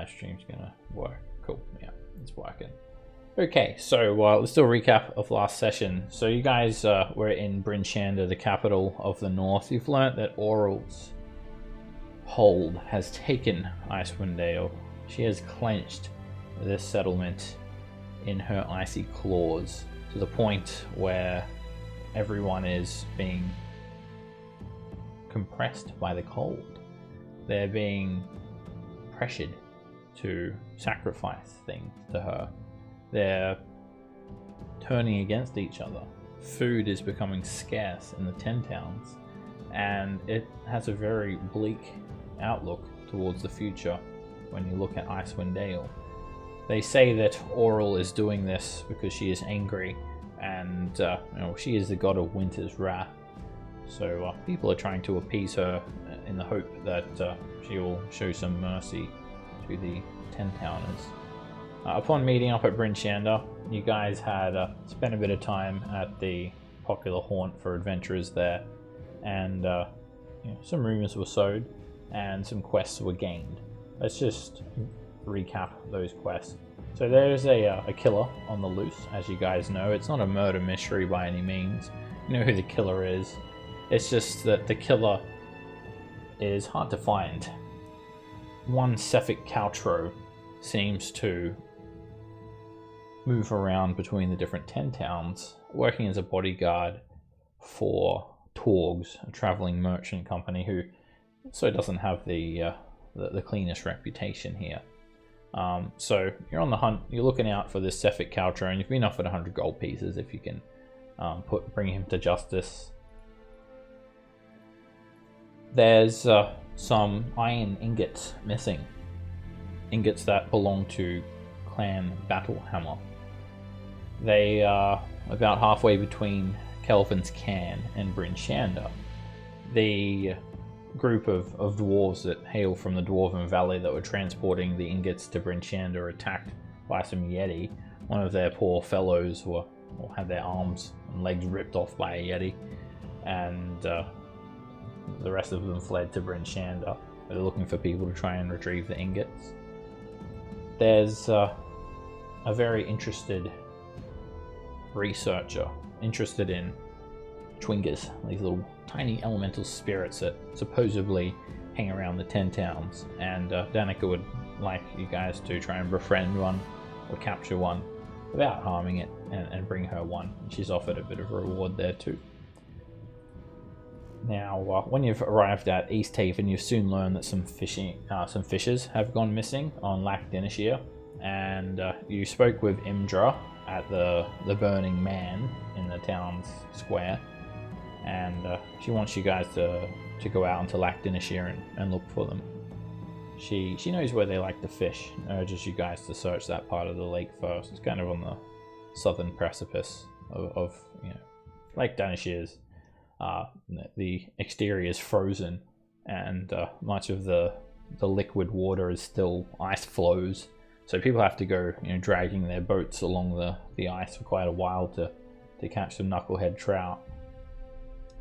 live stream's gonna work. Cool, yeah, it's working. Okay, so let's do a recap of last session. So you guys were in Bryn Shander, the capital of the north. You've learnt that Aural's hold has taken Icewind Dale. She has clenched this settlement in her icy claws to the point where everyone is being compressed by the cold. They're being pressured to sacrifice things to her. They're turning against each other. Food is becoming scarce in the 10 towns, and it has a very bleak outlook towards the future when you look at Icewind Dale. They say that Aural is doing this because she is angry, and she is the god of winter's wrath. So people are trying to appease her in the hope that she will show some mercy to the 10 towners. Upon meeting up at Bryn Shander, you guys had spent a bit of time at the popular haunt for adventurers there, and some rumors were sowed and some quests were gained. Let's just recap those quests. So there's a killer on the loose, as you guys know. It's not a murder mystery by any means. You know who the killer is. It's just that the killer is hard to find. One Cephik Caltro seems to move around between the different 10 towns, working as a bodyguard for Torgs, a traveling merchant company who also doesn't have the cleanest reputation here. So you're on the hunt, you're looking out for this Cephik Caltro, and you've been offered 100 gold pieces if you can bring him to justice. There's some iron ingots missing. Ingots that belong to Clan Battlehammer. They are about halfway between Kelvin's Cairn and Bryn Shander. The group of dwarves that hail from the Dwarven Valley that were transporting the ingots to Bryn Shander are attacked by some Yeti. One of their poor fellows had their arms and legs ripped off by a Yeti, and the rest of them fled to Bryn Shander. They're looking for people to try and retrieve the ingots. There's a very interested researcher interested in Twingers, these little tiny elemental spirits that supposedly hang around the 10 towns, and Danica would like you guys to try and befriend one or capture one without harming it and bring her one. She's offered a bit of a reward there too. Now, when you've arrived at Easthaven, you soon learn that some fishers have gone missing on Lac Dinishir, and you spoke with Imdra at the Burning Man in the town's square, and she wants you guys to go out into Lac Dinishir and look for them. She knows where they like to fish and urges you guys to search that part of the lake first. It's kind of on the southern precipice of Lake Dinishir's. The exterior is frozen, and much of the liquid water is still ice floes, so people have to go dragging their boats along the ice for quite a while to catch some knucklehead trout.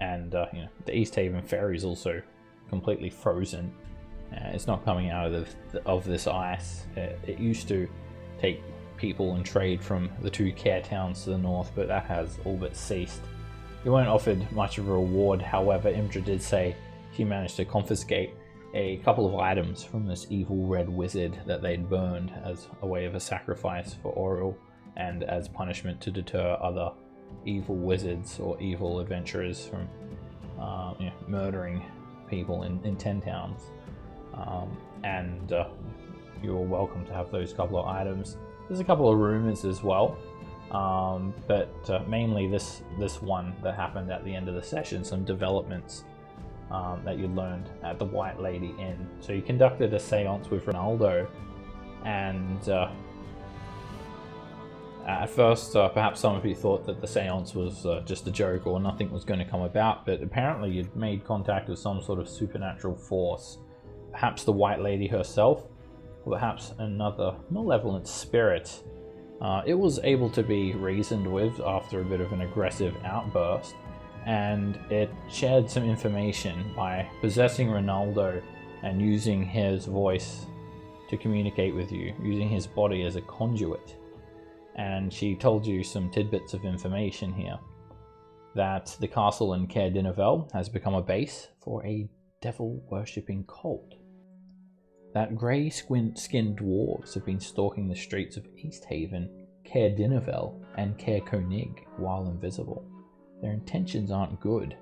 And the Easthaven ferry is also completely frozen. It's not coming out of this ice. It used to take people and trade from the 2 care towns to the north, but that has all but ceased. You weren't offered much of a reward, however. Imdra did say she managed to confiscate a couple of items from this evil red wizard that they'd burned as a way of a sacrifice for Aural, and as punishment to deter other evil wizards or evil adventurers from murdering people in 10 towns. And you're welcome to have those couple of items. There's a couple of rumors as well. But mainly this one that happened at the end of the session, some developments that you learned at the White Lady Inn. So you conducted a seance with Ronaldo, and at first perhaps some of you thought that the seance was just a joke or nothing was going to come about, but apparently you'd made contact with some sort of supernatural force, perhaps the White Lady herself, or perhaps another malevolent spirit. It was able to be reasoned with after a bit of an aggressive outburst, and it shared some information by possessing Ronaldo and using his voice to communicate with you, using his body as a conduit. And she told you some tidbits of information here. That the castle in Caer Dineval has become a base for a devil-worshipping cult. That grey-skinned dwarves have been stalking the streets of Easthaven, Caer Dineval, and Caer Konig while invisible. Their intentions aren't good.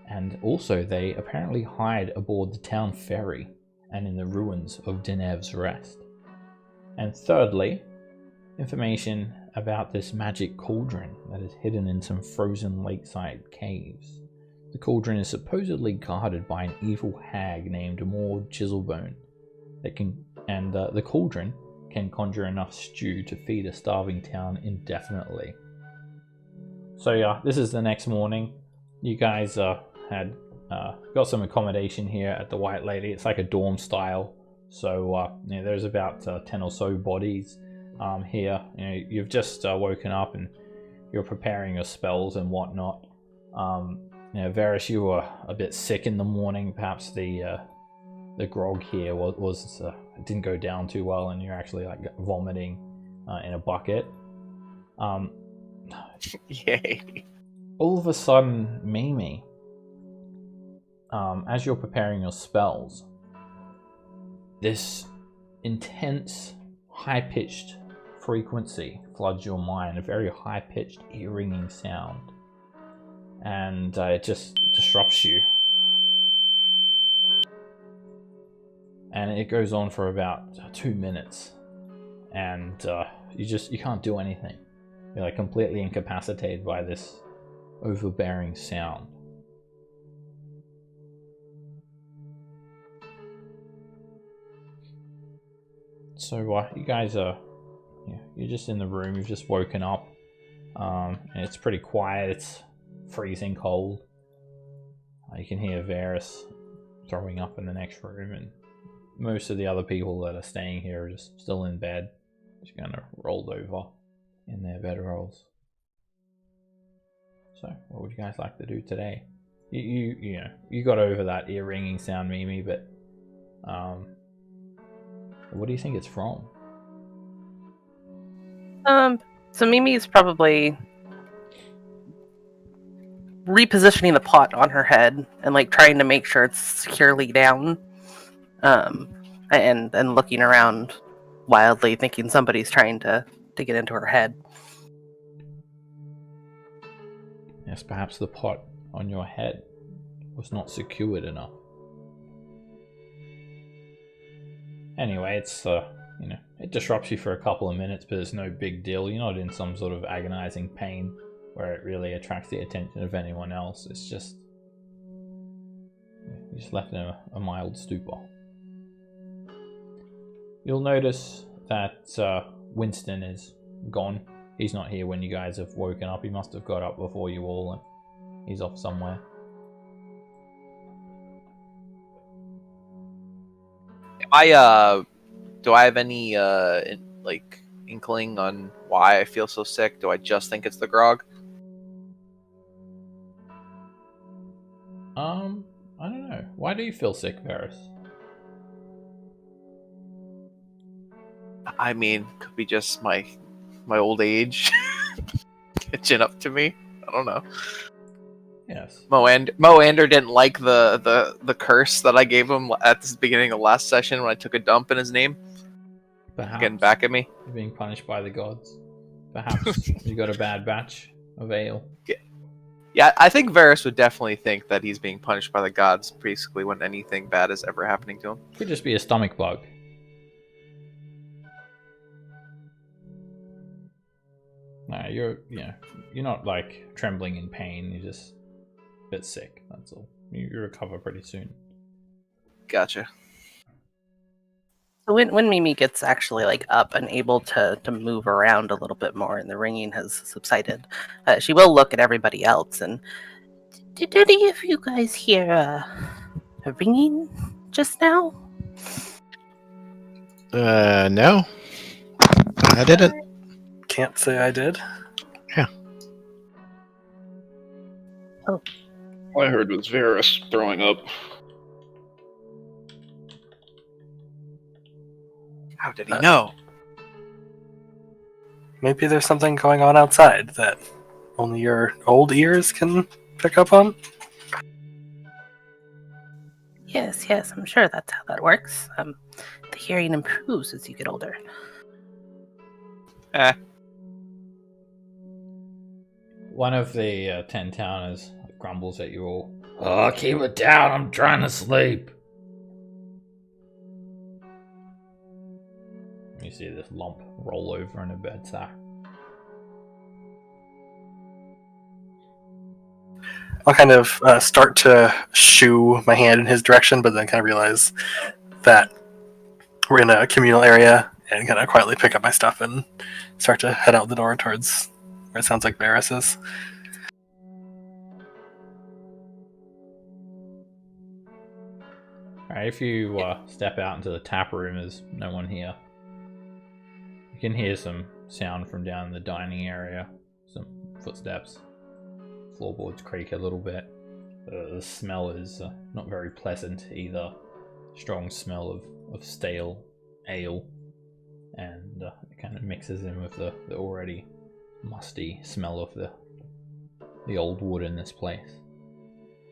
And also they apparently hide aboard the town ferry and in the ruins of Denev's Rest. And thirdly, information about this magic cauldron that is hidden in some frozen lakeside caves. The cauldron is supposedly guarded by an evil hag named Maud Chiselbone. The cauldron can conjure enough stew to feed a starving town indefinitely. So yeah, this is the next morning. You guys had got some accommodation here at the White Lady. It's like a dorm style. So there's about 10 or so bodies here. You've just woken up and you're preparing your spells and whatnot. Varys, you were a bit sick in the morning. Perhaps the grog here was it didn't go down too well, and you're actually like vomiting in a bucket. Yay! All of a sudden, Mimi, as you're preparing your spells, this intense, high-pitched frequency floods your mind, a very high-pitched, ear-ringing sound, and it just disrupts you. And it goes on for about 2 minutes, and you can't do anything. You're like completely incapacitated by this overbearing sound. So you guys are, you're just in the room. You've just woken up, and it's pretty quiet. It's freezing cold. You can hear Varys throwing up in the next room, and most of the other people that are staying here are just still in bed, just kind of rolled over in their bedrolls. So, what would you guys like to do today? You got over that ear ringing sound, Mimi, but what do you think it's from? So Mimi's probably repositioning the pot on her head and like trying to make sure it's securely down. And looking around wildly, thinking somebody's trying to get into her head. Yes, perhaps the pot on your head was not secured enough. Anyway, it's it disrupts you for a couple of minutes, but it's no big deal. You're not in some sort of agonizing pain where it really attracts the attention of anyone else. It's just you just left in a mild stupor. You'll notice that Winston is gone. He's not here when you guys have woken up. He must have got up before you all, and he's off somewhere. Do I have any inkling on why I feel so sick? Do I just think it's the grog? I don't know. Why do you feel sick, Varys? I mean, could be just my old age catching up to me. I don't know. Yes. Moander didn't like the curse that I gave him at the beginning of last session when I took a dump in his name. Perhaps getting back at me. You're being punished by the gods. Perhaps you got a bad batch of ale. Yeah, I think Varys would definitely think that he's being punished by the gods, basically, when anything bad is ever happening to him. Could just be a stomach bug. No, you're not like trembling in pain. You're just a bit sick. That's all. You recover pretty soon. Gotcha. So when Mimi gets actually like up and able to move around a little bit more, and the ringing has subsided, she will look at everybody else and, did any of you guys hear a ringing just now? No, I didn't. Can't say I did. Yeah. Oh. All I heard was Varys throwing up. How did he know? Maybe there's something going on outside that only your old ears can pick up on. Yes, I'm sure that's how that works. The hearing improves as you get older. One of the 10 towners grumbles at you all. Oh, keep it down, I'm trying to sleep. You see this lump roll over in a bed sack. I'll kind of start to shoo my hand in his direction, but then kind of realize that we're in a communal area and kind of quietly pick up my stuff and start to head out the door towards where it sounds like Varys is. Alright, if you step out into the tap room, there's no one here. You can hear some sound from down in the dining area, some footsteps. Floorboards creak a little bit. The smell is not very pleasant either. Strong smell of stale ale, and it kind of mixes in with the already musty smell of the old wood in this place.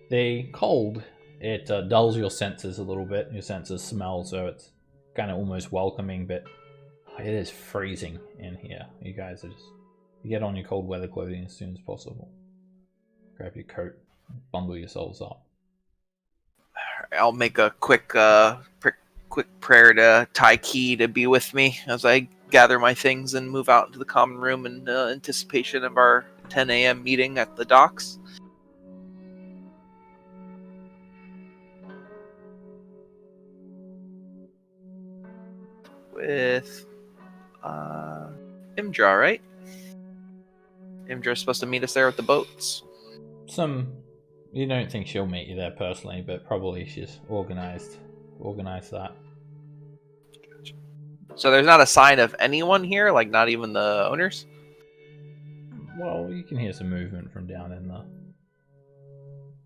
The cold, it dulls your senses a little bit. Your senses smell, so it's kind of almost welcoming, but it is freezing in here. You guys are you get on your cold weather clothing as soon as possible. Grab your coat, bundle yourselves up. I'll make a quick prayer to Taiki to be with me as I gather my things and move out into the common room in anticipation of our 10 a.m. meeting at the docks. With Imdra, right? Imdra's supposed to meet us there with the boats. You don't think she'll meet you there personally, but probably she's organized that. So there's not a sign of anyone here, like not even the owners? Well, you can hear some movement from down in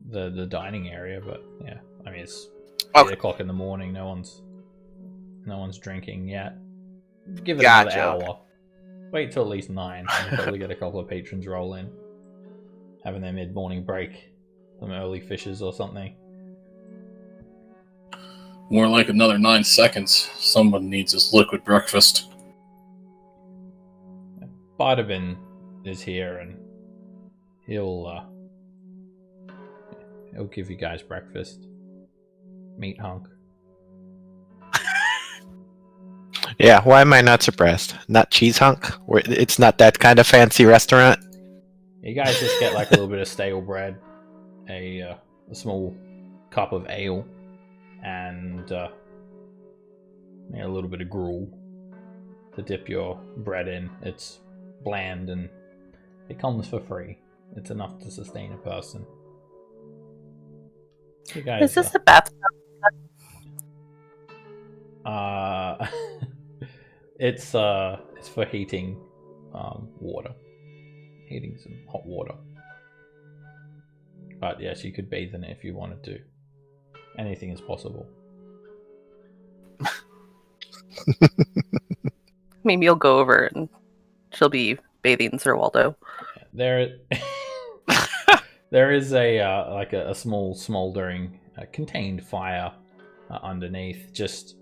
the dining area, but yeah, I mean it's 8 o'clock in the morning. No one's drinking yet. Give it another hour. Wait till at least 9. You'll probably get a couple of patrons roll in, having their mid-morning break. Some early fishes or something. More like another 9 seconds. Someone needs his liquid breakfast. Bardabin is here, and he'll give you guys breakfast. Meat hunk. Yeah, why am I not surprised? Not cheese hunk? It's not that kind of fancy restaurant. You guys just get like a little bit of stale bread, a small cup of ale, and a little bit of gruel to dip your bread in. It's bland and it comes for free. It's enough to sustain a person. You guys, is this a bathtub? It's for heating water. Heating some hot water. But yes, you could bathe in it if you wanted to. Anything is possible. Maybe you'll go over and she'll be bathing Sir Waldo. There is a small smoldering contained fire underneath, just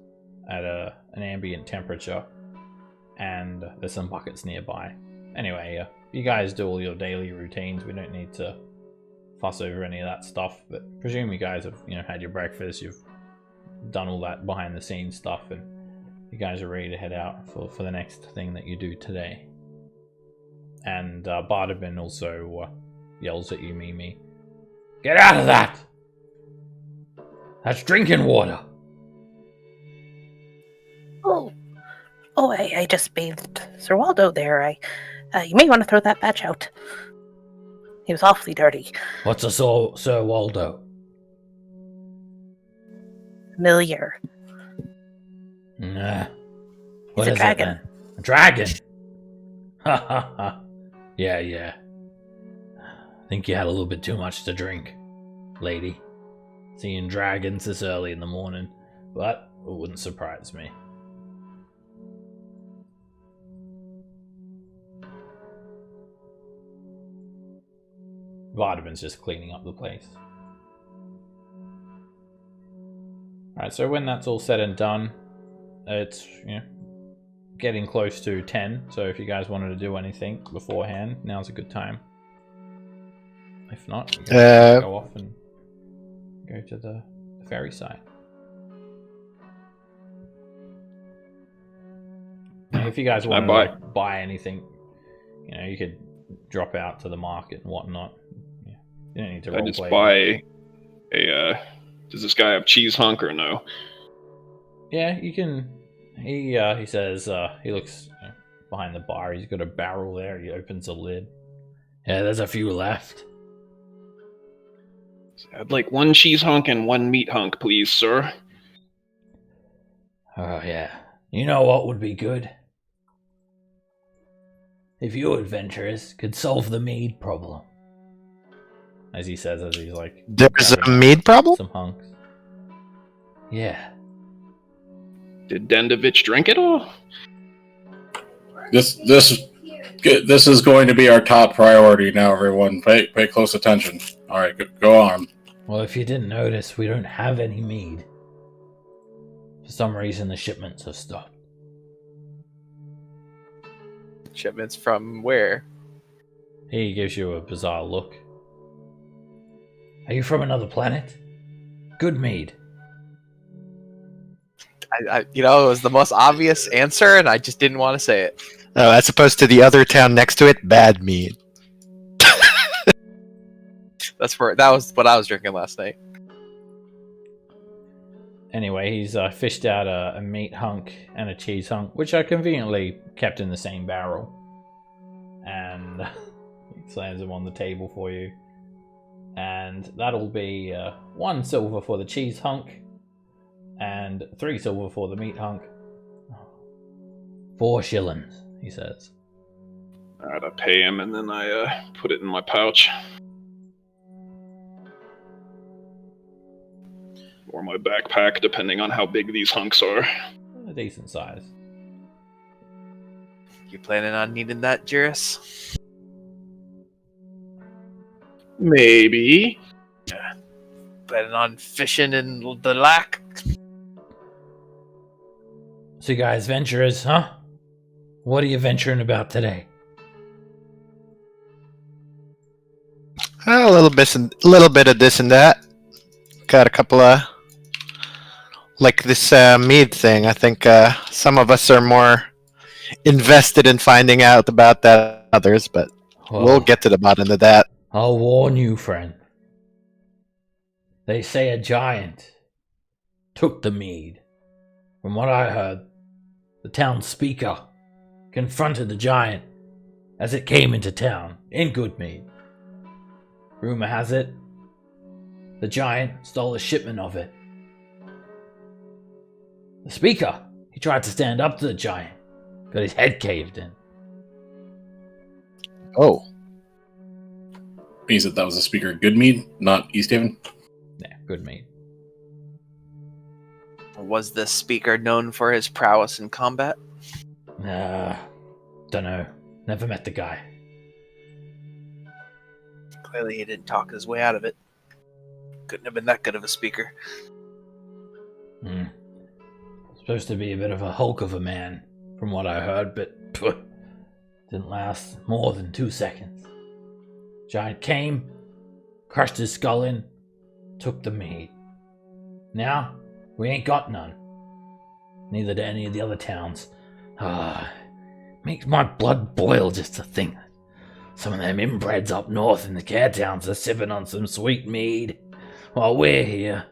at an ambient temperature, and there's some buckets nearby. Anyway, you guys do all your daily routines. We don't need to fuss over any of that stuff, but presume you guys have had your breakfast, you've done all that behind the scenes stuff, and you guys are ready to head out for the next thing that you do today. And Bardabin also yells at you, Mimi. Get out of that! That's drinking water! Oh, I just bathed Sir Waldo there. You may want to throw that batch out. He was awfully dirty. What's a Sir Waldo? Familiar. Nah. He's a dragon. A dragon? Ha ha ha. Yeah. Think you had a little bit too much to drink, lady. Seeing dragons this early in the morning, but it wouldn't surprise me. Vardaman's just cleaning up the place. Alright, so when that's all said and done, it's getting close to 10, so if you guys wanted to do anything beforehand, now's a good time. If not, you can go off and go to the ferry site. And if you guys want to buy anything, you could drop out to the market and whatnot. Yeah. You don't need to roleplay. I just buy a. Does this guy have cheese hunk or no? Yeah, you can. He says he looks behind the bar. He's got a barrel there. He opens the lid. Yeah, there's a few left. I'd like 1 cheese hunk and 1 meat hunk, please, sir. Oh yeah. You know what would be good? If you adventurers could solve the mead problem. As he says, as he's like... There's a mead problem? Some hunks. Yeah. Did Dendovich drink it all? This is going to be our top priority now, everyone. Pay close attention. All right, go on. Well, if you didn't notice, we don't have any mead. For some reason, the shipments have stopped. Shipments from where? He gives you a bizarre look. Are you from another planet? Good mead. It was the most obvious answer, and I just didn't want to say it. Oh, as opposed to the other town next to it, bad mead. That was what I was drinking last night. Anyway, he's fished out a meat hunk and a cheese hunk, which are conveniently kept in the same barrel. And he slams them on the table for you. And that'll be 1 silver for the cheese hunk and 3 silver for the meat hunk. 4 shillings, he says. Alright, I pay him and then I put it in my pouch. Or my backpack, depending on how big these hunks are. A decent size. You planning on needing that, Juris? Maybe. Planning on fishing in the lack? So you guys venturers, huh? What are you venturing about today? A little bit of this and that. Got a couple of... Like this mead thing, I think some of us are more invested in finding out about that than others, but we'll get to the bottom of that. I'll warn you, friend. They say a giant took the mead. From what I heard, the town speaker confronted the giant as it came into town in Goodmead. Rumor has it, the giant stole a shipment of it. The speaker, he tried to stand up to the giant, got his head caved in. Oh. Means that was the speaker of Goodmead, not Easthaven? Yeah, Goodmead. Was the speaker known for his prowess in combat? Dunno. Never met the guy. Clearly he didn't talk his way out of it. Couldn't have been that good of a speaker. Supposed to be a bit of a hulk of a man, from what I heard, but didn't last more than 2 seconds. Giant came, crushed his skull in, took the meat. Now, we ain't got none. Neither do any of the other towns. Makes my blood boil just to think that some of them inbreds up north in the care towns are sipping on some sweet mead, while we're here,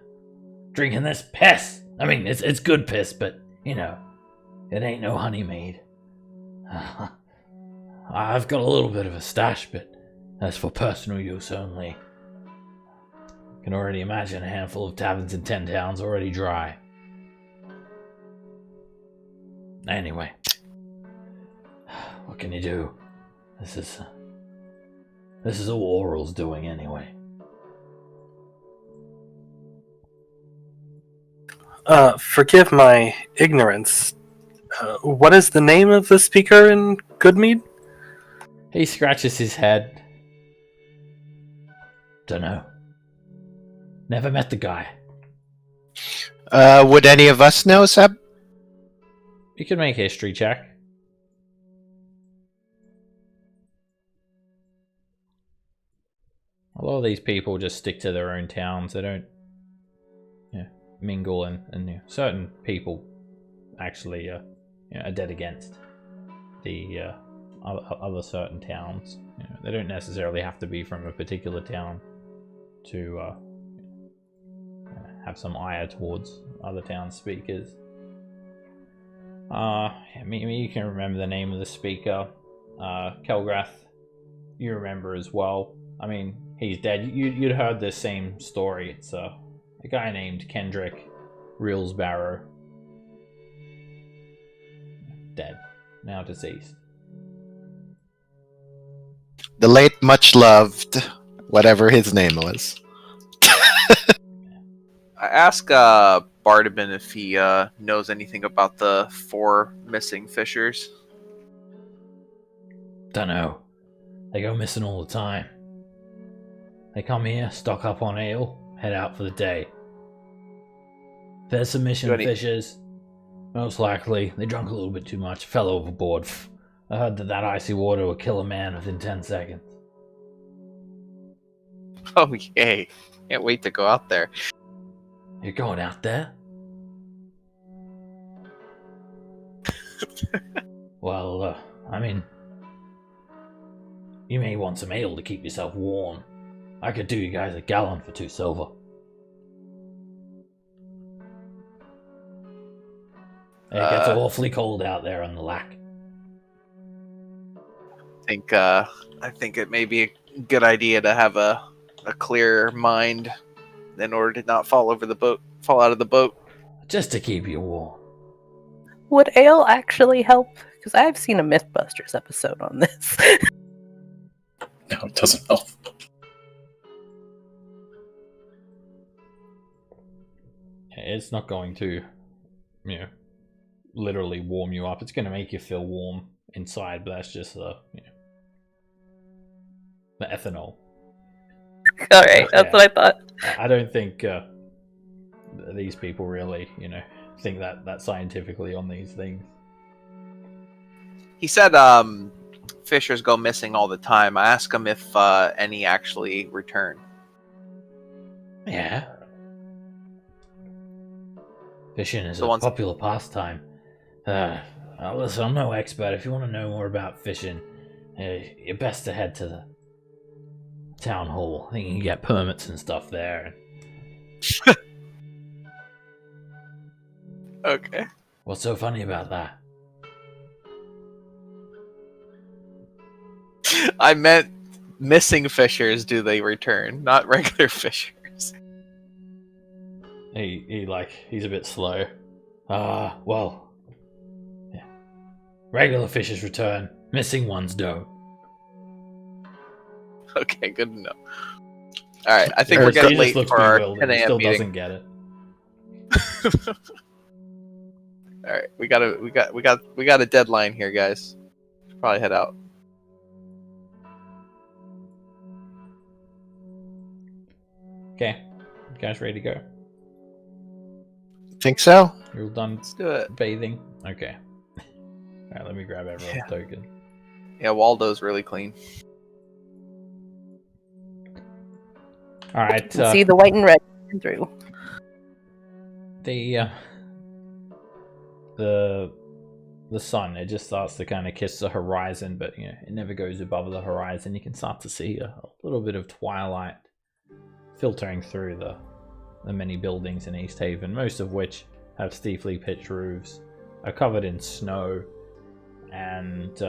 drinking this piss. I mean, it's good piss, but, it ain't no honey mead. I've got a little bit of a stash, but that's for personal use only. Can already imagine a handful of taverns in 10 towns already dry. Anyway, what can you do? This is all Oral's doing anyway. Forgive my ignorance. What is the name of the speaker in Goodmead? He scratches his head. Dunno. Never met the guy. Would any of us know, Seb? You can make a history check. A lot of these people just stick to their own towns. They don't mingle, and certain people actually are dead against the other certain towns. They don't necessarily have to be from a particular town to have some ire towards other town speakers. Maybe you can remember the name of the speaker. Kelgrath, you remember as well. I mean, he's dead. You'd heard the same story. It's a guy named Kendrick Reelsbarrow. Dead. Now deceased. The late, much loved, whatever his name was. I ask Bardaban if he knows anything about the 4 missing fishers. Dunno. They go missing all the time. They come here, stock up on ale, head out for the day. There's some mission fishers. Most likely, they drank a little bit too much, fell overboard. I heard that icy water would kill a man within 10 seconds. Oh, yay. Can't wait to go out there. You're going out there? Well, I mean, you may want some ale to keep yourself warm. I could do you guys a gallon for 2 silver. It gets awfully cold out there on the lack. I think it may be a good idea to have a clear mind in order to not fall out of the boat. Just to keep you warm. Would ale actually help? Because I've seen a Mythbusters episode on this. No, it doesn't help. It's not going to, literally warm you up. It's going to make you feel warm inside, but that's just the ethanol. All right, that's what I thought. I don't think these people really, think that scientifically on these things. He said fishers go missing all the time. I asked him if any actually return. Yeah. Fishing is So a once- popular pastime. Listen, I'm no expert. If you want to know more about fishing, you're best to head to the town hall. I think you can get permits and stuff there. Okay. What's so funny about that? I meant missing fishers, do they return? Not regular fishers. He's a bit slow. Well, yeah. Regular fishers return. Missing ones don't. Okay, good to know. Alright, I think we're getting late for our 10 He a.m. still meeting. doesn't get it. Alright, we got a deadline here, guys. Should probably head out. Okay. You guys ready to go? Think so? You're all done Let's do it. bathing? Okay. Alright, let me grab everyone's token. Yeah, Waldo's really clean. Alright, See the white and red through. the sun, it just starts to kind of kiss the horizon, but it never goes above the horizon. You can start to see a little bit of twilight filtering through the many buildings in Easthaven, most of which have steeply pitched roofs, are covered in snow, and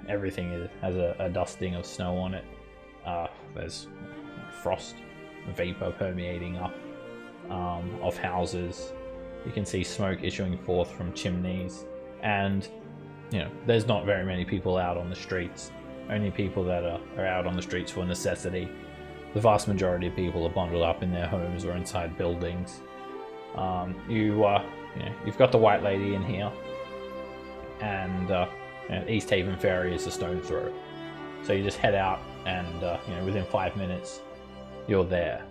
everything has a dusting of snow on it. There's frost vapor permeating up of houses. You can see smoke issuing forth from chimneys, and there's not very many people out on the streets. Only people that are out on the streets for necessity. The vast majority of people are bundled up in their homes or inside buildings. You've got the White Lady in here, and Easthaven Ferry is a stone throw. So you just head out, and within 5 minutes, you're there.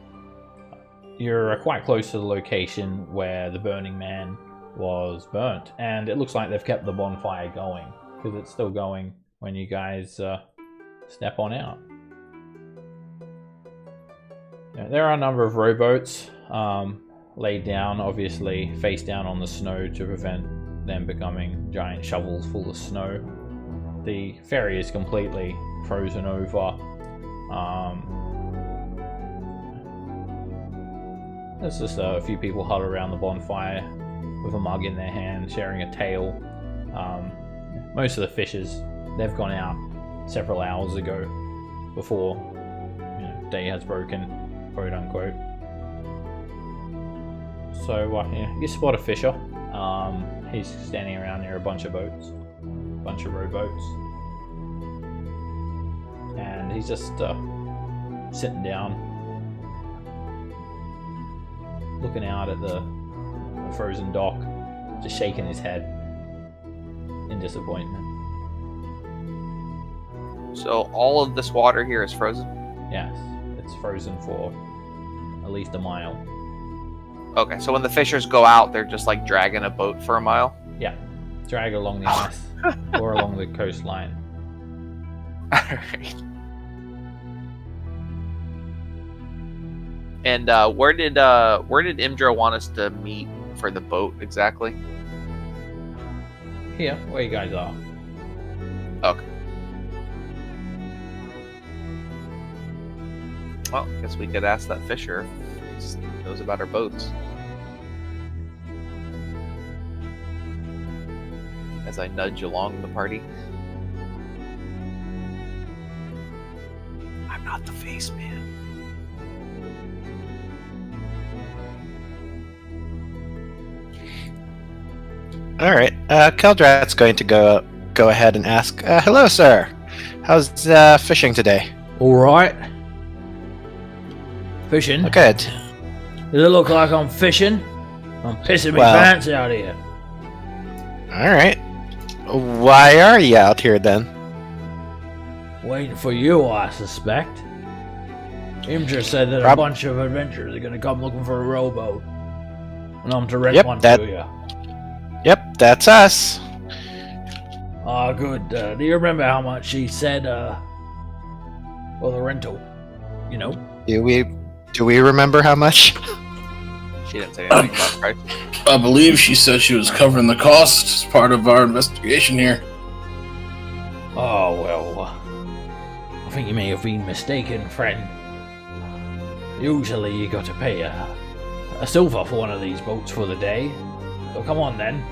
You're quite close to the location where the Burning Man was burnt, and it looks like they've kept the bonfire going, because it's still going when you guys step on out. There are a number of rowboats laid down, obviously face down on the snow to prevent them becoming giant shovels full of snow. The ferry is completely frozen over. There's just a few people huddled around the bonfire with a mug in their hand, sharing a tale. Most of the fishers, they've gone out several hours ago before day has broken, quote unquote. So you spot a fisher. He's standing around near a bunch of boats, a bunch of rowboats, and he's just sitting down, looking out at the frozen dock, just shaking his head in disappointment. So all of this water here is frozen? Yes, it's frozen for at least a mile. Okay, so when the fishers go out, they're just like dragging a boat for a mile? Yeah, drag along the ice or along the coastline. Alright. And where did Imdra want us to meet for the boat exactly? Here, where you guys are. Okay. Well, I guess we could ask that fisher if he knows about our boats. As I nudge along the party. I'm not the face man. All right. Keldrat's going to go ahead and ask, hello, sir. How's fishing today? All right. Fishing? Good. Does it look like I'm fishing? I'm pissing my Well- pants out here. All right. Why are you out here then? Waiting for you, I suspect. Imdra said that a Prob- bunch of adventurers are going to come looking for a rowboat. And I'm to rent Yep, one that- to you. Yep, that's us. Ah, good. Do you remember how much she said, for the rental? You know? Do we remember how much? She didn't say anything about price. I believe she said she was covering the cost as part of our investigation here. Oh, well, I think you may have been mistaken, friend. Usually you got to pay a silver for one of these boats for the day. So come on then.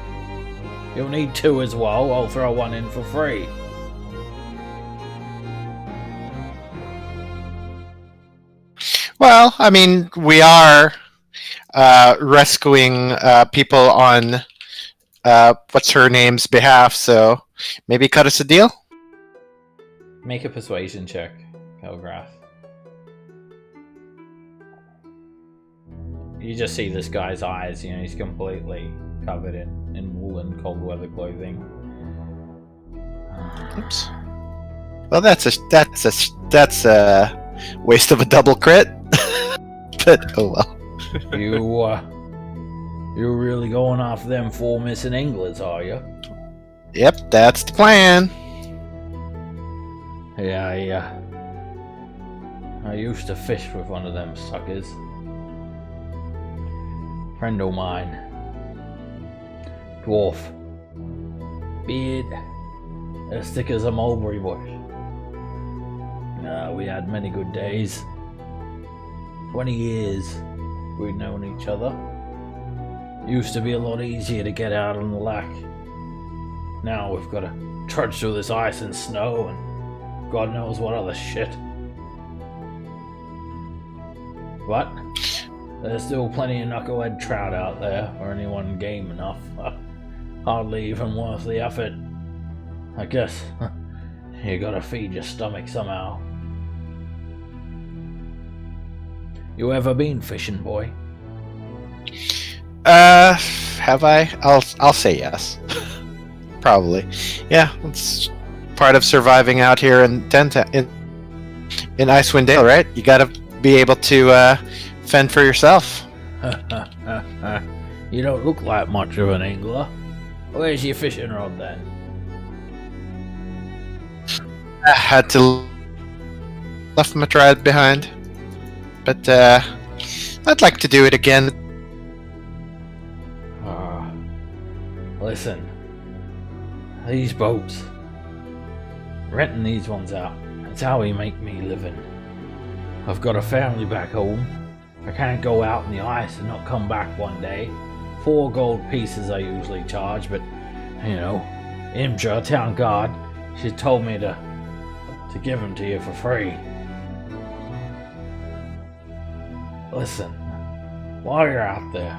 You'll need two as well. I'll throw one in for free. Well, I mean, we are rescuing people on what's her name's behalf, so maybe cut us a deal. Make a persuasion check, Kelgrath. You just see this guy's eyes, he's completely covered in wool and cold weather clothing. Oops. Well, that's a waste of a double crit. But oh well. You're really going off them 4 missing anglers, are you? Yep, that's the plan. Yeah, I used to fish with one of them suckers. Friend of mine. Dwarf. Beard. As thick as a mulberry bush. We had many good days. 20 years we'd known each other. Used to be a lot easier to get out on the lake. Now we've got to trudge through this ice and snow and God knows what other shit. But there's still plenty of knucklehead trout out there for anyone game enough. Hardly even worth the effort. I guess you gotta feed your stomach somehow. You ever been fishing, boy? Have I? I'll say yes. Probably. Yeah, it's part of surviving out here in Icewind Dale, right? You gotta be able to fend for yourself. You don't look like much of an angler. Where's your fishing rod then? I had to left my tribe behind, but I'd like to do it again. Listen, these boats, renting these ones out, that's how we make me living. I've got a family back home. I can't go out in the ice and not come back one day. 4 gold pieces I usually charge, but, you know, Imja, town guard, she told me to give them to you for free. Listen, while you're out there,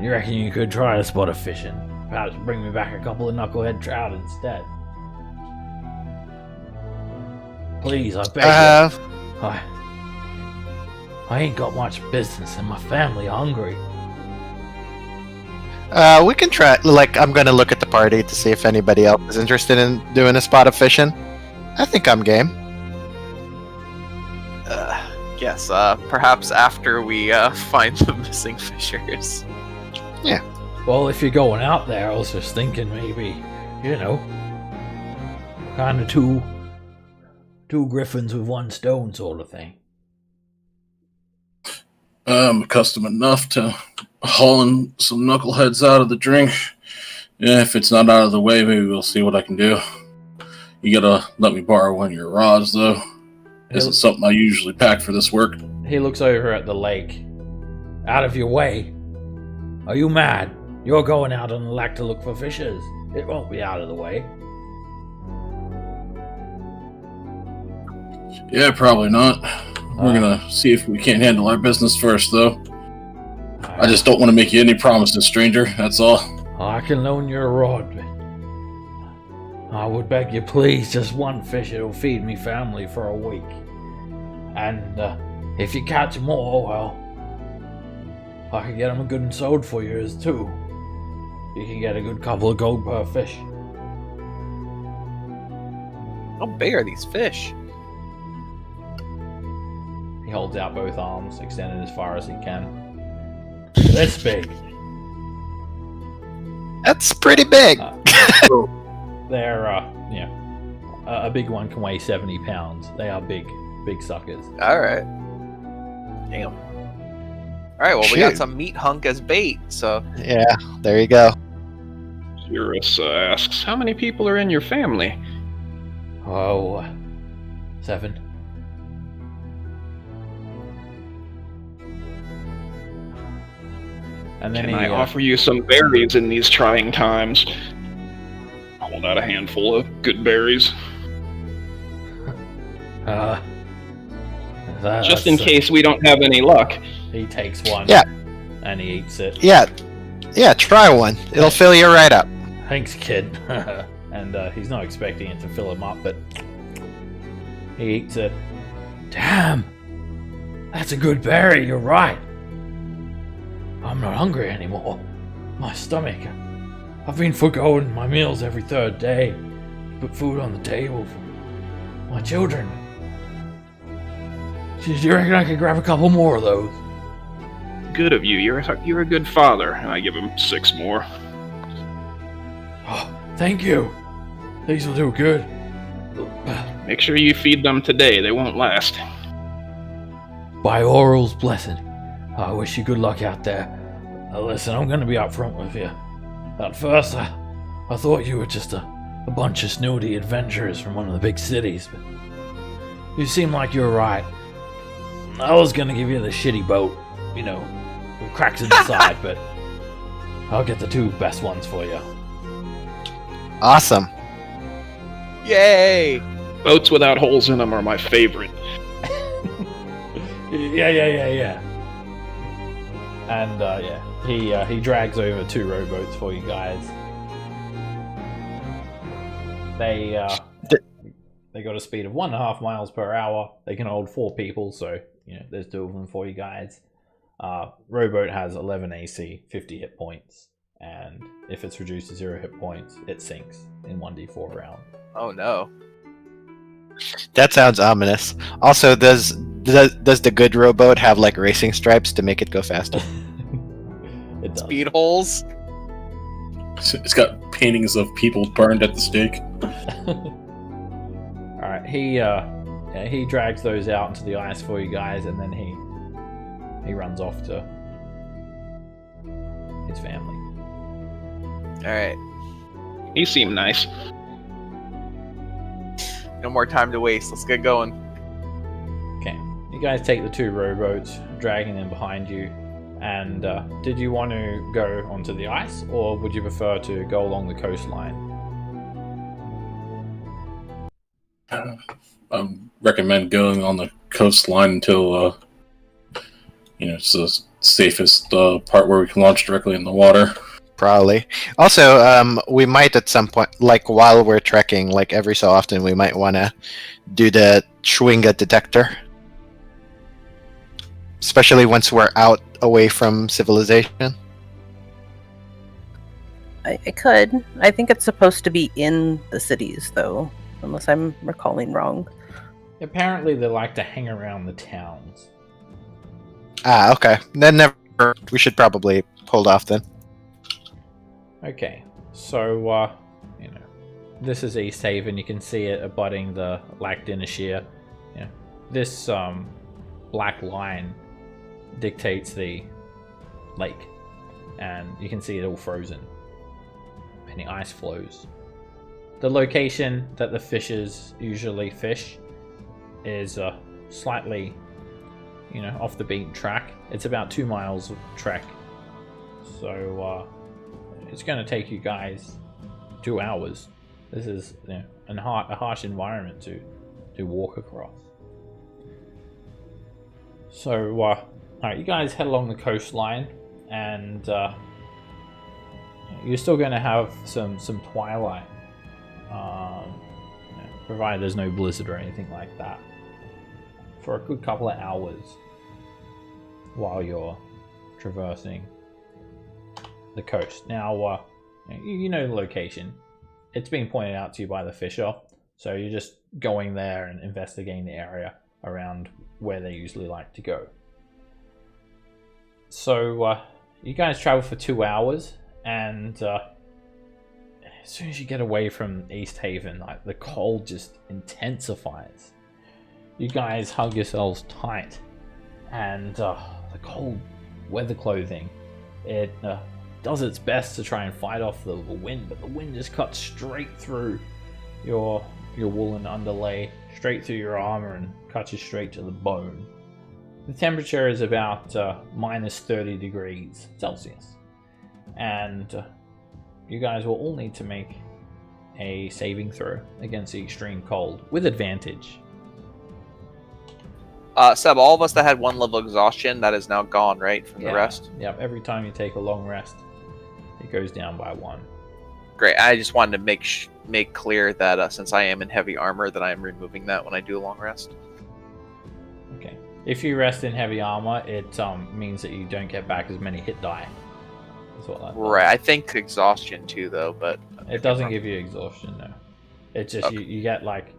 you reckon you could try a spot of fishing? Perhaps bring me back a couple of knucklehead trout instead. Please, I beg you. I ain't got much business and my family hungry. We can try. Like, I'm gonna look at the party to see if anybody else is interested in doing a spot of fishing. I think I'm game. Yes, perhaps after we find the missing fishers. Well, if you're going out there, I was just thinking maybe, you know, kind of two griffins with one stone sort of thing. I'm accustomed enough to hauling some knuckleheads out of the drink. Yeah, if it's not out of the way, maybe we'll see what I can do. You gotta let me borrow one of your rods, though. Isn't something I usually pack for this work. He looks over at the lake. Out of your way? Are you mad? You're going out on the lake to look for fishers. It won't be out of the way. Yeah, probably not. We're gonna see if we can't handle our business first, though. I just don't want to make you any promises, stranger, that's all. I can loan you a rod, but I would beg you please, just one fish, it'll feed me family for a week. And if you catch more, well, I can get them good and sold for you as too. You can get a good couple of gold per fish. How big are these fish? He holds out both arms, extended as far as he can. This big. That's pretty big. They're, a big one can weigh 70 pounds. They are big suckers. Alright. Damn. Alright, well, we got Shoot. some meat hunk as bait, so... Yeah, there you go. Eurus asks, how many people are in your family? Oh, 7. And then Can I offer you some berries in these trying times? Hold out a handful of good berries. Just in case we don't have any luck. He takes one. Yeah. And he eats it. Yeah, try one. It'll fill you right up. Thanks, kid. And he's not expecting it to fill him up, but he eats it. Damn! That's a good berry, you're right. I'm not hungry anymore. My stomach. I've been foregoing my meals every 3rd day to put food on the table for my children. Do you reckon I could grab a couple more of those? Good of you. You're a good father. I give him 6 more. Oh, thank you. These will do good. Make sure you feed them today. They won't last. By Oral's blessing. I wish you good luck out there. Listen, I'm gonna be upfront with you. At first, I thought you were just a bunch of snooty adventurers from one of the big cities, but you seem like you're right. I was gonna give you the shitty boat, you know, with cracks in the side, but I'll get the 2 best ones for you. Awesome. Yay! Boats without holes in them are my favorite. Yeah. And he drags over 2 rowboats for you guys. They got a speed of 1.5 miles per hour. They can hold 4 people, so there's 2 of them for you guys. Rowboat has 11 AC, 50 hit points, and if it's reduced to 0 hit points, it sinks in 1d4 round. Oh no. That sounds ominous. Also, does the good rowboat have like racing stripes to make it go faster? It does. Speed holes. It's got paintings of people burned at the stake. All right, he drags those out into the ice for you guys, and then he runs off to his family. All right. He seemed nice. No more time to waste. Let's get going. Okay, you guys take the 2 rowboats, dragging them behind you. And did you want to go onto the ice, or would you prefer to go along the coastline? I recommend going on the coastline until it's the safest part where we can launch directly in the water. Probably. Also, we might at some point, like while we're trekking, like every so often, we might want to do the Schwinga detector. Especially once we're out away from civilization. I could. I think it's supposed to be in the cities, though, unless I'm recalling wrong. Apparently, they like to hang around the towns. Ah, okay. Then never. We should probably hold off then. Okay, so this is Easthaven. You can see it abutting the Lac Dinishir. This black line dictates the lake, and you can see it all frozen. Any ice flows. The location that the fishers usually fish is slightly, off the beaten track. It's about 2 miles of trek, so it's going to take you guys 2 hours. This is a harsh environment to walk across. So, alright, you guys head along the coastline, and you're still going to have some twilight, provided there's no blizzard or anything like that, for a good couple of hours while you're traversing the coast. Now, you know the location. It's been pointed out to you by the fisher, so you're just going there and investigating the area around where they usually like to go. So you guys travel for 2 hours, and as soon as you get away from Easthaven, like, the cold just intensifies. You guys hug yourselves tight, and the cold weather clothing, it does its best to try and fight off the wind, but the wind just cuts straight through your woolen underlay, straight through your armor, and cuts you straight to the bone. The temperature is about minus 30 degrees Celsius, and you guys will all need to make a saving throw against the extreme cold with advantage. Seb, all of us that had 1 level exhaustion, that is now gone, right, from the rest? Yep, every time you take a long rest, it goes down by 1. Great. I just wanted to make clear that since I am in heavy armor, that I am removing that when I do a long rest. Okay. If you rest in heavy armor, it means that you don't get back as many hit die. That's what that does. Right. I think exhaustion too, though, but It doesn't give you exhaustion, no. It's just Okay. you get, like,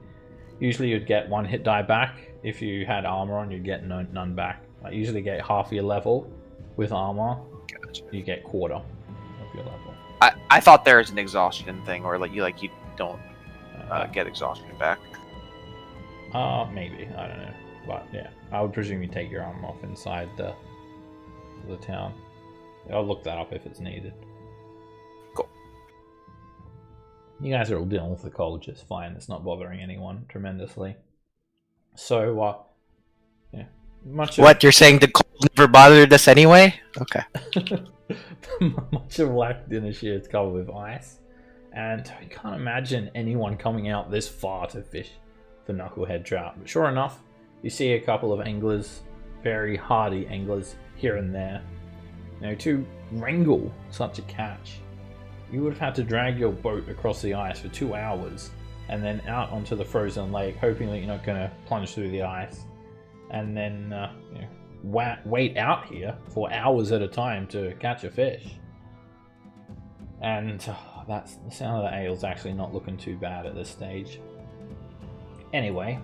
usually you'd get 1 hit die back. If you had armor on, you'd get none back. Like, usually get half your level with armor. Gotcha. You get quarter of your level. I thought there was an exhaustion thing, or you don't get exhaustion back. Maybe, I don't know, but yeah, I would presume you take your armor off inside the town. I'll look that up if it's needed. Cool. You guys are all dealing with the cold just fine. It's not bothering anyone tremendously. So, yeah, What, you're saying the cold never bothered us anyway? Okay. much of Lac Dinishir is covered with ice, and you can't imagine anyone coming out this far to fish for knucklehead trout. But sure enough, you see a couple of anglers, very hardy anglers here and there. To wrangle such a catch, you would have had to drag your boat across the ice for 2 hours and then out onto the frozen lake, hoping that you're not going to plunge through the ice, and then wait out here for hours at a time to catch a fish. And that's the sound of the ale's actually not looking too bad at this stage. Anyway,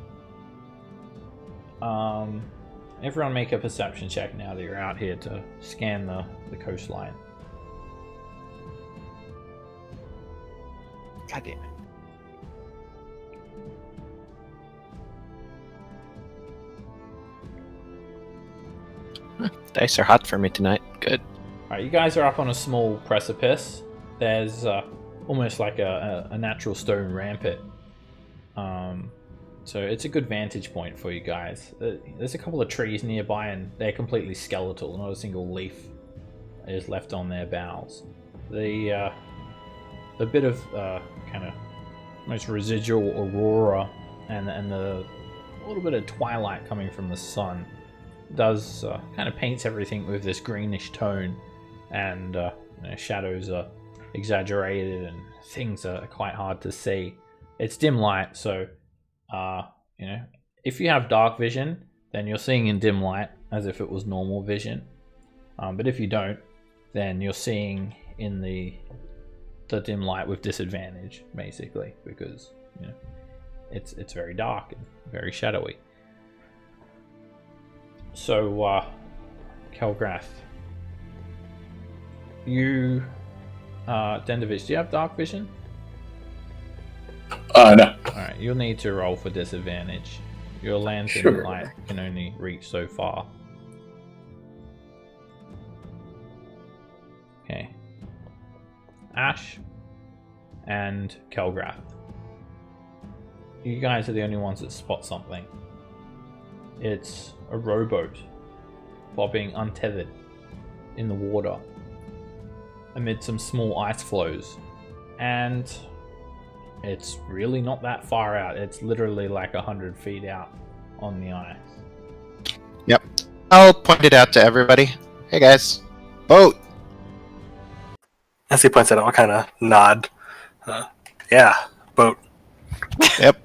everyone make a perception check now that you're out here to scan the coastline. God damn it. Dice are hot for me tonight. Good. Alright, you guys are up on a small precipice. There's almost like a natural stone rampart. So it's a good vantage point for you guys. There's a couple of trees nearby and they're completely skeletal. Not a single leaf is left on their boughs. The bit of kind of most residual aurora and the little bit of twilight coming from the sun does kind of paints everything with this greenish tone, and shadows are exaggerated and things are quite hard to see. It's dim light, so if you have dark vision, then you're seeing in dim light as if it was normal vision. But if you don't, then you're seeing in the dim light with disadvantage, basically, because it's very dark and very shadowy. So, Kelgrath, you, Dendovich, do you have dark vision? No. Alright, you'll need to roll for disadvantage. Your lantern Sure. light can only reach so far. Okay. Ash and Kelgrath. You guys are the only ones that spot something. It's a rowboat bobbing untethered in the water amid some small ice floes, and it's really not that far out. It's literally like 100 feet out on the ice. Yep. I'll point it out to everybody. Hey guys, boat. As he points it out, I'll kind of nod. Yeah, boat. Yep.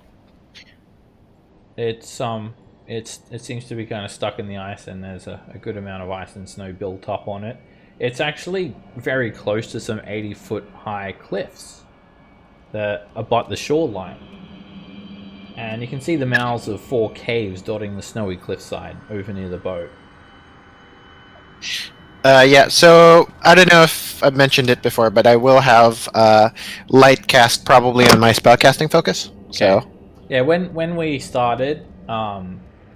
It seems to be kind of stuck in the ice, and there's a good amount of ice and snow built up on it. It's actually very close to some 80-foot high cliffs that abut the shoreline. And you can see the mouths of 4 caves dotting the snowy cliffside over near the boat. Yeah, so I don't know if I've mentioned it before, but I will have light cast probably on my spellcasting focus. So Yeah, when we started, I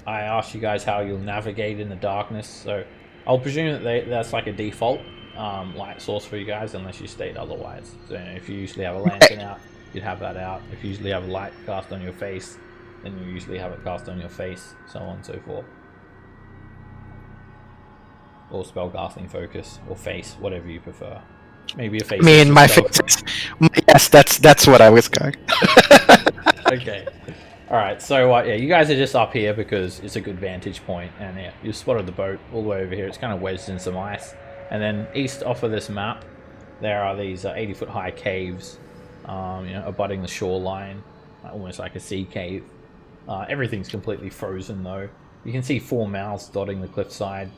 asked you guys how you'll navigate in the darkness, so I'll presume that that's like a default light source for you guys, unless you state otherwise. So if you usually have a lantern out, you'd have that out. If you usually have light cast on your face, then you usually have it cast on your face, so on and so forth. Or spellcasting focus, or face, whatever you prefer. Maybe your face. I mean, is my spell- face. Yes, that's what I was going. Okay. Alright, so yeah, you guys are just up here because it's a good vantage point, and yeah, you spotted the boat all the way over here. It's kind of wedged in some ice. And then east off of this map, there are these 80-foot high caves, abutting the shoreline, almost like a sea cave. Everything's completely frozen though. You can see 4 mouths dotting the cliffside.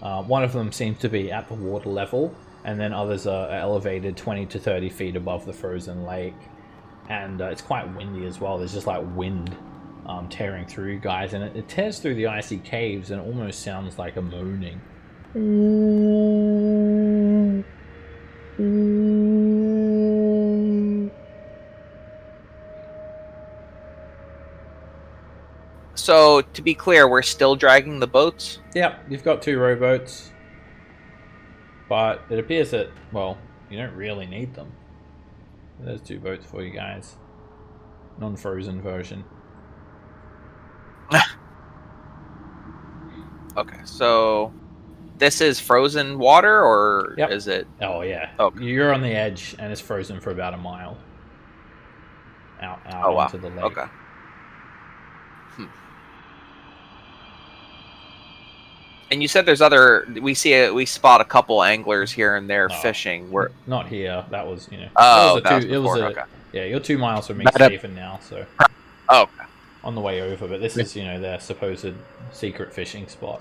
One of them seems to be at the water level, and then others are elevated 20 to 30 feet above the frozen lake. And it's quite windy as well. There's just like wind tearing through you guys, and it tears through the icy caves, and it almost sounds like a moaning. So, to be clear, we're still dragging the boats? Yep, you've got 2 rowboats, but it appears that, well, you don't really need them. There's 2 boats for you guys. Non-frozen version. Okay, so this is frozen water, or Yep. is it? Oh yeah. Okay. You're on the edge, and it's frozen for about a mile. Out Oh, wow. into the lake. Okay. And you said there's other. We spot a couple anglers here and there Oh. fishing. We're Not here. That was, oh, that was that was before. a, Okay. yeah, you're 2 miles from Not up. Easthaven now, so Oh, okay. on the way over. But this is, their supposed secret fishing spot.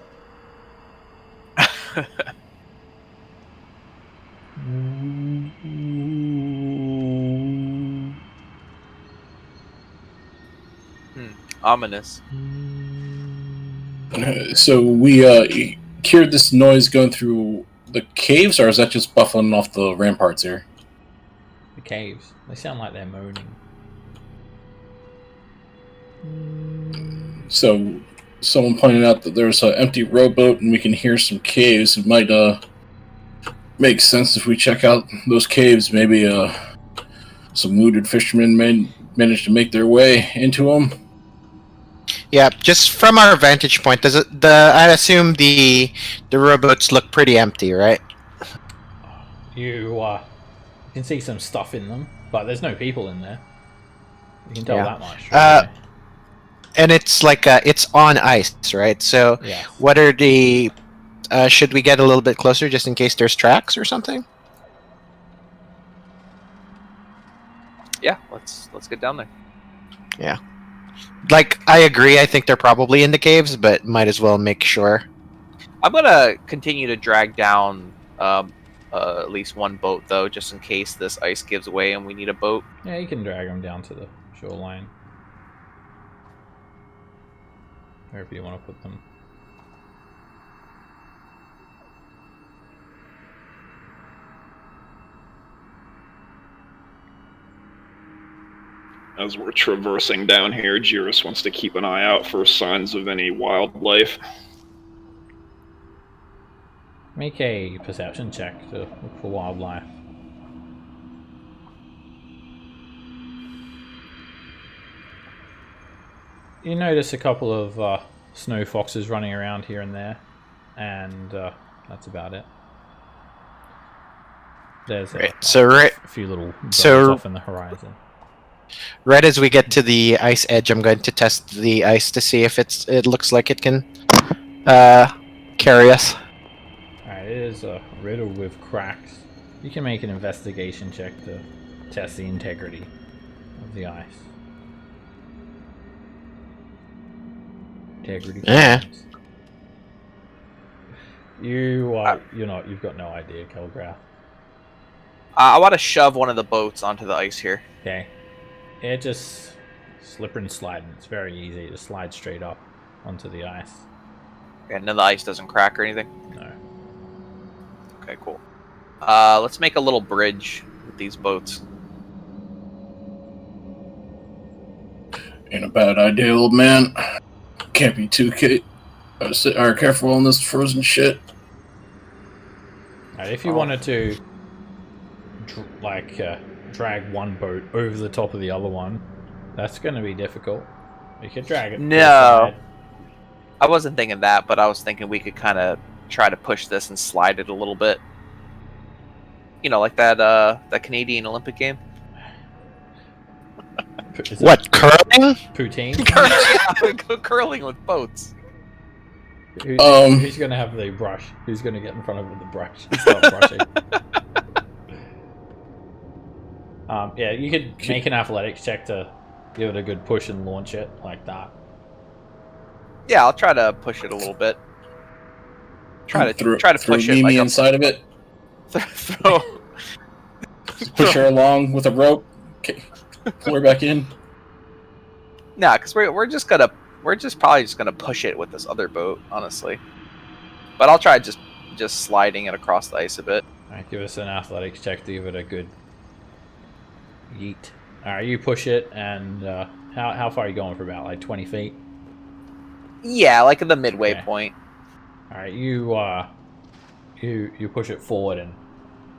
Ominous. So we cured this noise going through the caves, or is that just buffing off the ramparts here? The caves. They sound like they're moaning. So someone pointed out that there's an empty rowboat and we can hear some caves. It might make sense if we check out those caves. Maybe some wounded fishermen may manage to make their way into them. Yeah, just from our vantage point, I assume the rowboats look pretty empty, right? You can see some stuff in them, but there's no people in there. You can tell Yeah. that much. Right? And it's like it's on ice, right? So Yeah. what are the should we get a little bit closer just in case there's tracks or something? Yeah, let's get down there. Yeah. Like, I agree, I think they're probably in the caves, but might as well make sure. I'm gonna continue to drag down at least one boat though, just in case this ice gives way and we need a boat. Yeah, you can drag them down to the shoreline. Wherever you want to put them. As we're traversing down here, Jirus wants to keep an eye out for signs of any wildlife. Make a perception check to look for wildlife. You notice a couple of snow foxes running around here and there, and that's about it. There's a few little birds off in the horizon. Right as we get to the ice edge, I'm going to test the ice to see if it looks like it can carry us. Alright, it is riddled with cracks. You can make an investigation check to test the integrity of the ice. Integrity. Yeah. Problems. You've got no idea, Kelgrath. I want to shove one of the boats onto the ice here. Okay. It just slipper and sliding. It's very easy to slide straight up onto the ice. And then the ice doesn't crack or anything? No. Okay, cool. Let's make a little bridge with these boats. Ain't a bad idea, old man. Can't be too careful on this frozen shit. Alright, if you wanted to drag one boat over the top of the other one, that's going to be difficult. You could drag it. No, I wasn't thinking that, but I was thinking we could kind of try to push this and slide it a little bit. You know, like that Canadian Olympic game. What, curling? Poutine? Yeah, curling with boats. Who's going to have the brush? Who's going to get in front of the brush and start brushing? Yeah, you could make an athletics check to give it a good push and launch it like that. Yeah, I'll try to push it a little bit. Try to push it Mimi like inside of it. Push her along with a rope. Okay. Pull her back in. Nah, because we're probably just gonna push it with this other boat, honestly. But I'll try just sliding it across the ice a bit. Alright, give us an athletics check to give it a good yeet. Alright, you push it, and how far are you going for? About like 20 feet? Yeah, like at the midway point. Alright, you push it forward, and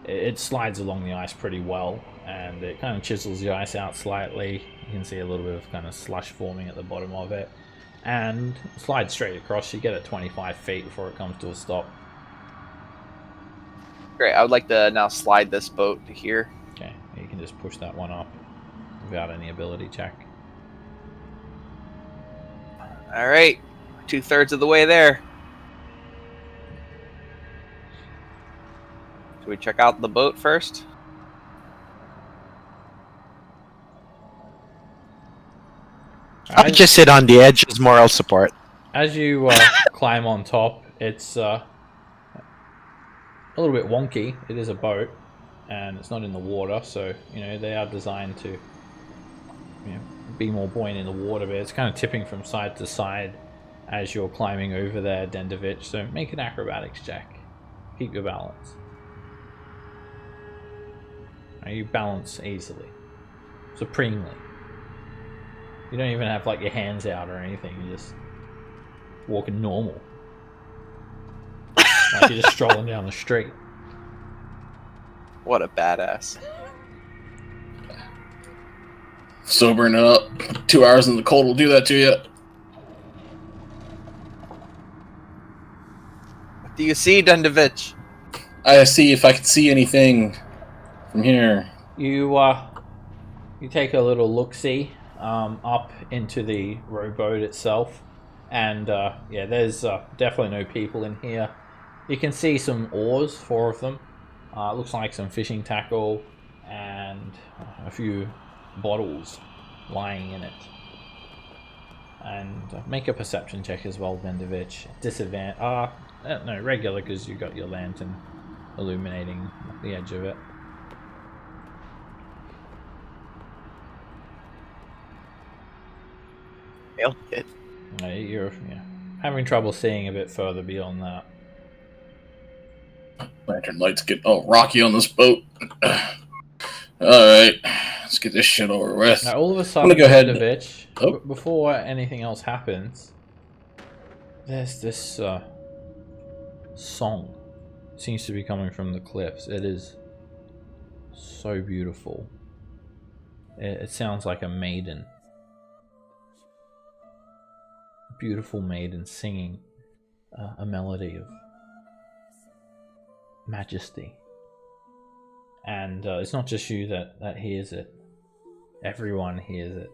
it slides along the ice pretty well, and it kind of chisels the ice out slightly. You can see a little bit of kind of slush forming at the bottom of it, and slides straight across. You get it 25 feet before it comes to a stop. Great, I would like to now slide this boat to here. Okay, you can just push that one up without any ability check. Alright, 2/3 of the way there. Should we check out the boat first? I'll just sit on the edge as moral support. As you climb on top, it's a little bit wonky. It is a boat, and it's not in the water, so they are designed to be more buoyant in the water, but it's kind of tipping from side to side as you're climbing over there, Dendovich. So make an acrobatics check. Keep your balance. You balance easily, supremely. You don't even have like your hands out or anything. You're just walking normal, like you're just strolling down the street. What a badass. Sobering it up. 2 hours in the cold will do that to you. What do you see, Dendovich? I see if I can see anything from here. You take a little look-see up into the rowboat itself, and yeah, there's definitely no people in here. You can see some oars, 4 of them. It looks like some fishing tackle and a few bottles lying in it. And make a perception check as well, Dendovich. Disadvantage. No, regular, because you got your lantern illuminating the edge of it. Nailed it. You're having trouble seeing a bit further beyond that. Lantern lights get all rocky on this boat. Alright, let's get this shit over with. Now, all of a I'm sudden, gonna go ahead Dendovich, Oh. before anything else happens, there's this song. It seems to be coming from the cliffs. It is so beautiful. It sounds like a maiden. A beautiful maiden singing a melody of majesty. And it's not just you that hears it. Everyone hears it.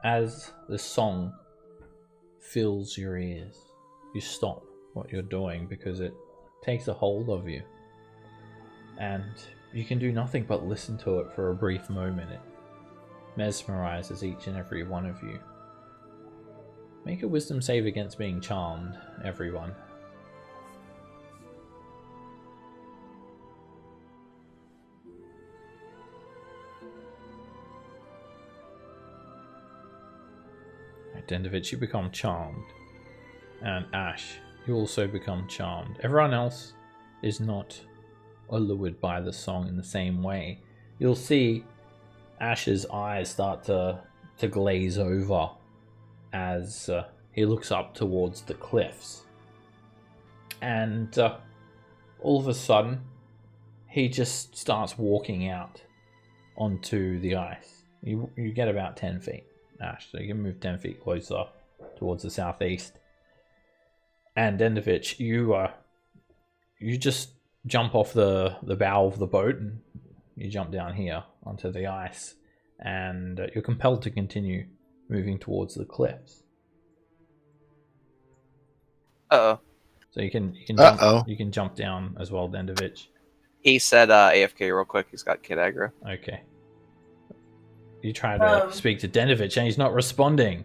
As the song fills your ears, you stop what you're doing because it takes a hold of you. And you can do nothing but listen to it for a brief moment. It mesmerizes each and every one of you. Make a wisdom save against being charmed, everyone. Dendovich, you become charmed. And Ash, you also become charmed. Everyone else is not allured by the song in the same way. You'll see Ash's eyes start to glaze over as he looks up towards the cliffs. And all of a sudden, he just starts walking out onto the ice. You get about 10 feet, Ash, so you can move 10 feet closer towards the southeast. And Dendovich, you just jump off the bow of the boat and you jump down here onto the ice, and you're compelled to continue moving towards the cliffs. Uh-oh. So you can jump down as well, Dendovich. He said AFK real quick. He's got kid aggro. Okay. You try to speak to Dendovich and he's not responding.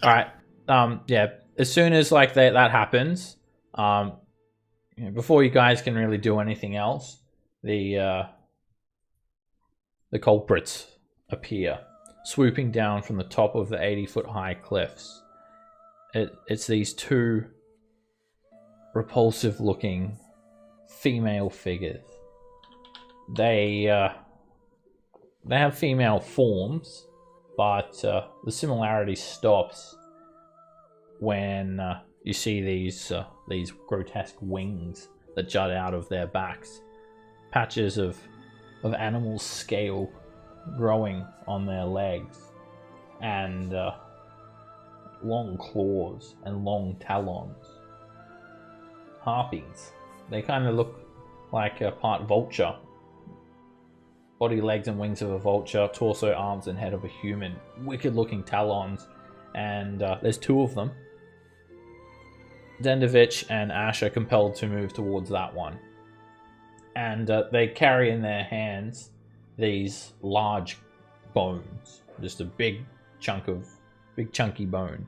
Alright. Yeah. As soon as like that happens, before you guys can really do anything else, the culprits appear, swooping down from the top of the 80-foot high cliffs. It's these 2 repulsive looking female figures. They have female forms, but the similarity stops when you see these grotesque wings that jut out of their backs, patches of animal scale growing on their legs, and long claws and long talons. Harpies. They kind of look like a part vulture. Body, legs, and wings of a vulture, torso, arms, and head of a human. Wicked looking talons, and there's 2 of them. Dendovich and Ash are compelled to move towards that one. And they carry in their hands these large bones. Just a big chunky bone.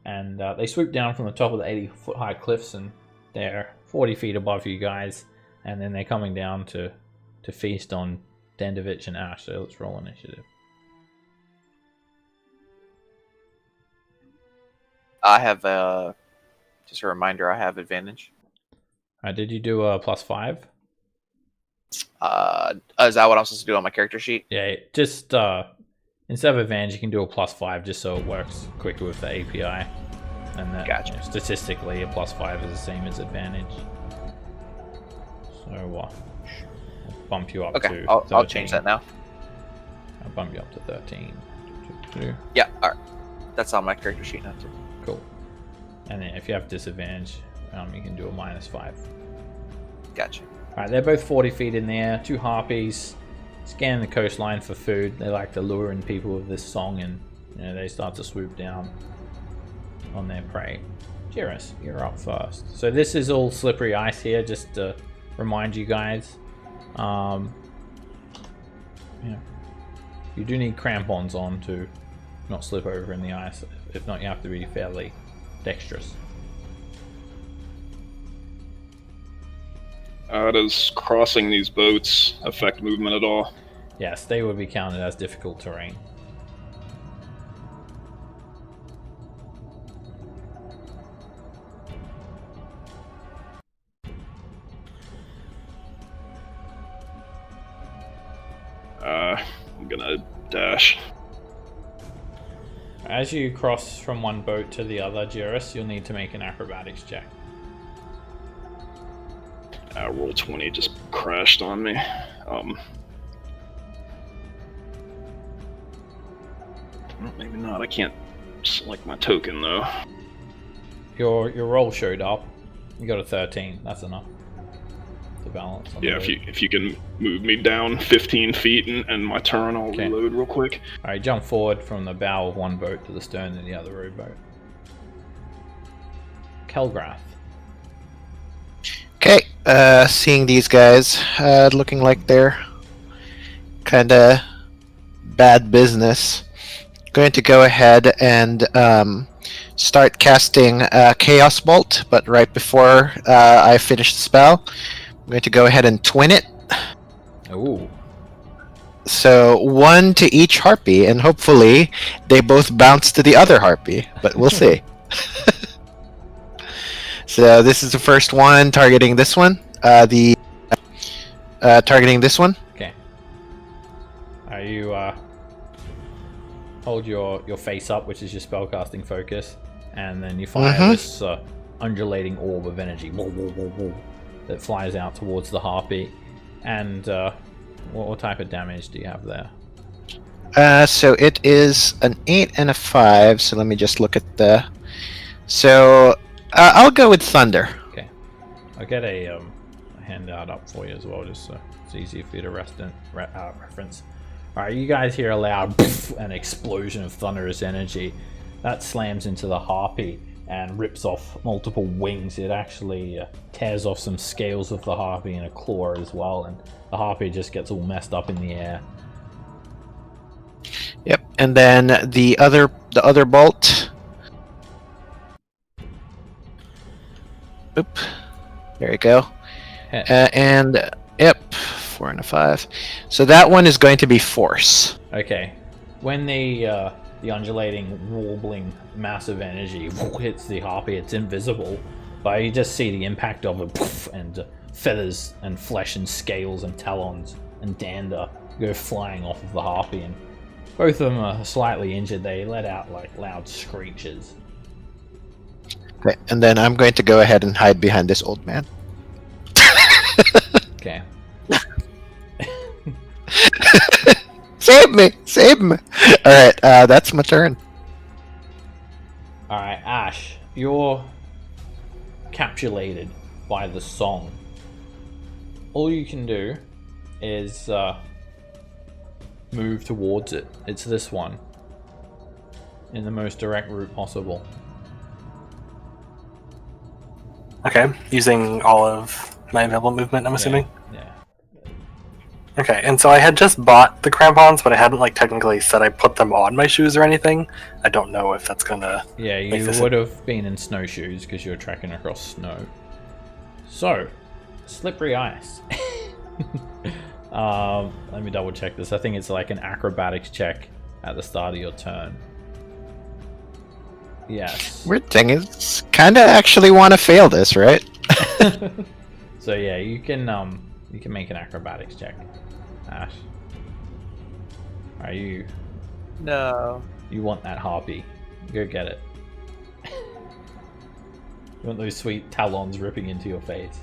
And they swoop down from the top of the 80-foot high cliffs, and they're 40 feet above you guys. And then they're coming down to feast on Dandovich and Ash. So let's roll initiative. I have just a reminder. I have advantage. Did you do a +5? Is that what I'm supposed to do on my character sheet? Yeah, just instead of advantage, you can do a +5 just so it works quicker with the API. And that Gotcha. Statistically, a +5 is the same as advantage. So I'll bump you up to. Okay, I'll change that now. I'll bump you up to 13. Yeah, all right. That's on my character sheet now too. Cool. And then if you have disadvantage, you can do a -5. Gotcha. Alright, they're both 40 feet in the air. 2 harpies scan the coastline for food. They like to lure in people with this song, and they start to swoop down on their prey. Jiris, you're up first. So this is all slippery ice here, just to remind you guys. You do need crampons on to not slip over in the ice. If not, you have to be fairly dexterous. Does crossing these boats affect movement at all? Yes, they would be counted as difficult terrain. I'm gonna dash. As you cross from one boat to the other, Jiris, you'll need to make an acrobatics check. Roll20 just crashed on me. Maybe not. I can't select my token though. Your roll showed up. You got a 13. That's enough to balance. On Yeah, the if you can move me down 15 feet and my turn, I'll Okay. reload real quick. All right, jump forward from the bow of one boat to the stern of the other rowboat. Kelgrath. Okay, seeing these guys looking like they're kind of bad business, going to go ahead and start casting Chaos Bolt, but right before I finish the spell, I'm going to go ahead and twin it. Ooh. So 1 to each harpy, and hopefully they both bounce to the other harpy, but we'll see. So this is the first one targeting this one. Targeting this one. Okay. You hold your face up, which is your spellcasting focus, and then you fire this undulating orb of energy that flies out towards the harpy. And what type of damage do you have there? So it is an 8 and a 5. So let me just look at the. So I'll go with thunder. Okay. I'll get a handout up for you as well, just so it's easier for you to reference. Alright, you guys hear a loud an explosion of thunderous energy. That slams into the harpy and rips off multiple wings. It actually tears off some scales of the harpy and a claw as well, and the harpy just gets all messed up in the air. Yep, and then the other bolt. Oop, there you go. And yep, 4 and a 5. So that one is going to be force. Okay. When the undulating, warbling mass of energy hits the harpy, it's invisible, but you just see the impact of it, and feathers and flesh and scales and talons and dander go flying off of the harpy, and both of them are slightly injured. They let out like loud screeches. Okay, and then I'm going to go ahead and hide behind this old man. Okay. Save me! Save me! Alright, that's my turn. Alright, Ash, you're capsulated by the song. All you can do is move towards it. It's this one. In the most direct route possible. Okay, using all of my available movement, I'm assuming? Yeah. Okay, and so I had just bought the crampons, but I hadn't technically said I put them on my shoes or anything. I don't know if that's gonna... Yeah, you would have been in snowshoes because you're trekking across snow. So, slippery ice. Let me double check this. I think it's like an acrobatics check at the start of your turn. Yes. Weird thing is, kind of actually want to fail this, right? So yeah, you can make an acrobatics check. Ash. Are you? No. You want that harpy? Go get it. You want those sweet talons ripping into your face?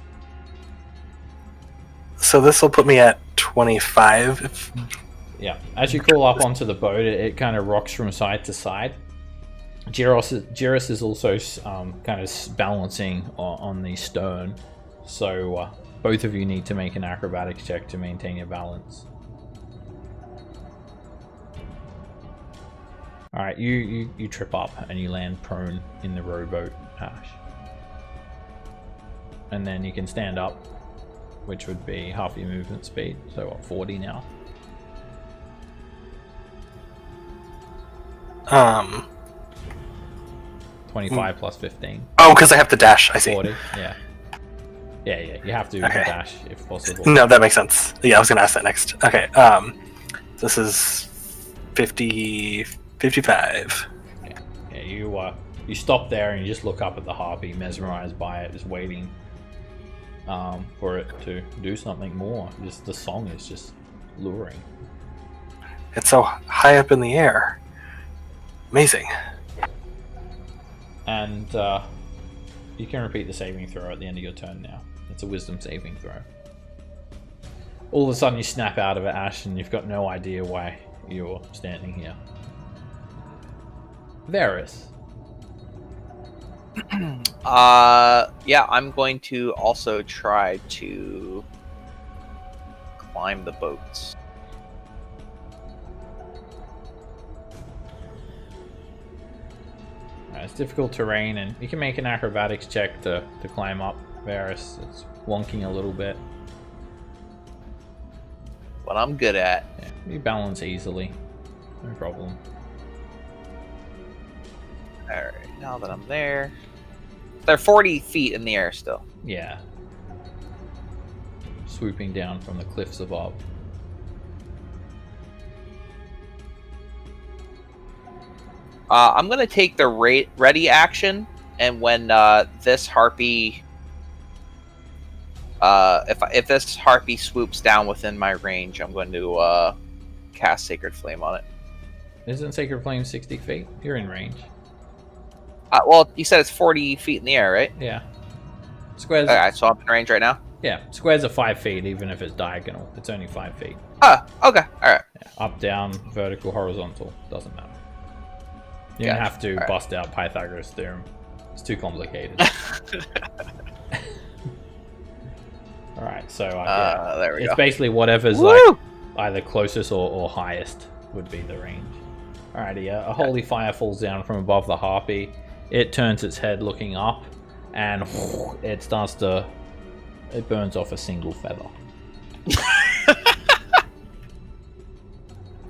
So this will put me at 25. Yeah. As you crawl up onto the boat, it kind of rocks from side to side. Jiris is also kind of balancing on the stern, so both of you need to make an acrobatics check to maintain your balance. Alright, you trip up and you land prone in the rowboat, Ash. And then you can stand up, which would be half your movement speed, so what, 40 now? 25 plus 15. Oh, because I have to dash, I see. 40, yeah. Yeah, you have to dash if possible. No, that makes sense. Yeah, I was going to ask that next. Okay, this is 50, 55. Yeah, you stop there and you just look up at the harpy, mesmerized by it, just waiting for it to do something more. Just the song is just luring. It's so high up in the air. Amazing. And you can repeat the saving throw at the end of your turn now. It's a wisdom saving throw. All of a sudden you snap out of it, Ash, and you've got no idea why you're standing here. Varys. Yeah, I'm going to also try to climb the boats. It's difficult terrain, and you can make an acrobatics check to climb up, Varys. It's wonking a little bit. What I'm good at. Yeah, you balance easily. No problem. Alright, now that I'm there. They're 40 feet in the air still. Yeah. Swooping down from the cliffs above. I'm gonna take the ready action, and when this harpy, if this harpy swoops down within my range, I'm going to cast Sacred Flame on it. Isn't Sacred Flame 60 feet? You're in range. Well, you said it's 40 feet in the air, right? Yeah. Squares. Alright, so I'm in range right now. Yeah, squares are 5 feet, even if it's diagonal. It's only 5 feet. Oh, okay, alright. Yeah. Up, down, vertical, horizontal. Doesn't matter. You don't have to bust out Pythagoras' theorem. It's too complicated. Alright, so there we go. It's basically whatever's like either closest or highest would be the range. Alrighty, a holy fire falls down from above the harpy. It turns its head looking up, and it burns off a single feather.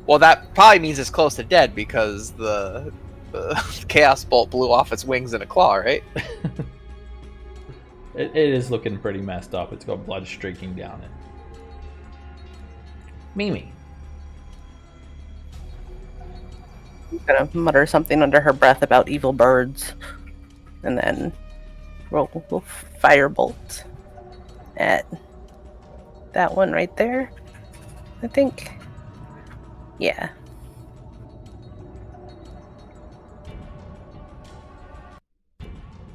Well, that probably means it's close to dead because the chaos bolt blew off its wings and a claw, right? It is looking pretty messed up. It's got blood streaking down it. Mimi. I'm gonna mutter something under her breath about evil birds, and then roll firebolt at that one right there, I think. Yeah.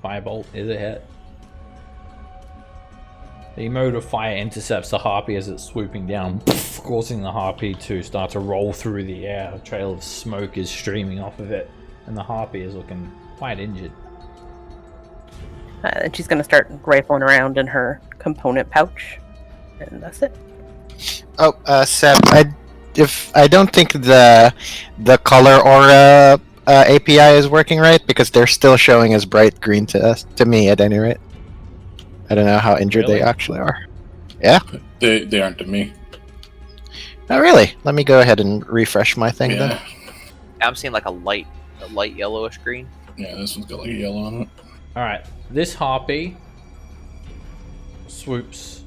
Firebolt is a hit. The mode of fire intercepts the harpy as it's swooping down, causing the harpy to start to roll through the air. A trail of smoke is streaming off of it, and the harpy is looking quite injured. And she's gonna start rifling around in her component pouch, and that's it. Oh, Seb, I don't think the color aura API is working right, because they're still showing as bright green to me at any rate. I don't know how injured Really? they actually are. Yeah? They aren't to me. Oh, really? Let me go ahead and refresh my thing then. Yeah. I'm seeing like a light yellowish green. Yeah, this one's got like a yellow on it. Alright, this harpy swoops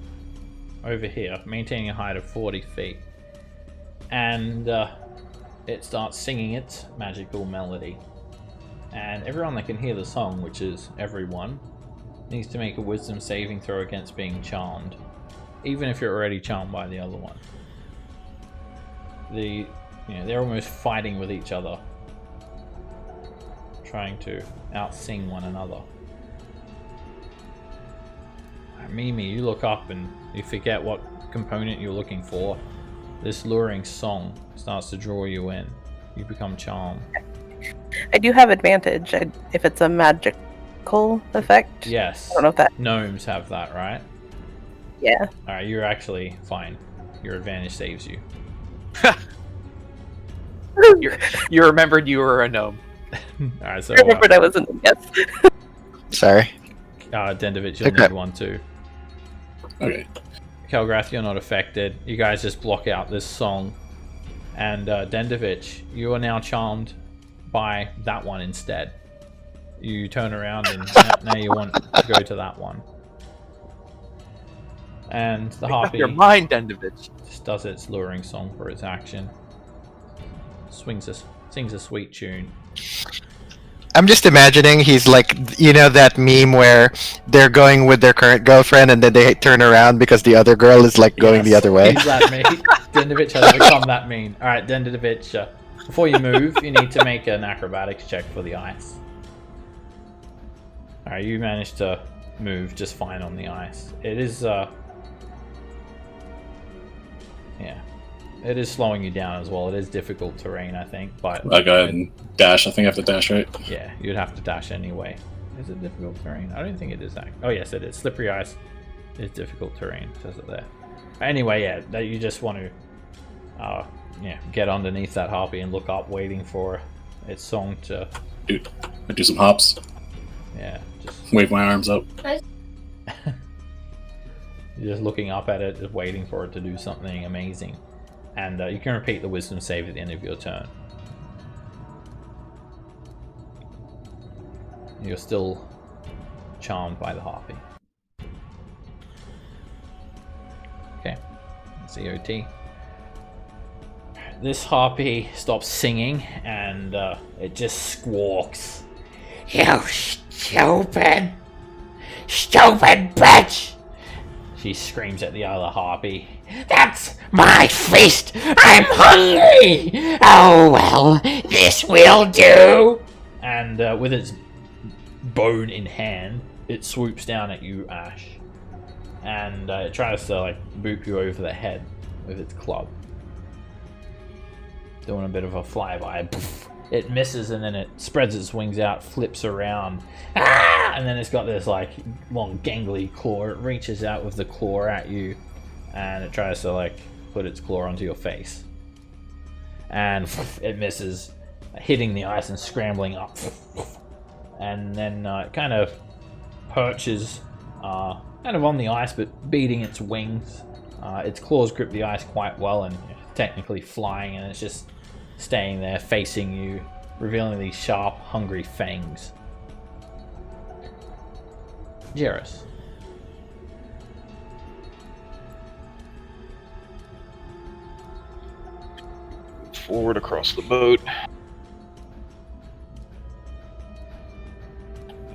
over here, maintaining a height of 40 feet. And it starts singing its magical melody. And everyone that can hear the song, which is everyone, needs to make a wisdom saving throw against being charmed. Even if you're already charmed by the other one. They're almost fighting with each other. Trying to out-sing one another. Mimi, you look up and you forget what component you're looking for. This luring song starts to draw you in. You become charmed. I do have advantage if it's a magical effect. Yes. I don't know if that... Gnomes have that, right? Yeah. Alright, you're actually fine. Your advantage saves you. You remembered you were a gnome. Alright, so I remembered I wasn't. Yes. Sorry. Dendovich, you'll Okay. need one too. Okay. Kelgrath, you're not affected. You guys just block out this song. And Dendovich, you are now charmed by that one instead. You turn around and now you want to go to that one. And the harpy Your mind, Dendovich. just does its luring song for its action. Sings a sweet tune. I'm just imagining he's like, you know, that meme where they're going with their current girlfriend and then they turn around because the other girl is like going the Yes, other way. he's that mean. Dendovich has become that mean. Alright, Dendovich, before you move, you need to make an acrobatics check for the ice. Alright, you managed to move just fine on the ice. It is, it is slowing you down as well. It is difficult terrain, I think, but... I go ahead and dash. I think I have to dash, right? Yeah, you'd have to dash anyway. Is it difficult terrain? I don't think it is. Oh, yes, it is. Slippery ice is difficult terrain. It says it there. Anyway, yeah, that you just want to get underneath that harpy and look up, waiting for its song to... Dude, I do some hops. Yeah, just... Wave my arms up. You're just looking up at it, just waiting for it to do something amazing. And you can repeat the wisdom save at the end of your turn. You're still charmed by the harpy. Okay, COT. This harpy stops singing and it just squawks. You stupid bitch! She screams at the other harpy. That's my feast! I'm hungry! Oh well, this will do! And with its bone in hand, it swoops down at you, Ash. And it tries to like boop you over the head with its club. Doing a bit of a flyby. It misses and then it spreads its wings out, flips around. Ah! And then it's got this like long gangly claw. It reaches out with the claw at you. And it tries to like put its claw onto your face. And it misses, hitting the ice and scrambling up. And then it kind of perches kind of on the ice but beating its wings. Its claws grip the ice quite well and technically flying, and it's just staying there facing you, revealing these sharp, hungry fangs. Jairus. Forward across the boat.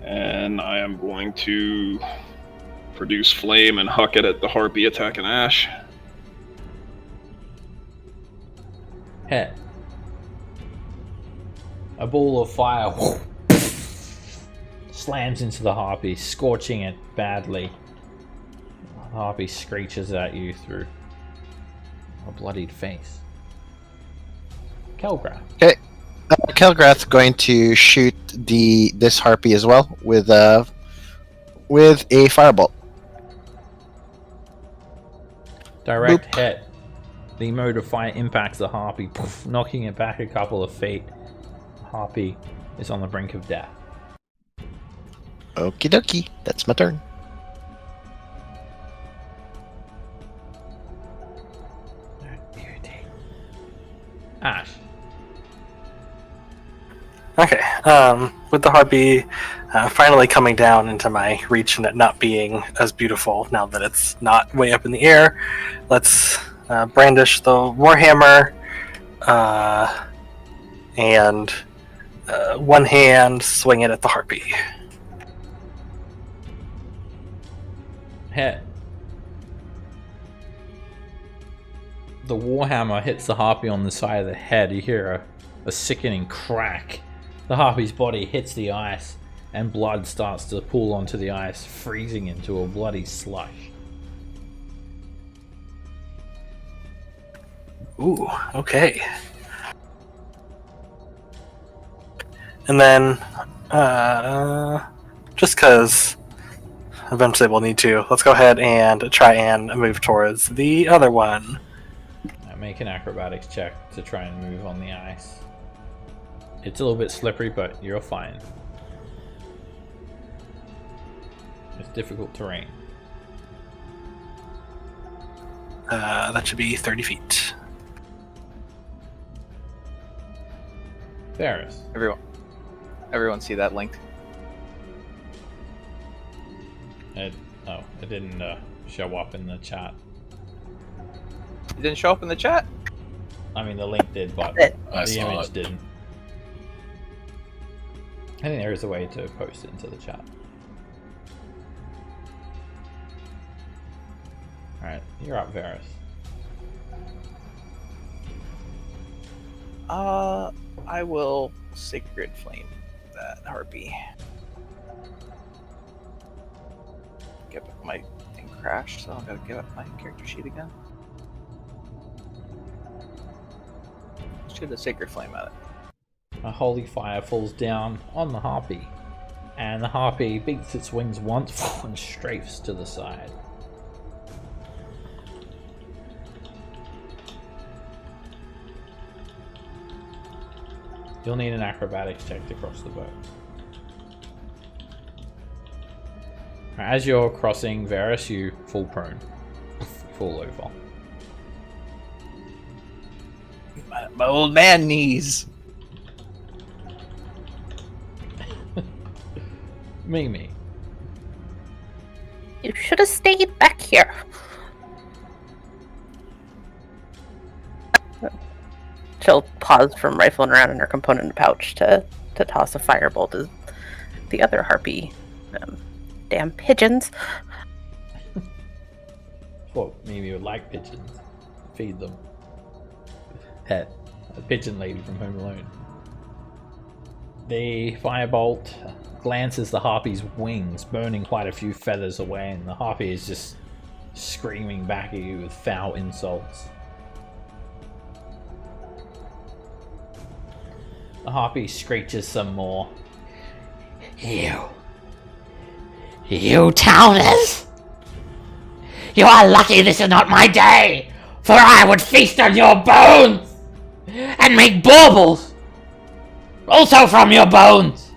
And I am going to produce flame and huck it at the harpy attacking Ash. Hit. A ball of fire slams into the harpy, scorching it badly. The harpy screeches at you through a bloodied face. Kelgrath. Okay. Kelgrath's going to shoot this harpy as well with a firebolt. Direct hit. The mode of fire impacts the harpy, knocking it back a couple of feet. The harpy is on the brink of death. Okie dokie. That's my turn. Ash. Okay. With the harpy finally coming down into my reach and it not being as beautiful now that it's not way up in the air, let's brandish the warhammer and one hand swing it at the harpy. Hit. The warhammer hits the harpy on the side of the head. You hear a sickening crack. The harpy's body hits the ice, and blood starts to pool onto the ice, freezing into a bloody slush. Ooh, okay. And then, just because eventually we'll need to, let's go ahead and try and move towards the other one. Make an acrobatics check to try and move on the ice. It's a little bit slippery, but you're fine. It's difficult terrain. That should be 30 feet. Ferris. Everyone see that link? It didn't show up in the chat. It didn't show up in the chat? I mean, the link did, but I the saw image it. didn't. I think there is a way to post it into the chat. Alright, you're up, Varus. I will Sacred Flame that harpy. My thing crashed, so I gotta get up my character sheet again. Shoot a Sacred Flame at it. A holy fire falls down on the harpy, and the harpy beats its wings once and strafes to the side. You'll need an acrobatics check to cross the boat. As you're crossing Varus, you fall prone. Fall over. My old man knees. Mimi. You should have stayed back here. She'll pause from rifling around in her component pouch to toss a firebolt at the other harpy. Damn pigeons. Well, Mimi would like pigeons. Feed them. Pet. A pigeon lady from Home Alone. The firebolt glances the harpy's wings, burning quite a few feathers away, and the harpy is just screaming back at you with foul insults. The harpy screeches some more. You towners! You are lucky this is not my day, for I would feast on your bones and make baubles, also from your bones.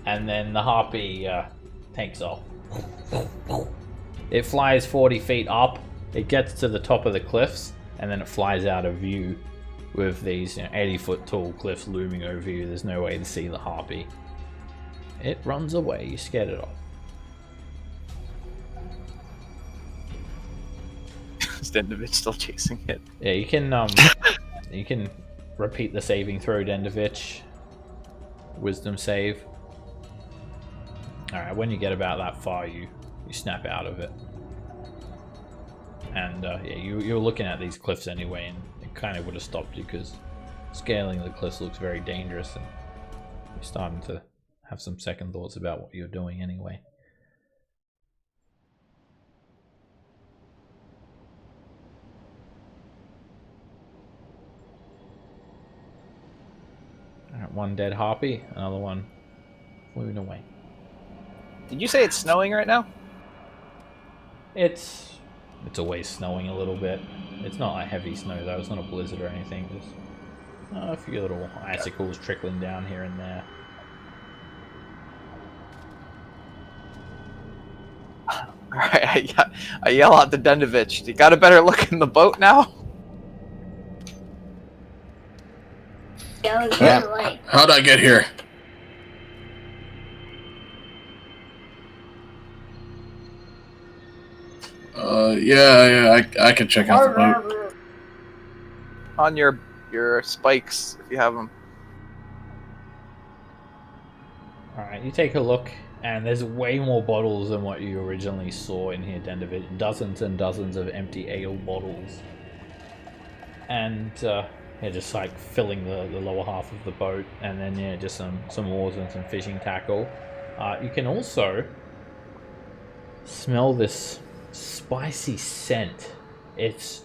And then the harpy takes off. It flies 40 feet up, it gets to the top of the cliffs, and then it flies out of view with these 80-foot tall cliffs looming over you. There's no way to see the harpy. It runs away. You scared it off. Is Dendovich still chasing it? Yeah, you can repeat the saving throw, Dendovich. Wisdom save. Alright, when you get about that far, you snap out of it. And yeah, you're looking at these cliffs anyway, and it kind of would have stopped you because scaling the cliffs looks very dangerous, and you're starting to have some second thoughts about what you're doing anyway. Alright, one dead harpy, another one moving away. Did you say it's snowing right now? It's always snowing a little bit. It's not like heavy snow though, it's not a blizzard or anything, just a few little icicles trickling down here and there. Alright, I yell out to Dendovich, you got a better look in the boat now? going to the lake. How'd I get here? I can check out the boat. On your spikes, if you have them. Alright, you take a look, and there's way more bottles than what you originally saw in here, Dendovich. Dozens and dozens of empty ale bottles. And, just like filling the lower half of the boat, and then, just some oars and some fishing tackle. You can also smell this spicy scent. It's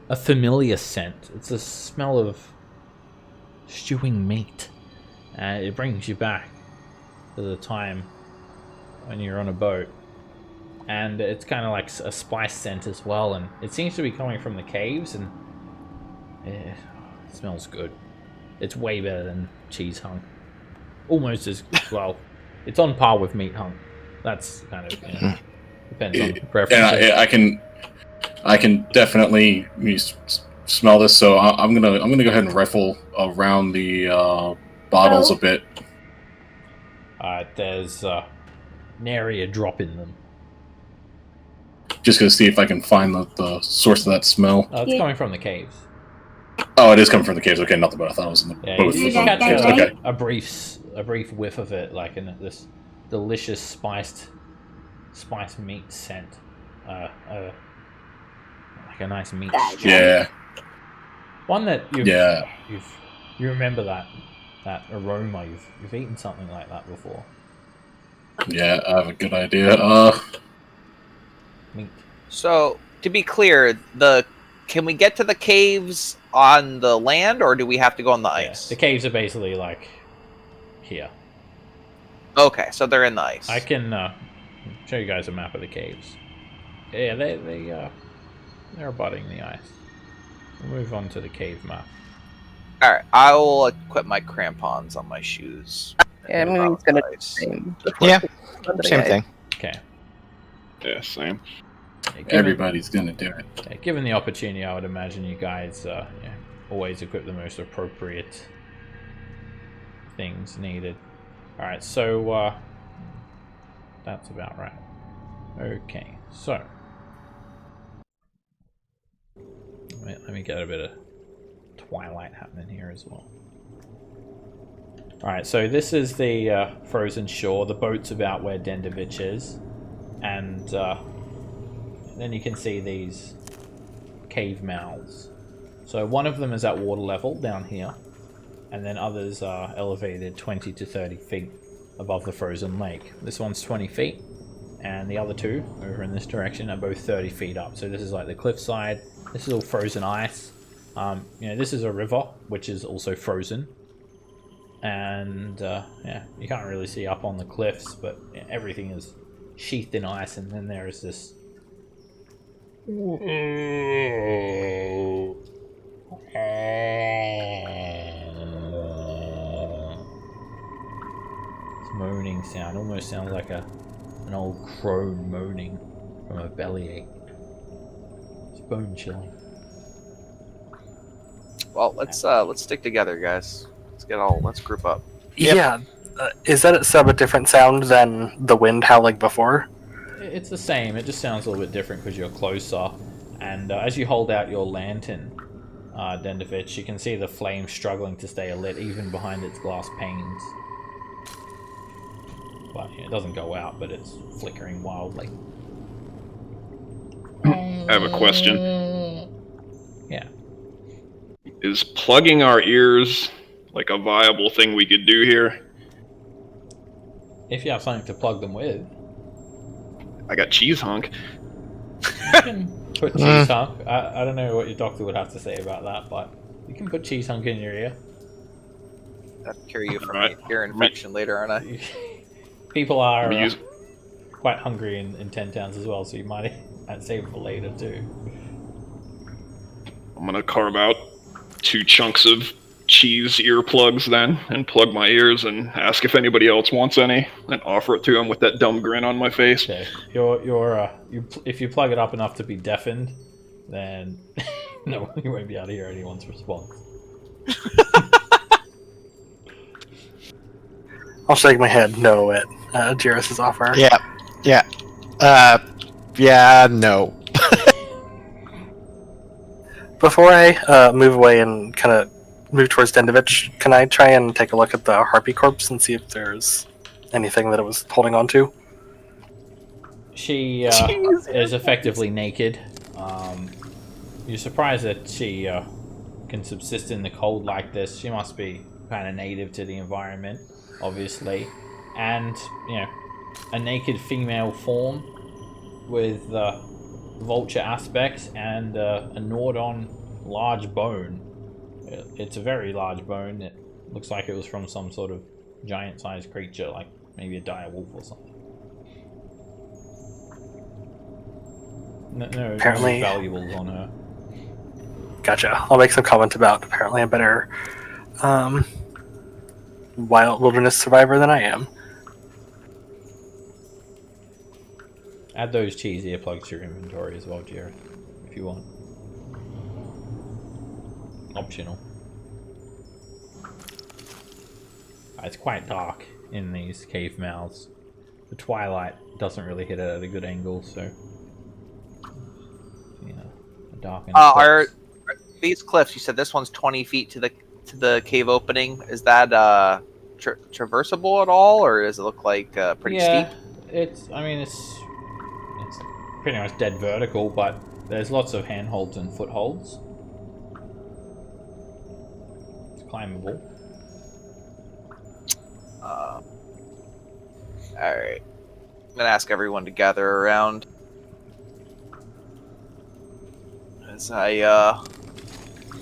a familiar scent. It's a smell of stewing meat. And it brings you back to the time when you're on a boat. And it's kind of like a spice scent as well. And it seems to be coming from the caves, and it smells good. It's way better than cheese hunk. Almost as well. It's on par with meat hunk. That's kind of, depends on preference. Yeah, I can definitely smell this. So I'm gonna go ahead and rifle around the bottles a bit. There's nary a drop in them. Just gonna see if I can find the source of that smell. It's coming from the caves. Oh, it is coming from the caves. Okay, nothing but I thought it was in the boat. You Okay. catch a brief whiff of it, like in this delicious spiced meat scent. Like a nice meat stew. Yeah. One that you remember that aroma. You've eaten something like that before. Yeah, I have a good idea. Meat. So, to be clear, can we get to the caves on the land, or do we have to go on the ice? The caves are basically like here. Okay, so they're in the ice. I can show you guys a map of the caves. Yeah, they're abutting the ice. We'll move on to the cave map. Alright, I will equip my crampons on my shoes. Yeah, I mean, it's gonna ice. same. Yeah, same thing. Okay. Yeah, same. Everybody's gonna do it. Okay, given the opportunity, I would imagine you guys always equip the most appropriate things needed. Alright, so that's about right. Okay, so let me get a bit of twilight happening here as well. Alright, so this is the frozen shore. The boat's about where Dendovich is. And then you can see these cave mouths. So one of them is at water level down here. And then others are elevated 20 to 30 feet above the frozen lake. This one's 20 feet. And the other two, over in this direction, are both 30 feet up. So this is like the cliffside. This is all frozen ice. This is a river, which is also frozen. And you can't really see up on the cliffs, but everything is sheathed in ice. And then there is this moaning sound. Almost sounds like an old crone moaning from a bellyache. It's bone chilling. Well, let's stick together, guys. Let's group up. Yeah. Is that itself a different sound than the wind howling before? It's the same. It just sounds a little bit different because you're closer. And as you hold out your lantern, Dendovich, you can see the flame struggling to stay alit even behind its glass panes. Well, it doesn't go out, but it's flickering wildly. I have a question. Yeah. Is plugging our ears like a viable thing we could do here? If you have something to plug them with. I got cheese hunk. You can put cheese hunk. I don't know what your doctor would have to say about that, but you can put cheese hunk in your ear. That'll cure you from an ear infection later, aren't I? People are quite hungry in 10 towns as well, so you might save it for later too. I'm gonna carve out 2 chunks of cheese earplugs then, and plug my ears and ask if anybody else wants any, and offer it to them with that dumb grin on my face. Okay, if you plug it up enough to be deafened, then no, you won't be able to hear anyone's response. I'll shake my head no at Jairus' offer. Yeah. Yeah, no. Before I move away and kind of move towards Dendovich, can I try and take a look at the harpy corpse and see if there's anything that it was holding on to? She is effectively naked. You're surprised that she can subsist in the cold like this. She must be kind of native to the environment, obviously. And, a naked female form with vulture aspects and a gnawed-on large bone. It's a very large bone. It looks like it was from some sort of giant-sized creature, like maybe a dire wolf or something. No Apparently- valuables on her. Gotcha. I'll make some comment about apparently a better wild wilderness survivor than I am. Add those cheese earplugs to your inventory as well, Jared, if you want. Optional. It's quite dark in these cave mouths. The twilight doesn't really hit at a good angle, so a darkened Are these cliffs? You said this one's 20 feet to the cave opening. Is that traversable at all, or does it look like pretty steep? It's pretty much dead vertical, but there's lots of handholds and footholds. It's climbable. Alright. I'm gonna ask everyone to gather around as I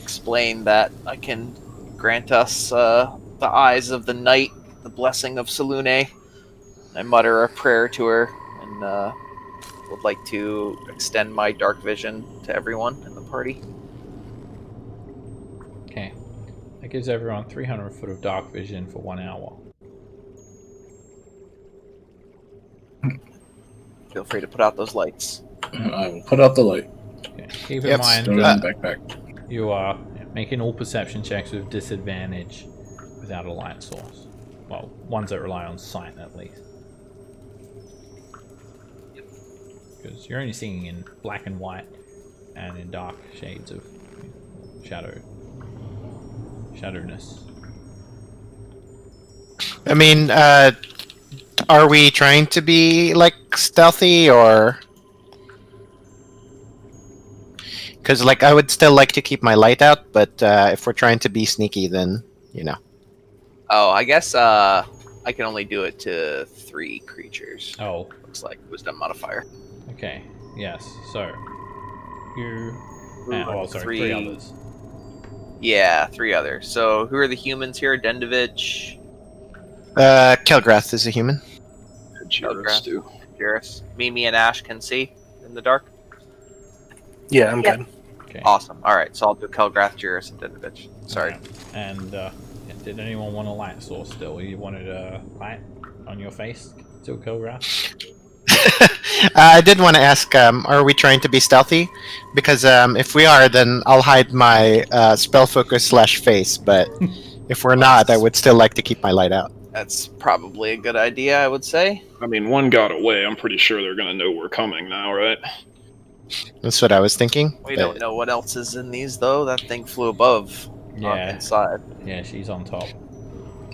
explain that I can grant us the eyes of the night, the blessing of Selune. I mutter a prayer to her and would like to extend my dark vision to everyone in the party. Okay. That gives everyone 300 foot of dark vision for 1 hour. Feel free to put out those lights. I will put out the light. Okay. Keep in Yep. mind Throw it in the backpack. you are making all perception checks with disadvantage without a light source. Well, ones that rely on sight at least. Because you're only seeing in black and white and in dark shades of shadowness. I mean, are we trying to be like stealthy or? Because I would still like to keep my light out, but if we're trying to be sneaky, then Oh, I guess I can only do it to 3 creatures. Oh, Looks like wisdom modifier. okay. Yes. So you. Sorry. 3 3 others. Yeah, 3 others. So who are the humans here? Dendovich, Kelgrath is a human. Jairus too. Jairus, Mimi, and Ash can see in the dark. Yeah, I'm good. Okay. Awesome. All right, so I'll do Kelgrath, Jairus, and Dendovich. Sorry. Alright. And did anyone want a light source still? You wanted a light on your face still, Kilgrath? I did want to ask, are we trying to be stealthy? Because if we are, then I'll hide my spell focus / face, but if we're not, I would still like to keep my light out. That's probably a good idea, I would say. I mean, one got away. I'm pretty sure they're gonna know we're coming now, right? That's what I was thinking. We don't know what else is in these, though. That thing flew above, not Yeah. inside. Yeah, she's on top.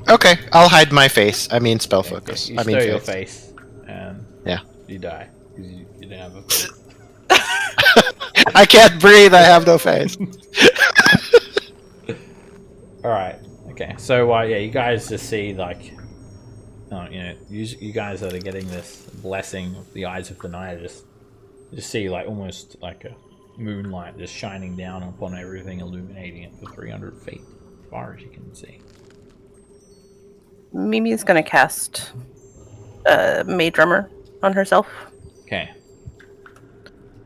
Okay, I'll hide my face. I mean spell Okay, focus. You I mean stir your face. face, and Yeah. you die because you didn't have a face. I can't breathe. I have no face. All right. Okay. So yeah, you guys just see you guys that are getting this blessing of the eyes of the night just see almost like a moonlight just shining down upon everything, illuminating it for 300 feet, as far as you can see. Mimi's gonna cast Mage Armor on herself. Okay.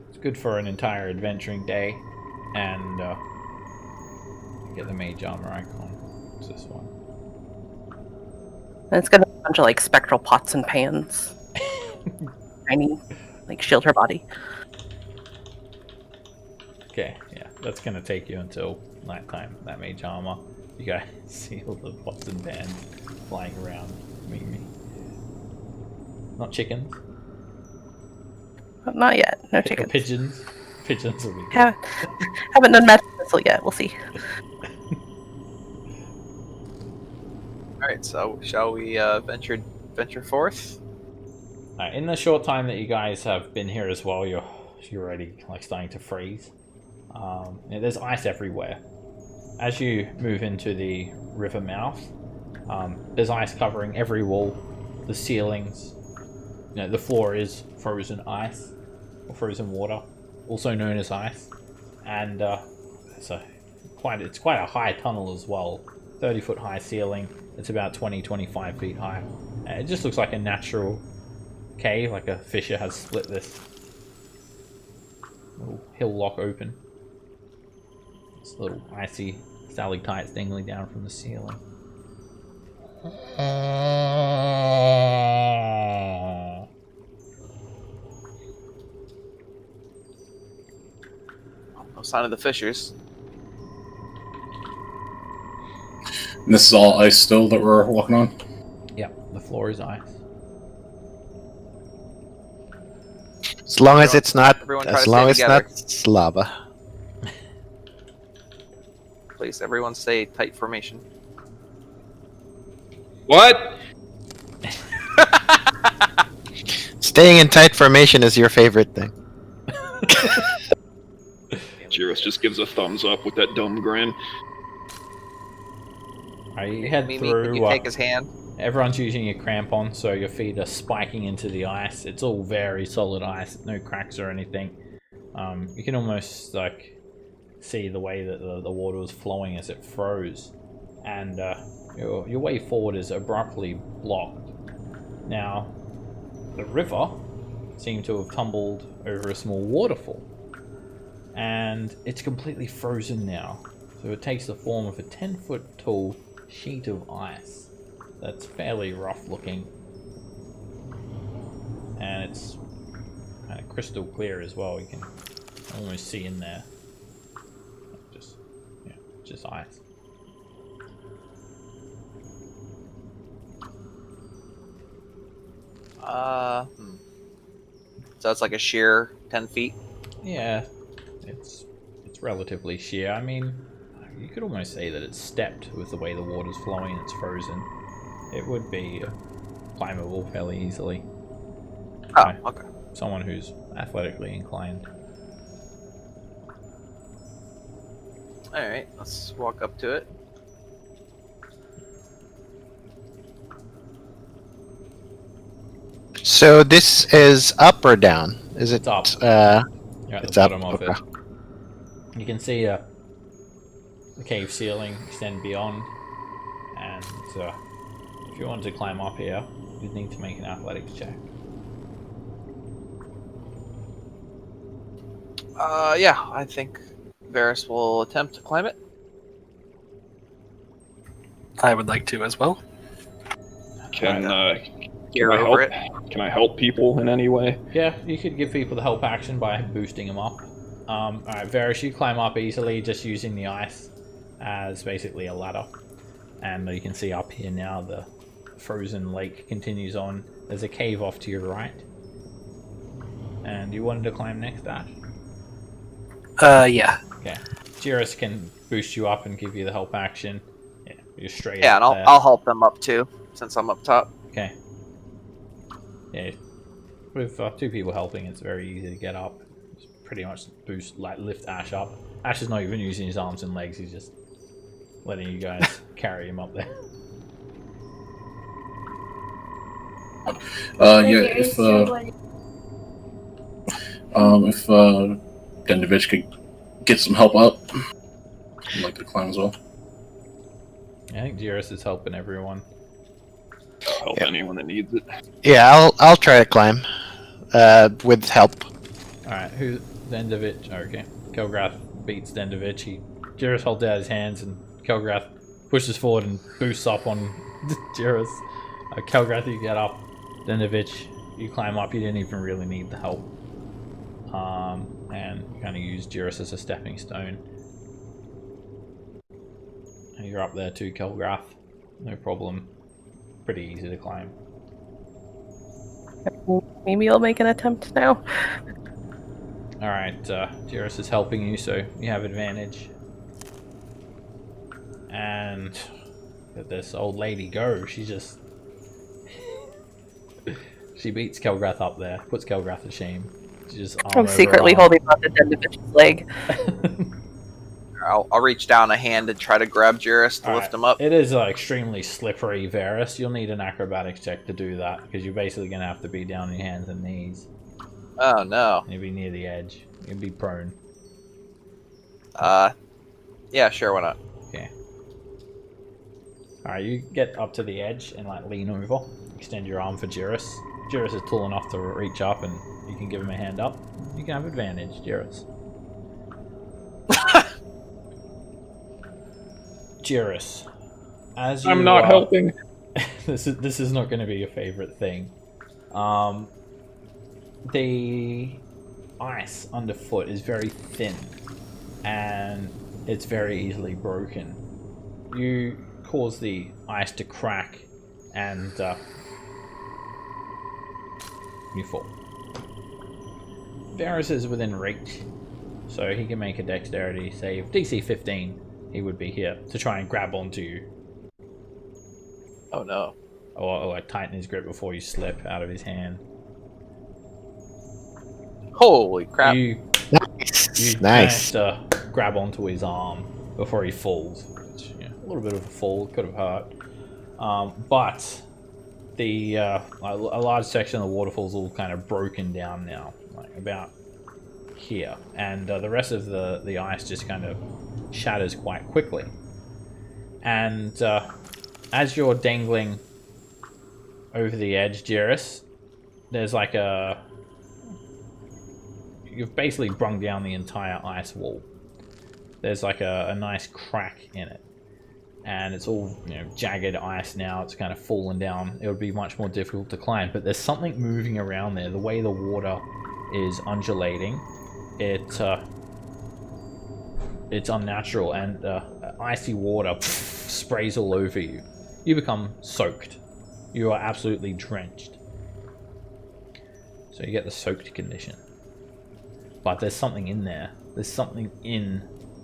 It's good for an entire adventuring day, and get the Mage Armor icon. It's this one. And it's gonna be a bunch of spectral pots and pans. Tiny, shield her body. Okay, yeah, that's gonna take you until nighttime, that Mage Armor. You guys see all the pots and pans flying around me. Not chickens. Not yet. No Or chickens. pigeons. Pigeons will be good. Haven't done magic missile yet. We'll see. Alright, so shall we venture forth? In the short time that you guys have been here as well, you're already like starting to freeze. There's ice everywhere. As you move into the river mouth, there's ice covering every wall, the ceilings. The floor is frozen ice or frozen water, also known as ice, and it's quite a high tunnel as well. 30-foot high ceiling. It's about 20-25 feet high. It just looks like a natural cave, like a fissure has split this little hill lock open. This little icy stalactites dangling down from the ceiling. No sign of the fissures. And this is all ice still that we're walking on? Yeah, the floor is ice. As long as it's not, Everyone try as to long stay as it's not lava. Please, everyone stay tight formation. What? Staying in tight formation is your favorite thing. Jirus just gives a thumbs up with that dumb grin. You head Mimi, through. can you take his hand? Everyone's using your crampon, so your feet are spiking into the ice. It's all very solid ice, no cracks or anything. You can almost like see the way that the water was flowing as it froze, and your way forward is abruptly blocked. Now, the river seemed to have tumbled over a small waterfall, and it's completely frozen now. So it takes the form of a 10-foot tall sheet of ice that's fairly rough looking, and it's kind of crystal clear as well. You can almost see in there. Just ice. So it's like a sheer 10 feet. Yeah, it's relatively sheer. I mean, you could almost say that it's stepped with the way the water's flowing. It's frozen. It would be climbable fairly easily. Oh, okay. Someone who's athletically inclined. Alright, let's walk up to it. So this is up or down? Is it It's up. You're at it's the up. bottom of Okay. it. You can see the cave ceiling extend beyond, and if you wanted to climb up here, you'd need to make an athletics check. Yeah, I think Varys will attempt to climb it. I would like to as well. Can Gear I over help? it. Can I help people in any way? Yeah, you could give people the help action by boosting them up. Alright, Varys, you climb up easily just using the ice as basically a ladder. And you can see up here now the frozen lake continues on. There's a cave off to your right. And you wanted to climb next, Ash? Yeah. Okay. Jirus can boost you up and give you the help action. Yeah, you're straight Yeah, up and there. I'll help them up too, since I'm up top. Okay. Yeah, with two people helping, it's very easy to get up. Just pretty much boost, like lift Ash up. Ash is not even using his arms and legs; he's just letting you guys carry him up there. Yeah, if Dendovich could get some help up, I'd like to climb as well. I think Jirus is helping everyone. Help anyone that needs it. Yeah, I'll try to climb with help. All right, who's Dendovich? Oh, okay, Kelgrath beats Dendovich. Jirus holds out his hands, and Kelgrath pushes forward and boosts up on Jirus. Kelgrath, you get up. Dendovich, you climb up. You didn't even really need the help. And you kind of use Jirus as a stepping stone. You're up there too, Kelgrath. No problem. Pretty easy to climb. Maybe I'll make an attempt now. Alright, Jirus is helping you, so you have advantage. And let this old lady go. She just... she beats Kelgrath up there. Puts Kelgrath to shame. She just I'm secretly holding on to Dendivich's leg. I'll reach down a hand and try to grab Jirus to lift him up. It is extremely slippery, Varus. You'll need an acrobatics check to do that, because you're basically going to have to be down on your hands and knees. Oh, no. You'll be near the edge. You'll be prone. Yeah, sure, why not? Okay. Alright, you get up to the edge and lean over. Extend your arm for Jirus. Jirus is tall enough to reach up, and you can give him a hand up. You can have advantage, Jirus. Jirus, as you I'm not helping. this is not going to be your favorite thing. The ice underfoot is very thin, and it's very easily broken. You cause the ice to crack, and you fall. Varus is within reach, so he can make a dexterity save. DC 15. He would be here to try and grab onto you. Oh no. Or tighten his grip before you slip out of his hand. Holy crap. You Nice. managed to grab onto his arm before he falls. Which, a little bit of a fall, could have hurt. But the a large section of the waterfall's all kind of broken down now. About here. And the rest of the ice just kind of shatters quite quickly. And as you're dangling over the edge, Jirus, there's you've basically brung down the entire ice wall. There's a nice crack in it. And it's all jagged ice now. It's kind of fallen down. It would be much more difficult to climb. But there's something moving around there. The way the water is undulating, it's unnatural, and icy water sprays all over you. You become soaked. You are absolutely drenched. So you get the soaked condition. But there's something in there. There's something in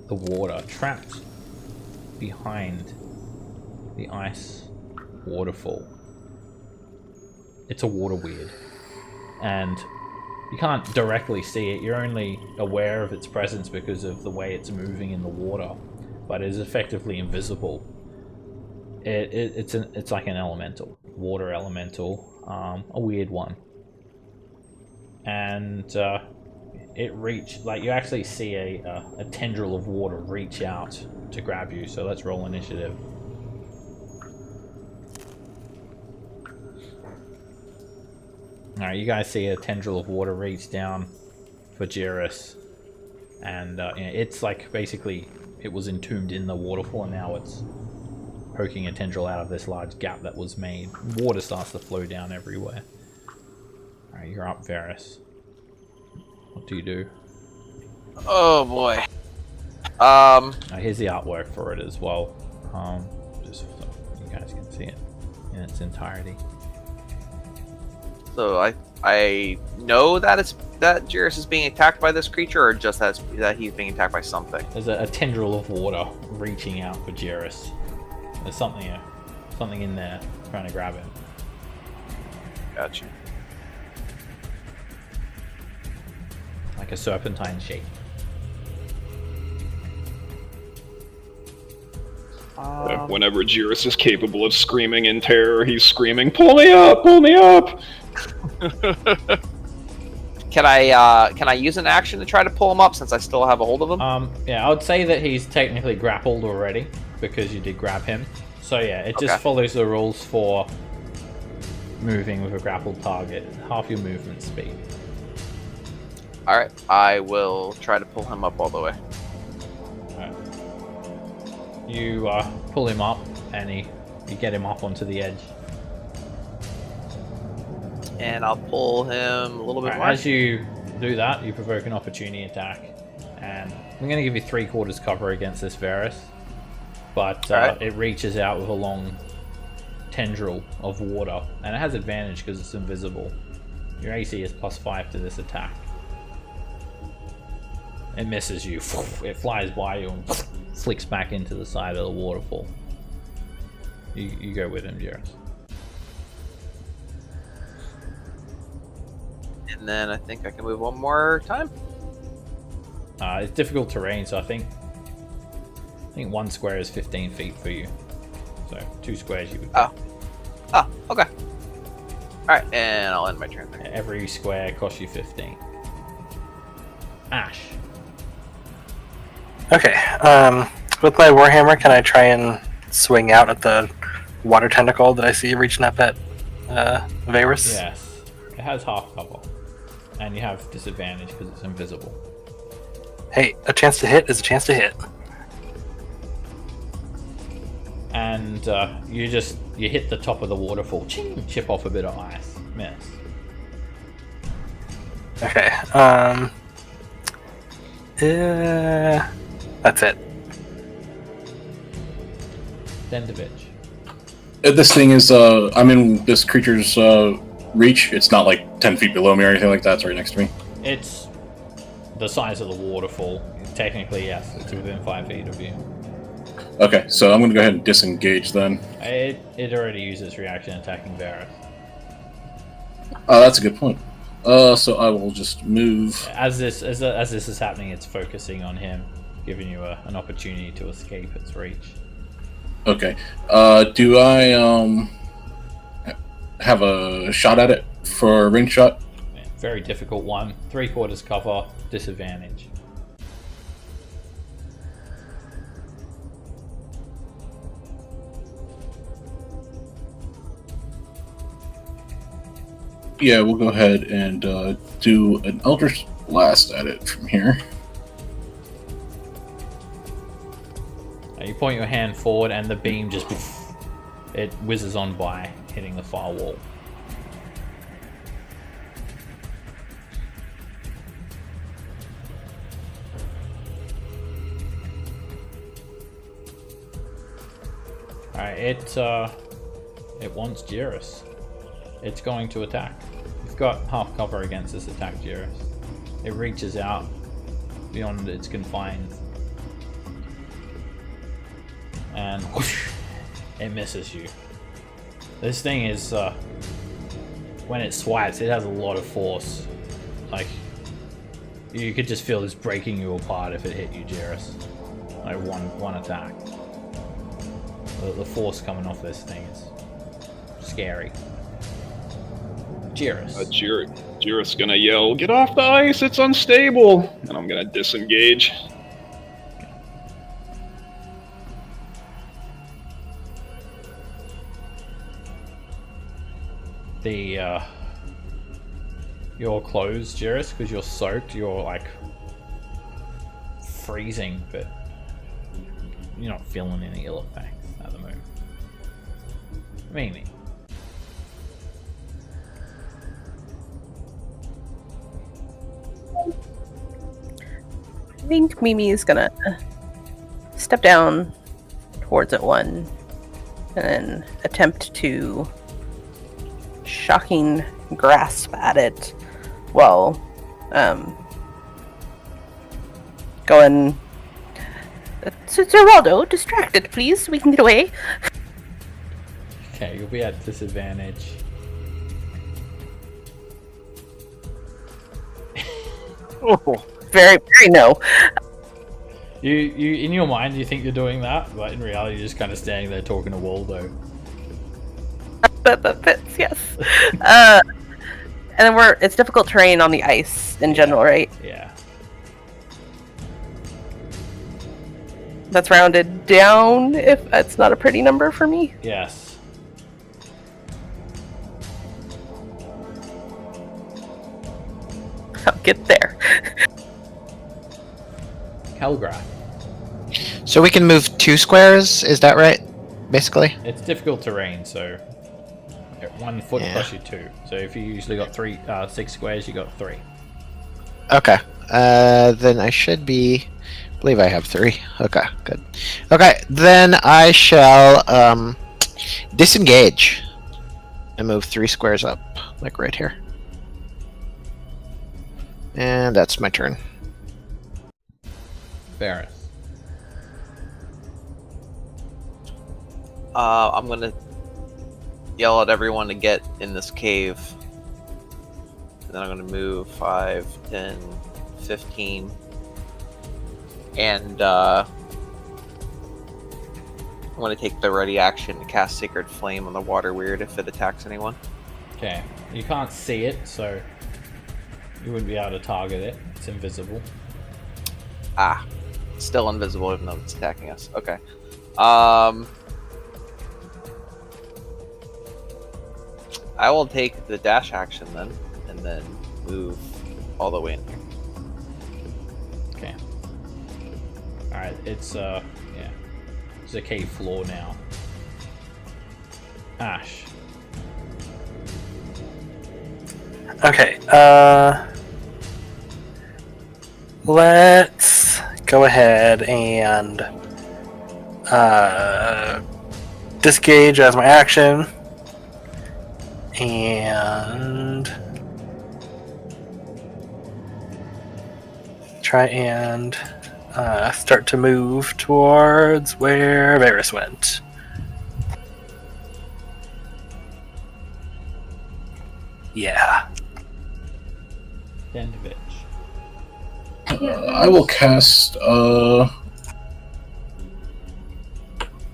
the water trapped behind the ice waterfall. It's a water weird. And you can't directly see it. You're only aware of its presence because of the way it's moving in the water, but it is effectively invisible. It's like an elemental, water elemental, a weird one. And you actually see a tendril of water reach out to grab you. So let's roll initiative. Alright, you guys see a tendril of water reach down for Jirus. And it's basically, it was entombed in the waterfall, and now it's poking a tendril out of this large gap that was made. Water starts to flow down everywhere. Alright, you're up, Varus. What do you do? Oh boy. Here's the artwork for it as well. Just so you guys can see it in its entirety. So I know that Jirus is being attacked by this creature, or just that he's being attacked by something. There's a tendril of water reaching out for Jirus. There's something in there trying to grab him. Gotcha. Like a serpentine shape. Whenever Jirus is capable of screaming in terror, he's screaming, "Pull me up! Pull me up!" Can I use an action to try to pull him up since I still have a hold of him? Yeah, I would say that he's technically grappled already because you did grab him. So yeah, it just follows the rules for moving with a grappled target. Half your movement speed. Alright, I will try to pull him up all the way. Alright. You pull him up, and you get him up onto the edge. And I'll pull him a little bit more. As you do that, you provoke an opportunity attack. And I'm going to give you 3/4 cover against this Varus. but Alright. it reaches out with a long tendril of water, and it has advantage because it's invisible. Your AC is +5 to this attack. It misses you. It flies by you and flicks back into the side of the waterfall. You go with him, Jairus. And then I think I can move one more time. It's difficult terrain, so I think 1 square is 15 feet for you. So 2 squares you would. Oh, okay. Alright, and I'll end my turn there. Every square costs you 15. Ash. Okay. With my warhammer, can I try and swing out at the water tentacle that I see reaching up at Varus? Yes. It has half cover. And you have disadvantage because it's invisible. Hey, a chance to hit is a chance to hit. And you hit the top of the waterfall. Ching! Chip off a bit of ice. Miss. Okay. That's it. Dendovich. This thing is, I'm in this creature's reach. It's not like 10 feet below me or anything like that. It's right next to me. It's the size of the waterfall. Technically, yes. It's within 5 feet of you. Okay, so I'm going to go ahead and disengage then. It already used its reaction attacking Varus. Oh, that's a good point. So I will just move. As this is happening, it's focusing on him, giving you an opportunity to escape its reach. Okay. Do I have a shot at it for a ring shot? Very difficult one. 3/4 cover, disadvantage. Yeah, we'll go ahead and do an Eldritch Blast at it from here. You point your hand forward, and the beam just it whizzes on by, hitting the far wall. Alright, it wants Jairus. It's going to attack. You've got half cover against this attack, Jairus. It reaches out beyond its confines. And whoosh, it misses you. This thing is, when it swipes, it has a lot of force. Like, you could just feel this breaking you apart if it hit you, Jairus. Like one attack. The force coming off this thing is scary. Jairus. Jairus gonna yell, "Get off the ice! It's unstable!" And I'm gonna disengage. You're closed, Jairus, because you're soaked. You're like freezing, but you're not feeling any ill effects at the moment. Mimi. I think Mimi is gonna step down towards it one and then attempt to shocking grasp at it while going, Sir Waldo, distracted, please, so we can get away. Okay, you'll be at disadvantage. Oh, very, very no. You in your mind you think you're doing that, but in reality you're just kind of standing there talking to Waldo. That fits, yes. And then it's difficult terrain on the ice in general, right? Yeah. That's rounded down if that's not a pretty number for me. Yes. I'll get there. Helgrath. So we can move 2 squares, is that right? Basically? It's difficult terrain, so 1 foot Yeah. plus you 2. So if you usually got 6 squares, you got 3. Okay. Then I should be believe I have 3. Okay, good. Okay, then I shall disengage and move 3 squares up, like right here. And that's my turn. Varys. I'm gonna yell at everyone to get in this cave. And then I'm gonna move 5, 10, 15. And I'm gonna take the ready action to cast Sacred Flame on the water weird if it attacks anyone. Okay. You can't see it, so you wouldn't be able to target it. It's invisible. Ah. Still invisible even though it's attacking us. Okay. I will take the dash action then, and then move all the way in here. Okay. Alright, it's yeah. It's a cave floor now. Ash. Okay, let's go ahead and disengage as my action, and try and start to move towards where Varys went. Yeah. Dendovich. I will cast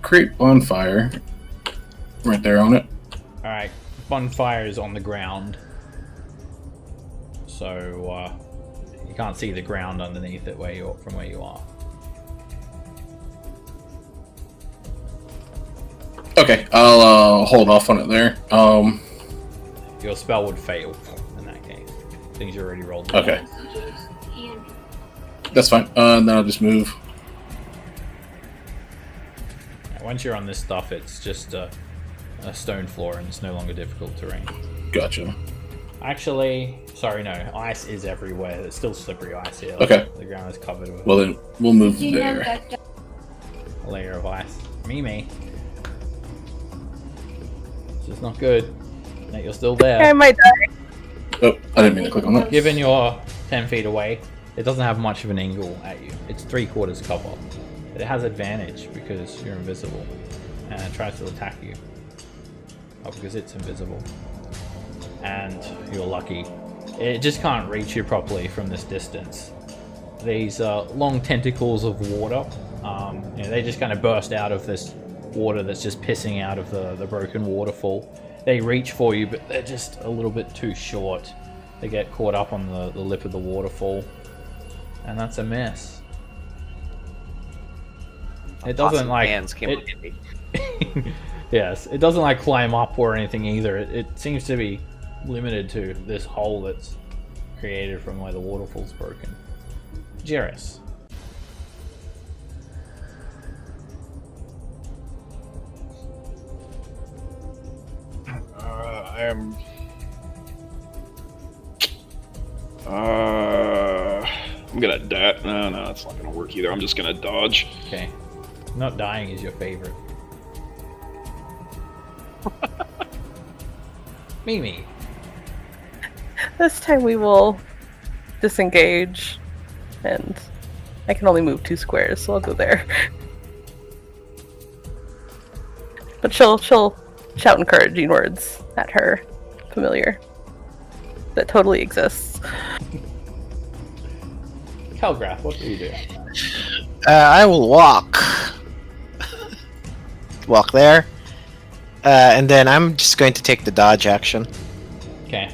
create bonfire right there on it. Alright, bonfire is on the ground. So you can't see the ground underneath it from where you are. Okay, I'll hold off on it there. Your spell would fail in that case. Things you already rolled. Okay. That's fine. And then I'll just move. Once you're on this stuff, it's just a stone floor and it's no longer difficult terrain. Gotcha. Actually, sorry, no. Ice is everywhere. There's still slippery ice here. Okay. The ground is covered with Well then, we'll move there. a layer of ice. Mimi. This is not good. That you're still there. I might die. Oh, I didn't mean to click on that. Given you're 10 feet away, it doesn't have much of an angle at you. It's 3/4 cover. But it has advantage because you're invisible. And it tries to attack you. Oh, because it's invisible. And you're lucky. It just can't reach you properly from this distance. These long tentacles of water, they just kind of burst out of this water that's just pissing out of the broken waterfall. They reach for you, but they're just a little bit too short. They get caught up on the lip of the waterfall. And that's a miss. It doesn't Awesome like... hands came up to me. Yes, it doesn't like climb up or anything either. It seems to be limited to this hole that's created from where the waterfall's broken. Jerris. I am. I'm gonna die. No, it's not gonna work either. I'm just gonna dodge. Okay. Not dying is your favorite. Mimi. This time we will disengage, and I can only move 2 squares, so I'll go there. But she'll shout encouraging words at her familiar that totally exists. Kelgrath, what do you do? I will walk. Walk there. And then I'm just going to take the dodge action. Okay.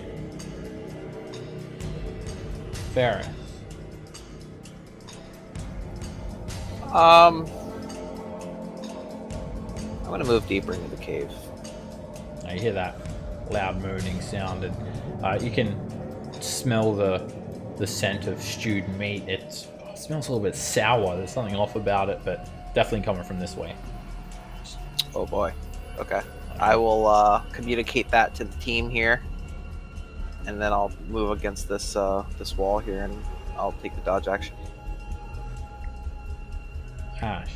Ferris. I'm gonna move deeper into the cave. Now you hear that loud moaning sound, and you can smell the scent of stewed meat. It smells a little bit sour. There's something off about it, but definitely coming from this way. Oh boy. Okay. I will communicate that to the team here, and then I'll move against this this wall here, and I'll take the dodge action. Ash.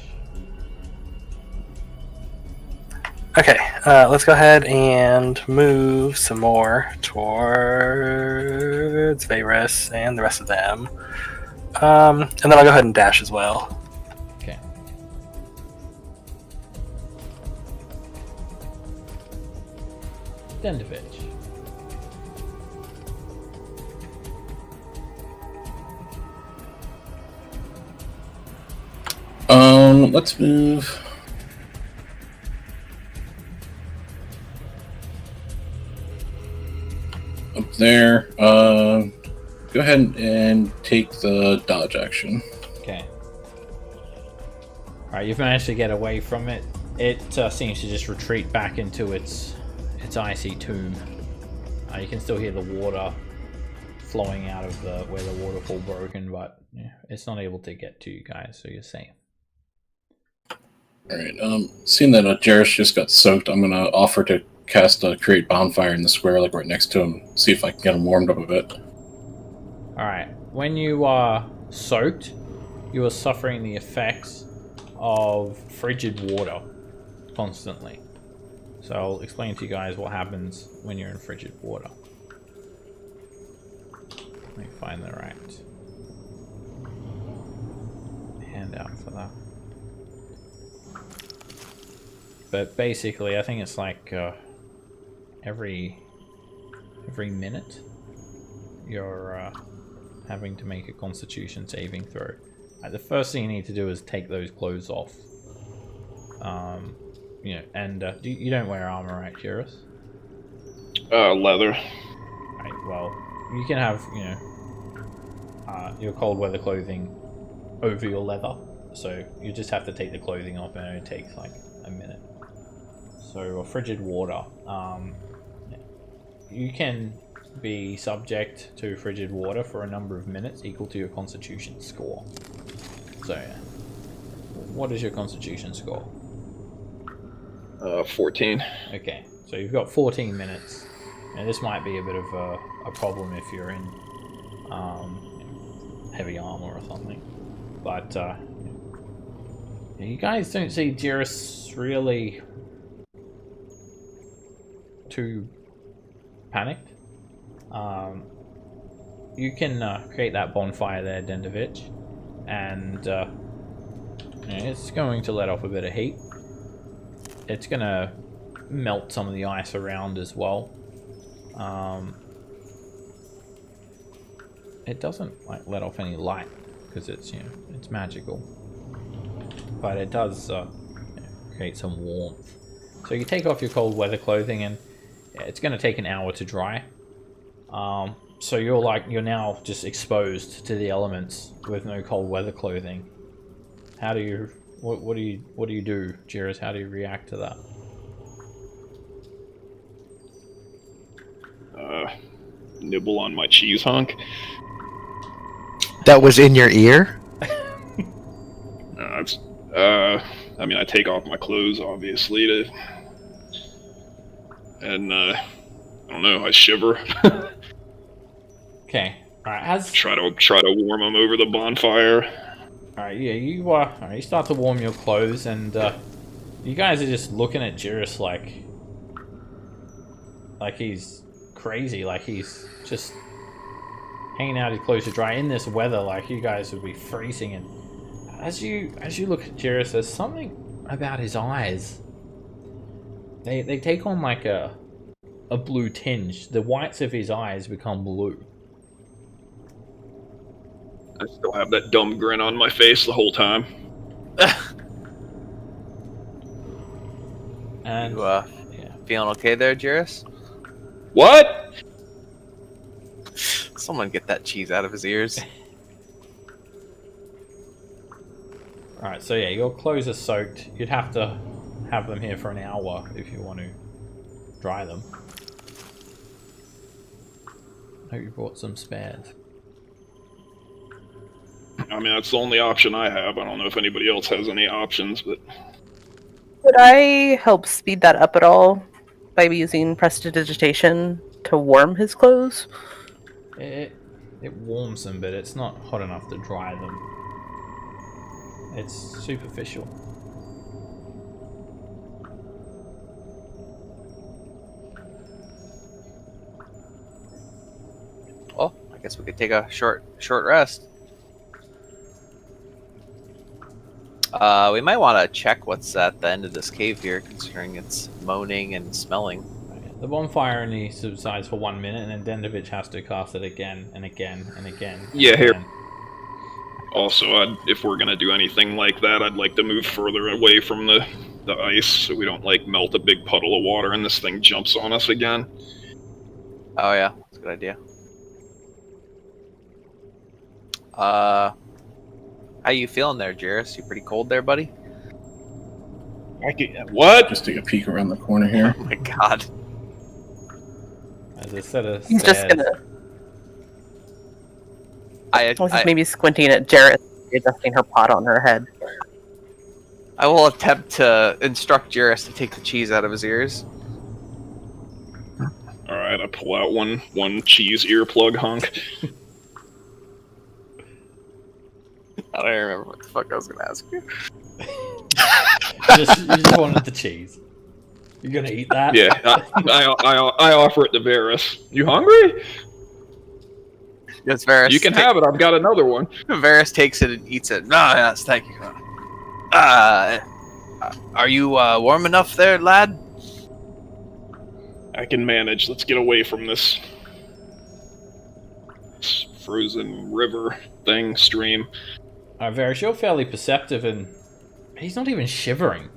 Okay, let's go ahead and move some more towards Varus and the rest of them. And then I'll go ahead and dash as well. Okay. Dendovich. Let's move. Up there. Go ahead and take the dodge action. Okay. Alright, you've managed to get away from it. It seems to just retreat back into its icy tomb. You can still hear the water flowing out of where the waterfall broken, but yeah, it's not able to get to you guys, so you're safe. Alright, seeing that Jarrus just got soaked, I'm gonna offer to cast a create bonfire in the square, like right next to him, see if I can get him warmed up a bit. Alright, when you are soaked, you are suffering the effects of frigid water constantly. So I'll explain to you guys what happens when you're in frigid water. Let me find the right handout for that. But basically, I think it's like every minute you're having to make a Constitution saving throw. The first thing you need to do is take those clothes off. You know, and you don't wear armor, right, Jarrus? Leather. Right. Well, you can have your cold weather clothing over your leather, so you just have to take the clothing off, and it takes like a minute. So frigid water. You can be subject to frigid water for a number of minutes equal to your Constitution score. So, what is your Constitution score? 14. Okay, so you've got 14 minutes. And this might be a bit of a problem if you're in heavy armor or something. But you guys don't see Jarrus really too panicked. You can create that bonfire there, Dendovich, and it's going to let off a bit of heat. It's gonna melt some of the ice around as well. It doesn't like let off any light because it's it's magical, but it does create some warmth. So you take off your cold weather clothing, and it's going to take an hour to dry. So you're now just exposed to the elements with no cold weather clothing. How do you what do you do, Jarrus? How do you react to that? Nibble on my cheese hunk. That was in your ear? I mean, I take off my clothes, obviously, and I don't know, I shiver. Okay, alright, try to warm them over the bonfire. Alright, yeah, you start to warm your clothes, and you guys are just looking at Jarrus like he's crazy, like he's just hanging out his clothes to dry in this weather. Like you guys would be freezing, and as you look at Jarrus, there's something about his eyes. They take on like a blue tinge. The whites of his eyes become blue. I still have that dumb grin on my face the whole time. And You feeling okay there, Jarrus? What? Someone get that cheese out of his ears. Alright, so yeah, your clothes are soaked. You'd have to have them here for an hour if you want to dry them. Hope you brought some spares. I mean, that's the only option I have. I don't know if anybody else has any options, but... Would I help speed that up at all by using prestidigitation to warm his clothes? It warms them, but it's not hot enough to dry them. It's superficial. Well, I guess we could take a short rest. We might want to check what's at the end of this cave here, considering it's moaning and smelling. The bonfire only subsides for 1 minute, and then Dendovich has to cast it again and again and again. And Yeah, here. again. Also, if we're gonna do anything like that, I'd like to move further away from the ice so we don't like melt a big puddle of water and this thing jumps on us again. Oh yeah, that's a good idea. How you feeling there, Jairus? You pretty cold there, buddy? What? Just take a peek around the corner here. Oh my god. As a set of He's just stairs. gonna. I Maybe squinting at Jarrett, adjusting her pot on her head. I will attempt to instruct Jairus to take the cheese out of his ears. Alright, I pull out one cheese earplug hunk. I don't remember what the fuck I was gonna ask you. You just wanted the cheese. You're gonna eat that? Yeah, I offer it to Varys. You hungry? Yes, Varys. You can have it, I've got another one. Varys takes it and eats it. No, yes, thank you. Are you warm enough there, lad? I can manage. Let's get away from this frozen river thing, stream. Varys, you're fairly perceptive, and he's not even shivering.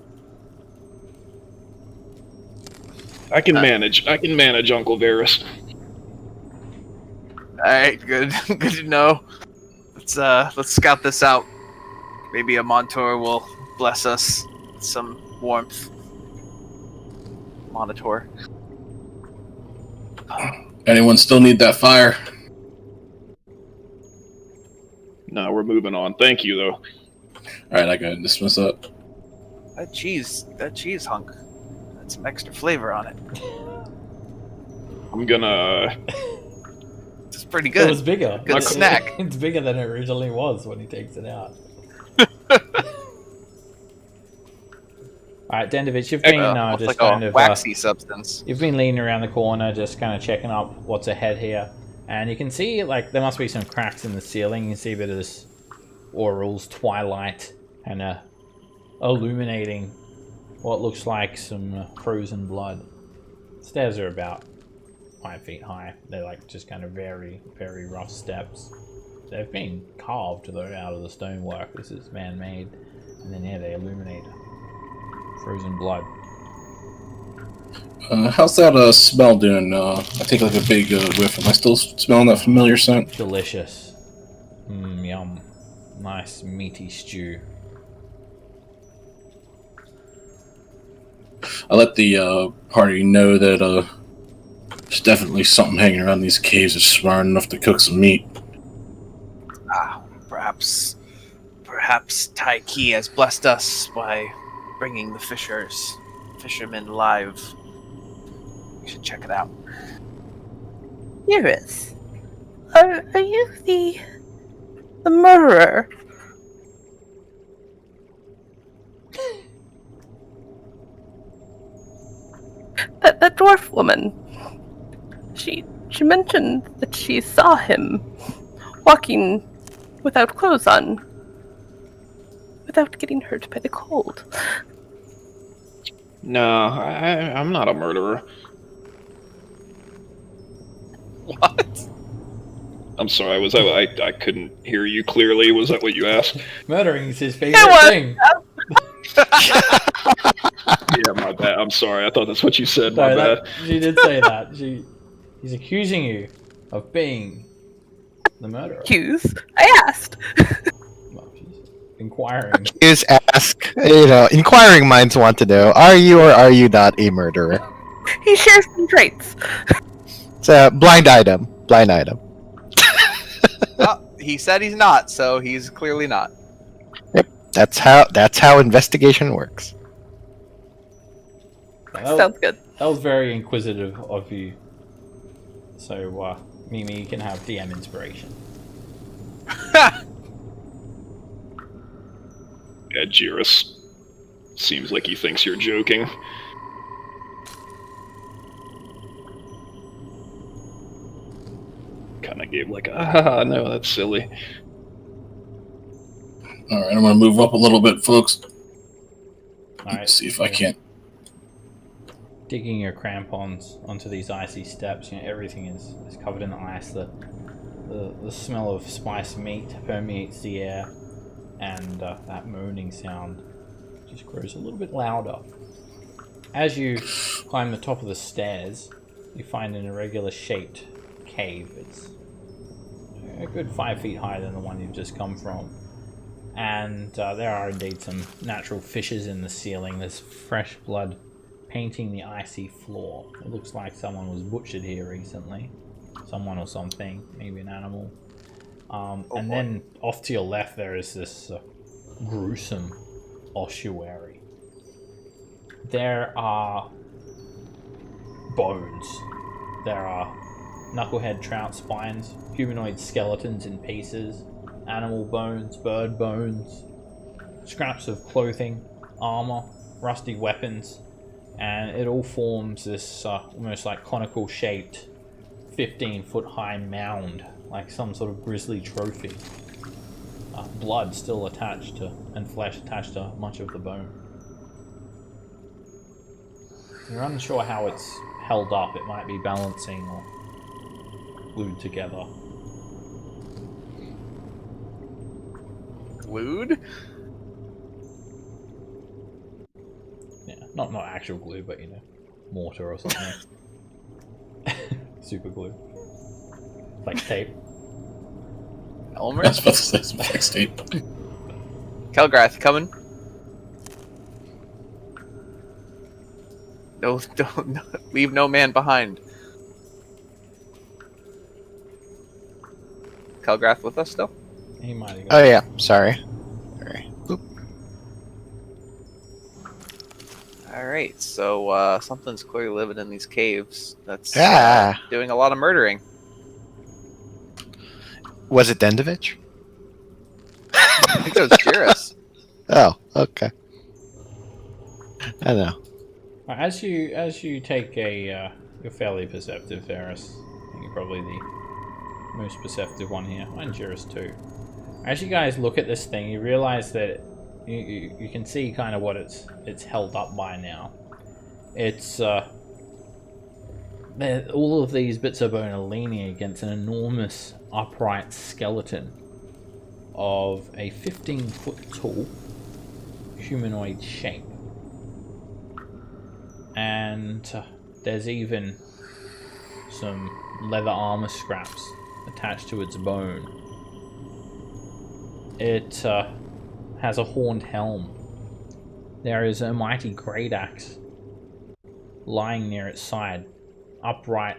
I can manage. I can manage, Uncle Varys. Alright, good. Good to know. Let's scout this out. Maybe a Montour will bless us with some warmth. Monitor. Anyone still need that fire? No, we're moving on. Thank you, though. Alright, I gotta dismiss that. That cheese hunk. That's some extra flavor on it. I'm gonna... It's pretty good. It was bigger. Good snack. It's bigger than it originally was when he takes it out. Alright, Dendovich, you've been It's just like kind a of waxy substance. you've been leaning around the corner, just kind of checking up what's ahead here, and you can see like there must be some cracks in the ceiling. You can see a bit of this Aural's twilight and illuminating what looks like some frozen blood. Stairs are about 5 feet high. They're like just kind of very, very rough steps. They've been carved though out of the stonework. This is man-made, and then they illuminate frozen blood. How's that smell doing? I take like a big whiff. Am I still smelling that familiar scent? Delicious. Yum. Nice meaty stew. I let the party know that there's definitely something hanging around these caves that's smart enough to cook some meat. Perhaps Taiki has blessed us by bringing the fishermen alive. We should check it out. Iris, are you the murderer? That dwarf woman. She mentioned that she saw him walking without clothes on, without getting hurt by the cold. No, I'm not a murderer. What? I'm sorry, was that... I couldn't hear you clearly. Was that what you asked? Murdering is his favorite thing. Yeah, my bad. I'm sorry. I thought that's what you said. My Sorry, bad. she did say that. He's accusing you of being the murderer. Accuse? I asked. Well, she's inquiring. Is ask, inquiring minds want to know, are you or are you not a murderer? He shares some traits. It's a blind item. Blind item. Well, he said he's not, so he's clearly not. That's how investigation works. Sounds good. That was very inquisitive of you. So, Mimi, you can have DM inspiration. Yeah, Jirus seems like he thinks you're joking. Kind of gave like a, no, that's silly. Alright, I'm gonna move up a little bit, folks. Alright, See if I can't. digging your crampons onto these icy steps. Everything is covered in ice. The smell of spiced meat permeates the air, and that moaning sound just grows a little bit louder. As you climb the top of the stairs, you find an irregular shaped cave. It's a good 5 feet higher than the one you've just come from. And there are indeed some natural fissures in the ceiling. There's fresh blood painting the icy floor. It looks like someone was butchered here recently. Someone or something, maybe an animal. And then off to your left there is this gruesome ossuary. There are bones. There are knucklehead trout spines, humanoid skeletons in pieces, animal bones, bird bones, scraps of clothing, armor, rusty weapons, and it all forms this almost like conical shaped 15-foot high mound, like some sort of grisly trophy. Blood still attached to, and flesh attached to much of the bone. You're unsure how it's held up. It might be balancing or glued together. Glued? Yeah, not actual glue, but mortar or something. Super glue. Flex tape. Elmer? I was about to say some flex tape. Kelgrath, coming? No, don't leave no man behind. Kelgrath with us still? He might have Oh yeah, sorry. Boop. Alright, so something's clearly living in these caves. That's doing a lot of murdering. Was it Dendovich? I think it was Jirus. Oh, okay. I know. As you take a, you're fairly perceptive, Varus. I think you're probably the most perceptive one here, and Jirus too. As you guys look at this thing, you realize that you can see kind of what it's held up by now. It's all of these bits of bone are leaning against an enormous upright skeleton of a 15-foot tall humanoid shape. And there's even some leather armor scraps attached to its bone. It has a horned helm. There is a mighty great axe lying near its side, upright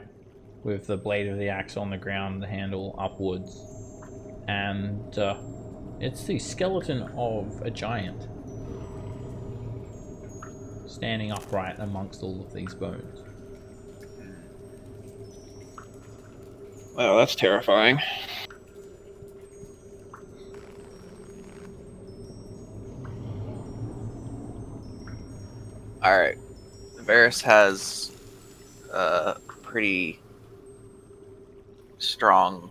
with the blade of the axe on the ground, the handle upwards. And it's the skeleton of a giant, standing upright amongst all of these bones. Wow, that's terrifying. Alright. Varus has a pretty strong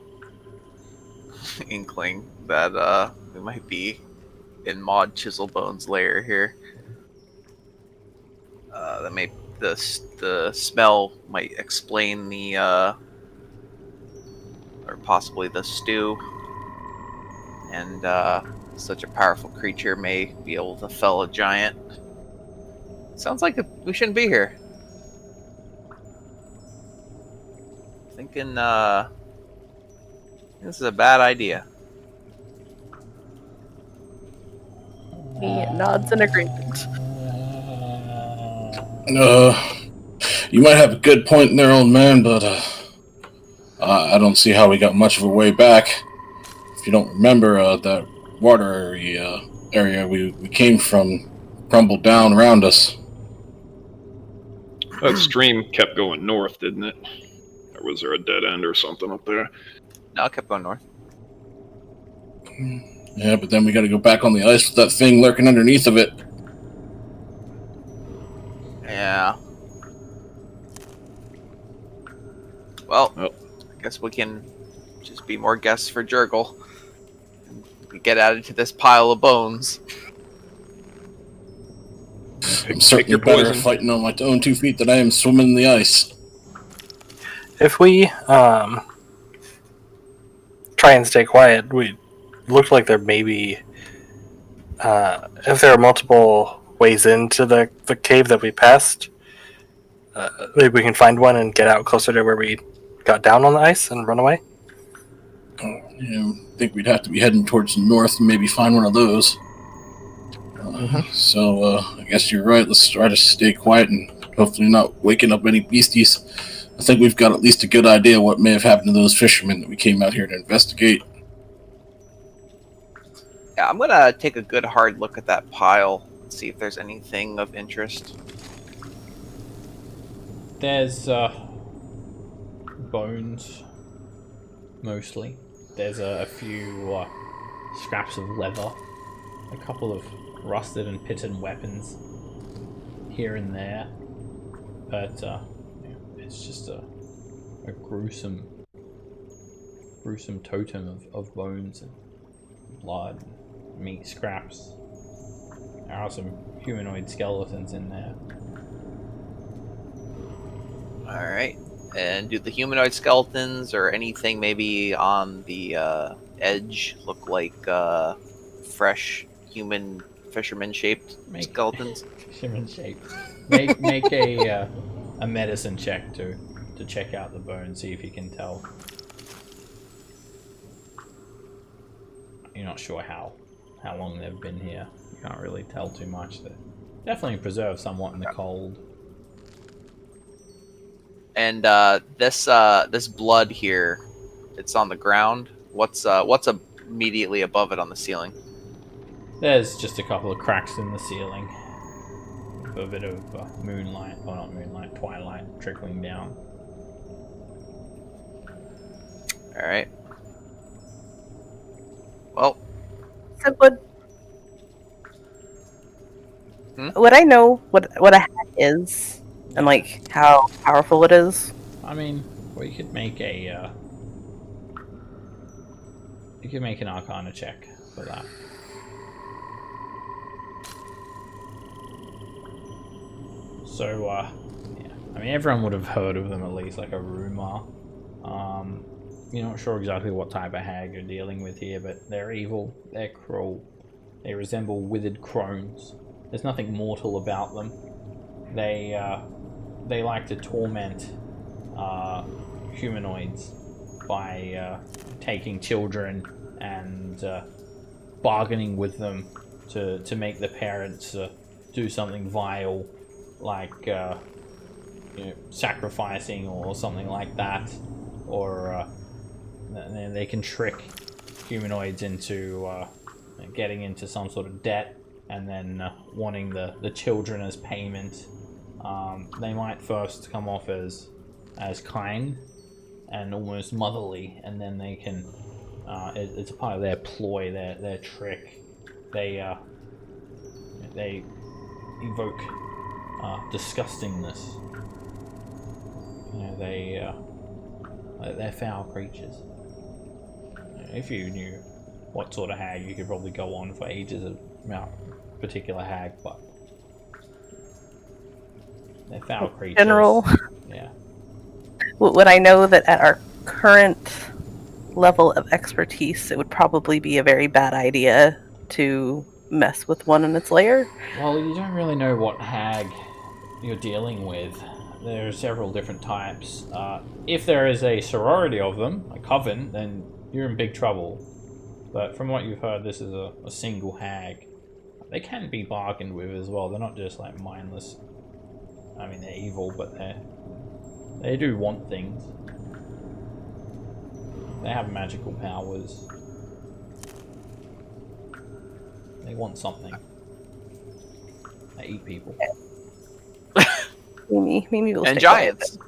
inkling that we might be in Maud Chisselbone's lair here. That may the smell might explain the or possibly the stew, and such a powerful creature may be able to fell a giant. Sounds like we shouldn't be here. Thinking this is a bad idea. He nods in agreement. You might have a good point in there, old man, but I don't see how we got much of a way back. If you don't remember, that water area we came from crumbled down around us. That stream kept going north, didn't it? Or was there a dead end or something up there? No, I kept going north. Yeah, but then we gotta go back on the ice with that thing lurking underneath of it. Yeah. Well, Oh. I guess we can just be more guests for Jurgle. We get added to this pile of bones. I'm certainly your better poison. fighting on my own 2 feet than I am swimming in the ice. If we try and stay quiet, we looked like there may be if there are multiple ways into the cave that we passed, maybe we can find one and get out closer to where we got down on the ice and run away. I think we'd have to be heading towards the north and maybe find one of those. So I guess you're right. Let's try to stay quiet and hopefully not waking up any beasties. I think we've got at least a good idea what may have happened to those fishermen that we came out here to investigate. Yeah, I'm gonna take a good hard look at that pile and see if there's anything of interest. There's bones, mostly. There's a few scraps of leather, a couple of rusted and pitted weapons here and there, but it's just a gruesome totem of bones and blood, and meat scraps. There are some humanoid skeletons in there. Alright. And do the humanoid skeletons or anything maybe on the edge look like fresh human fisherman-shaped skeletons? Fisherman shaped. Make a medicine check to check out the bone, see if you can tell. You're not sure how long they've been here. You can't really tell too much. They're definitely preserved somewhat in the cold. And this blood here, it's on the ground. What's immediately above it on the ceiling? There's just a couple of cracks in the ceiling. A bit of moonlight, or not moonlight, twilight trickling down. Alright. Well, So would I know what a hat is and like how powerful it is? I mean, well, you could make a an Arcana check for that. So, yeah. I mean, everyone would have heard of them at least, like a rumor. You're not sure exactly what type of hag you're dealing with here, but they're evil, they're cruel, they resemble withered crones. There's nothing mortal about them. They like to torment humanoids by taking children and bargaining with them to make the parents do something vile, like sacrificing or something like that, or they can trick humanoids into getting into some sort of debt and then wanting the children as payment. They might first come off as kind and almost motherly, and then they can it's a part of their ploy, their trick. They evoke disgustingness. They're foul creatures. If you knew what sort of hag, you could probably go on for ages about particular hag, but they're foul creatures. General. Yeah. Would I know that at our current level of expertise, it would probably be a very bad idea to mess with one in its lair? Well, you don't really know what hag you're dealing with. There are several different types. If there is a sorority of them, a coven, then you're in big trouble. But from what you've heard, this is a single hag. They can be bargained with as well. They're not just like mindless. I mean, they're evil, but they do want things. They have magical powers. They want something. They eat people. Maybe we'll and stick with giants. it.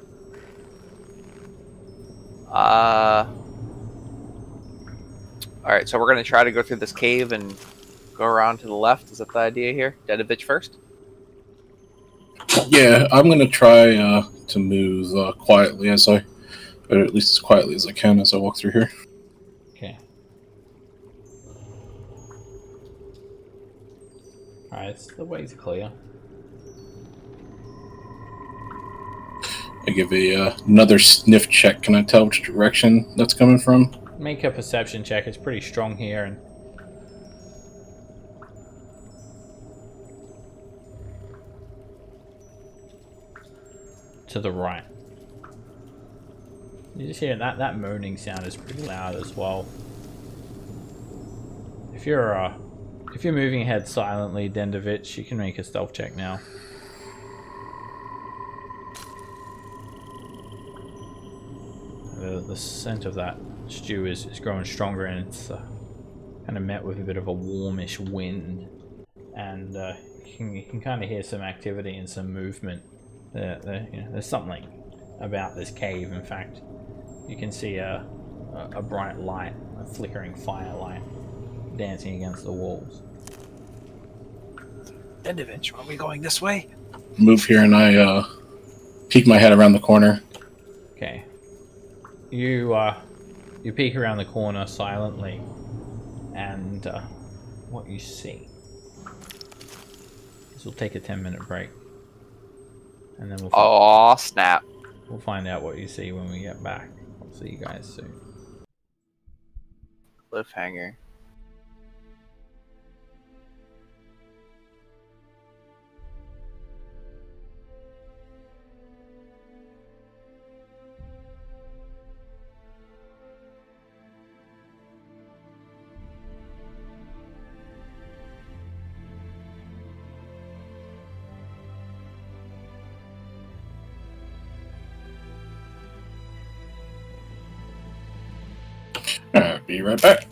All right, so we're gonna try to go through this cave and go around to the left. Is that the idea here? Dedovich first. Yeah, I'm gonna try to move quietly or at least as quietly as I can as I walk through here. Okay. Alright, the way's clear. I give another sniff check. Can I tell which direction that's coming from? Make a perception check. It's pretty strong here, and to the right. You just hear that moaning sound is pretty loud as well. If you're moving ahead silently, Dendovich, you can make a stealth check now. The scent of that stew is growing stronger, and it's kind of met with a bit of a warmish wind, and you can kind of hear some activity and some movement. There's something about this cave. In fact, you can see a bright light, a flickering firelight, dancing against the walls. Dendovich, are we going this way? Move here, and I peek my head around the corner. Okay. You peek around the corner silently, and what you see. This will take a 10-minute break, and then Oh snap! we'll find out what you see when we get back. I'll see you guys soon. Cliffhanger. Alright, be right back.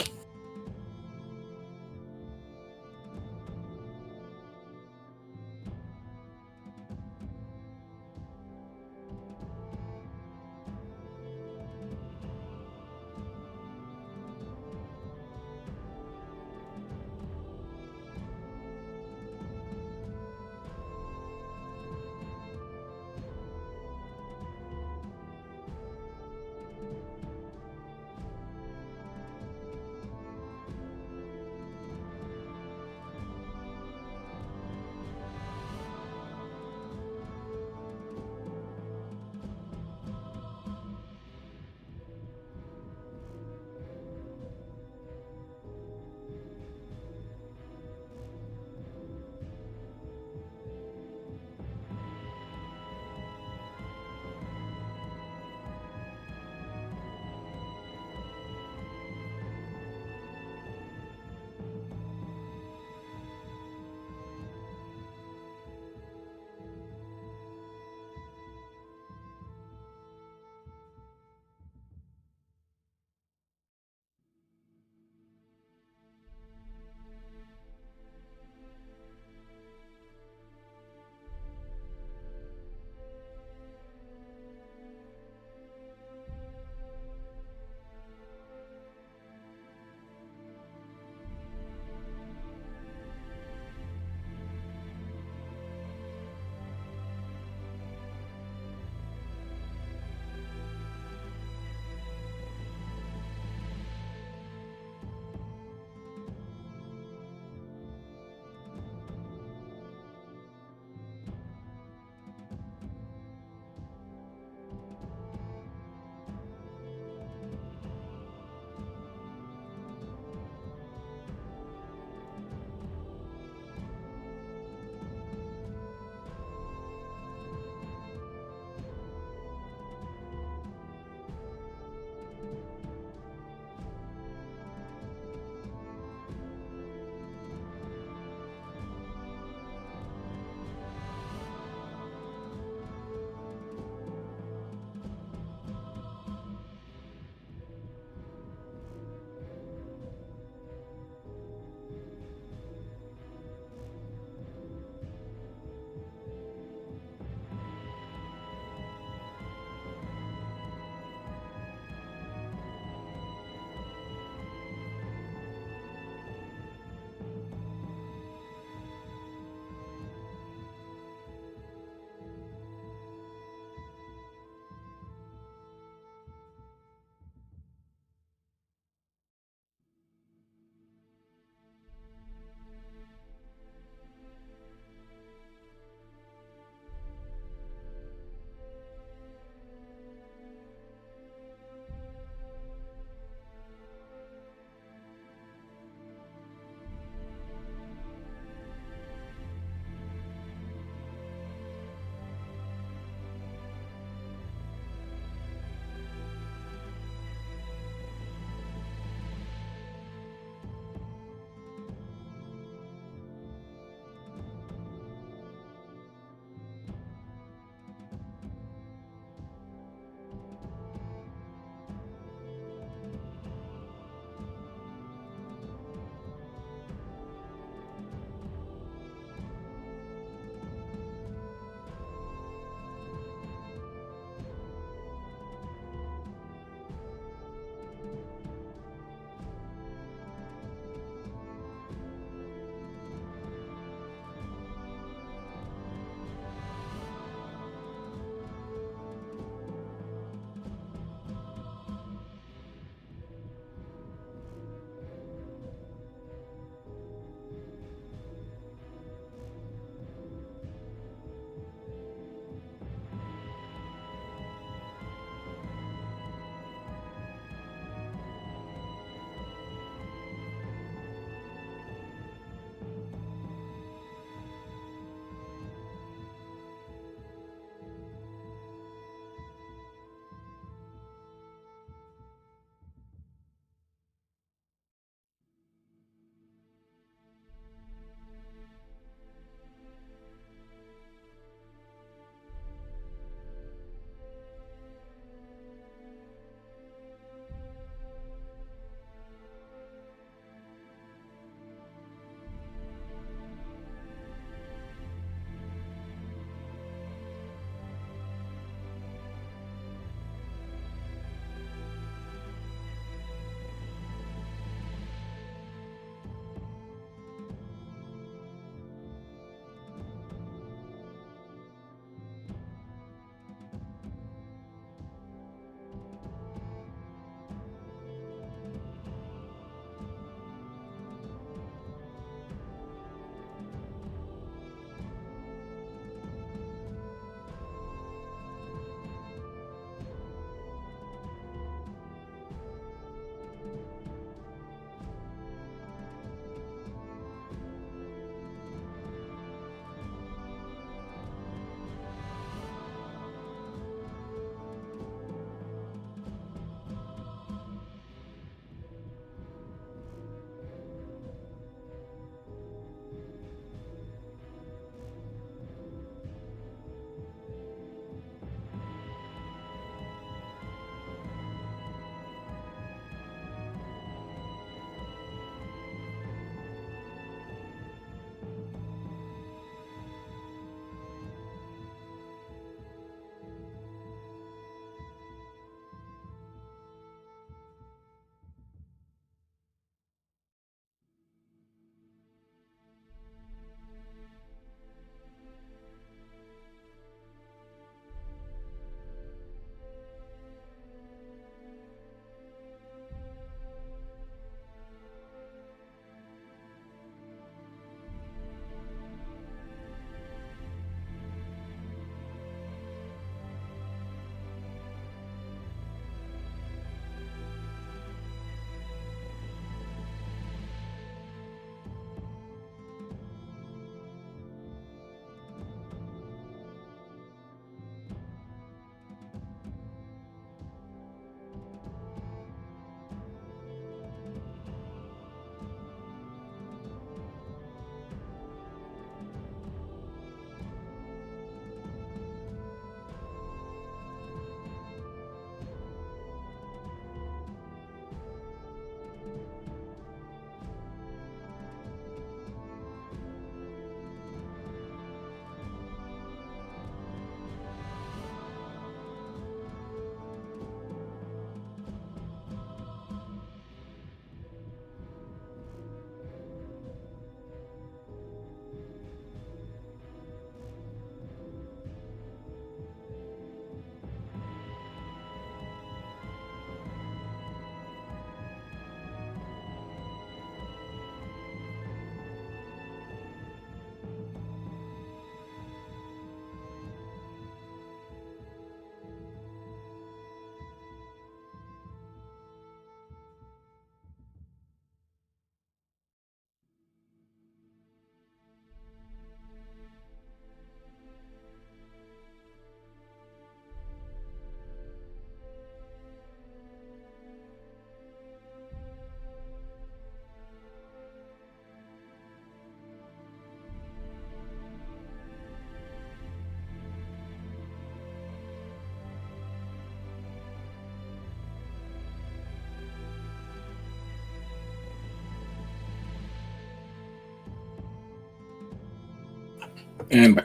And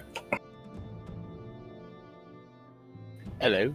Hello.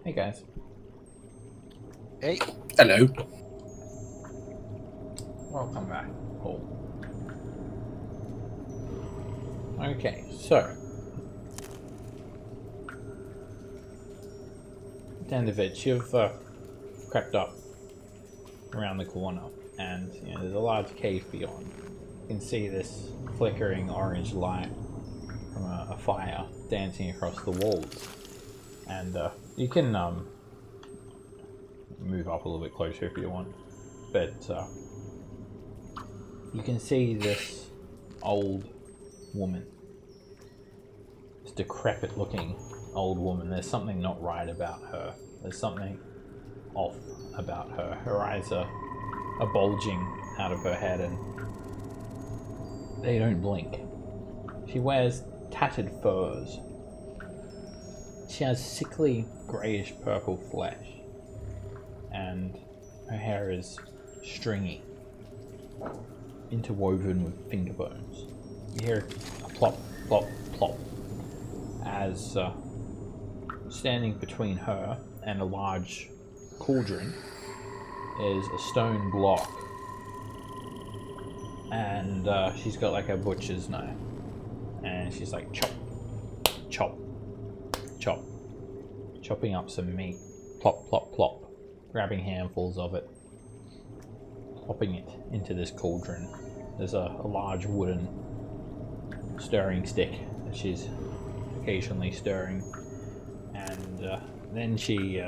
Hey guys. Hey. hello. Welcome back. Cool. Okay, so Dandovich, you've crept up around the corner, and there's a large cave beyond. You can see this flickering orange light from a fire dancing across the walls, and you can move up a little bit closer if you want, but you can see this old woman, this decrepit looking old woman. There's something not right about her. There's something off about her. Her eyes are bulging out of her head and they don't blink. She wears tattered furs. She has sickly greyish purple flesh and her hair is stringy, interwoven with finger bones. You hear a plop, plop, plop as standing between her and a large cauldron is a stone block, and she's got like a butcher's knife, and she's like chop, chop, chop, chopping up some meat, plop, plop, plop, grabbing handfuls of it, plopping it into this cauldron. There's a large wooden stirring stick that she's occasionally stirring, and then she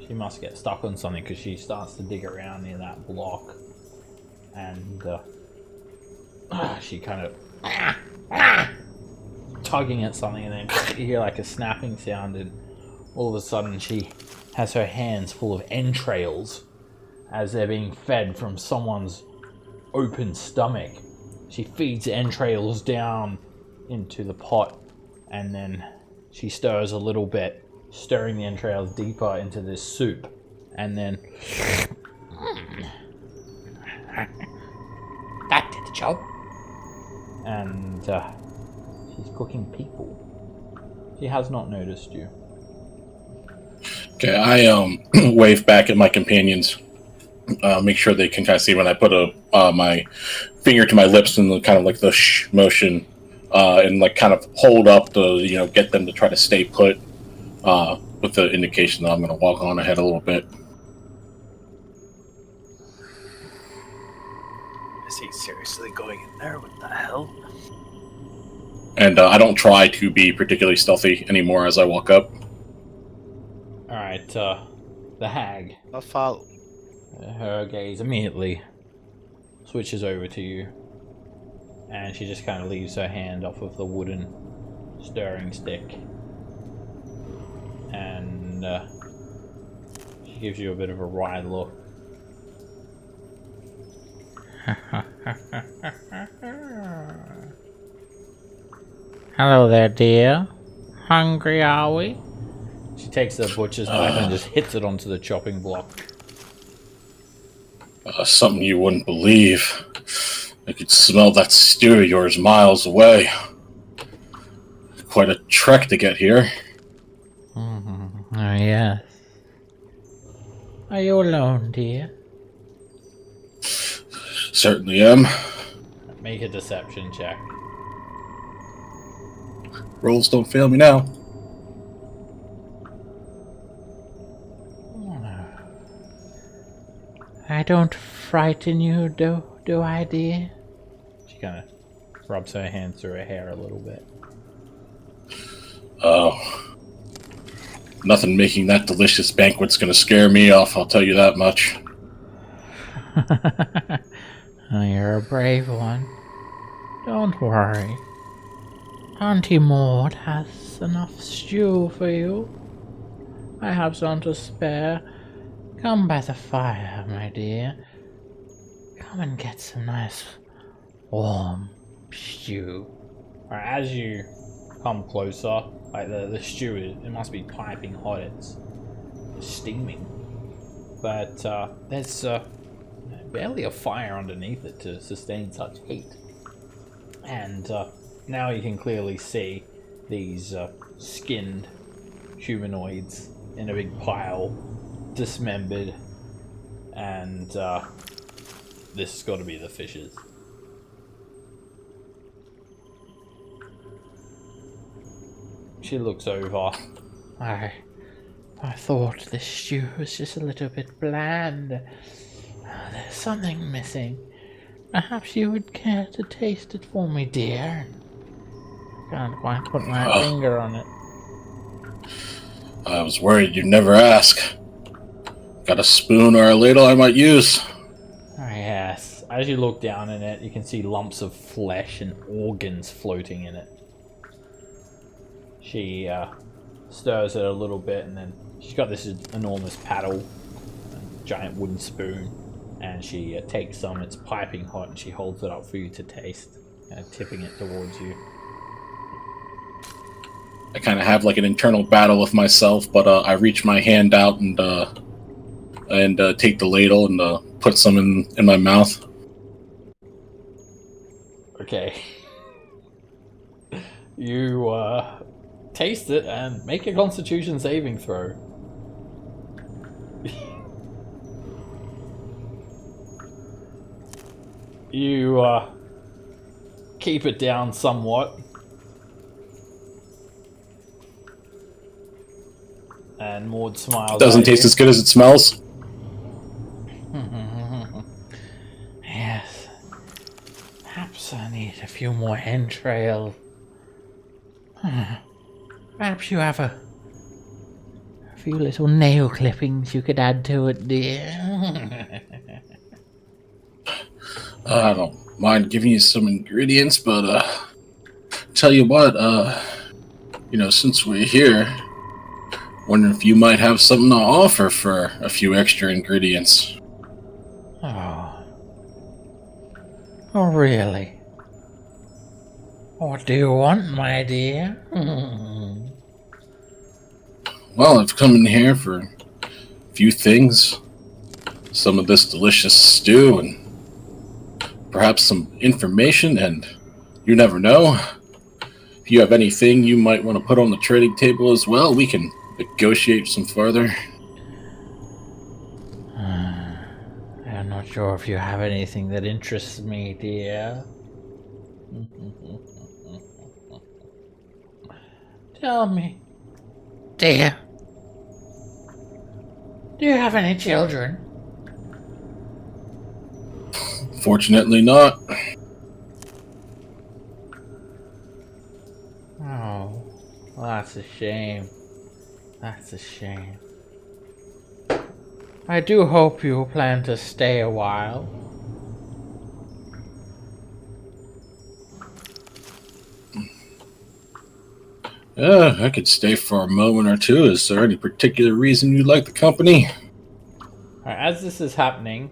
must get stuck on something because she starts to dig around near that block, and she kind of tugging at something, and then you hear like a snapping sound, and all of a sudden she has her hands full of entrails as they're being fed from someone's open stomach. She feeds the entrails down into the pot, and then she stirs a little bit, stirring the entrails deeper into this soup, and then That did the job. and she's cooking people. She has not noticed you. Okay, I wave back at my companions. Make sure they can kind of see when I put my finger to my lips and kind of like the shh motion, and like kind of hold up to get them to try to stay put, with the indication that I'm going to walk on ahead a little bit. Is he seriously going in there? What the hell? And I don't try to be particularly stealthy anymore as I walk up. Alright, the hag. I'll follow. Her gaze immediately switches over to you, and she just kind of leaves her hand off of the wooden stirring stick, and she gives you a bit of a wry look. Hello there, dear. Hungry, are we? She takes the butcher's knife and just hits it onto the chopping block. Something you wouldn't believe. I could smell that stew of yours miles away. Quite a trek to get here. Oh, yes. Are you alone, dear? Certainly am. Make a deception check. Rolls don't fail me now. I don't frighten you, do I, dear? She kind of rubs her hand through her hair a little bit. Oh. Nothing making that delicious banquet's gonna scare me off, I'll tell you that much. You're a brave one. Don't worry. Auntie Maud has enough stew for you. I have some to spare. Come by the fire, my dear. Come and get some nice, warm stew. Alright, as you come closer, like the stew, it must be piping hot. It's steaming. But there's barely a fire underneath it to sustain such heat. And now you can clearly see these skinned humanoids in a big pile, dismembered, and this has got to be the fishes. She looks over. I thought this stew was just a little bit bland. There's something missing. Perhaps you would care to taste it for me, dear. Can't quite put my finger on it. I was worried you'd never ask. Got a spoon or a ladle I might use? Oh, yes. As you look down in it, you can see lumps of flesh and organs floating in it. She stirs it a little bit, and then she's got this enormous paddle, a giant wooden spoon, and she takes some. It's piping hot, and she holds it up for you to taste, tipping it towards you. I kind of have like an internal battle with myself, but I reach my hand out and take the ladle and put some in my mouth. Okay. You taste it and make a Constitution saving throw. You keep it down somewhat. And Maud smiles. Doesn't taste as good as it smells. Yes. Perhaps I need a few more entrails. Perhaps you have a few little nail clippings you could add to it, dear. I don't mind giving you some ingredients, but tell you what, since we're here, wondering if you might have something to offer for a few extra ingredients. Oh, really? What do you want, my dear? Well, I've come in here for a few things. Some of this delicious stew and perhaps some information, and you never know. If you have anything you might want to put on the trading table as well, we can negotiate some further. I'm not sure if you have anything that interests me, dear. Tell me, dear, do you have any children? Fortunately not. Oh, well, that's a shame. That's a shame. I do hope you plan to stay a while. Yeah, I could stay for a moment or two. Is there any particular reason you like the company? Alright, as this is happening,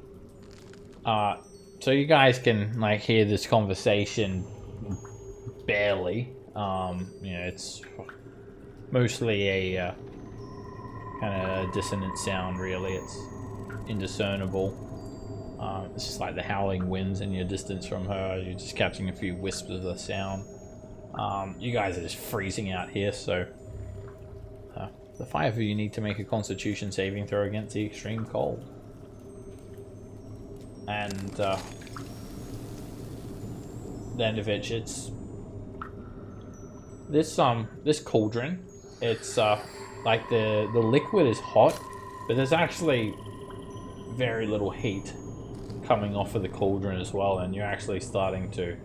so you guys can hear this conversation barely. It's mostly a kind of dissonant sound, really. It's indiscernible. It's just like the howling winds in your distance from her. You're just catching a few wisps of the sound. You guys are just freezing out here, so the 5 of you need to make a Constitution saving throw against the extreme cold. And Dandovich, it's this cauldron. It's like the liquid is hot, but there's actually very little heat coming off of the cauldron as well, and you're actually starting to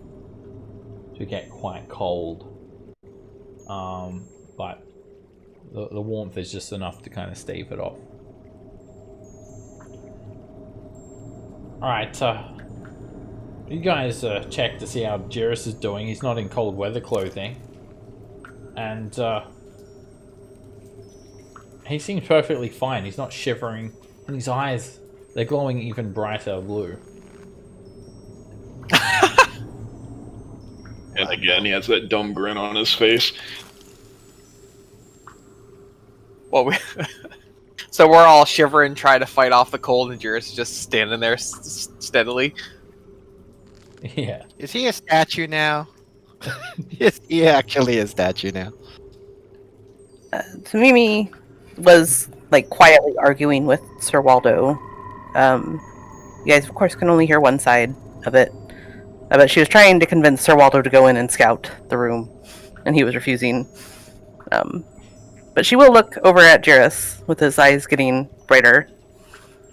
get quite cold. But the warmth is just enough to kind of stave it off. Alright, you guys check to see how Jiris is doing. He's not in cold weather clothing. And he seems perfectly fine. He's not shivering. And his eyes, they're glowing even brighter blue. And again, he has that dumb grin on his face. Well, so we're all shivering, trying to fight off the cold, and Juris just standing there steadily. Yeah. Is he a statue now? Is he actually a statue now? So Mimi was like quietly arguing with Sir Waldo. You guys, of course, can only hear one side of it. But she was trying to convince Sir Waldo to go in and scout the room, and he was refusing. But she will look over at Jiris with his eyes getting brighter,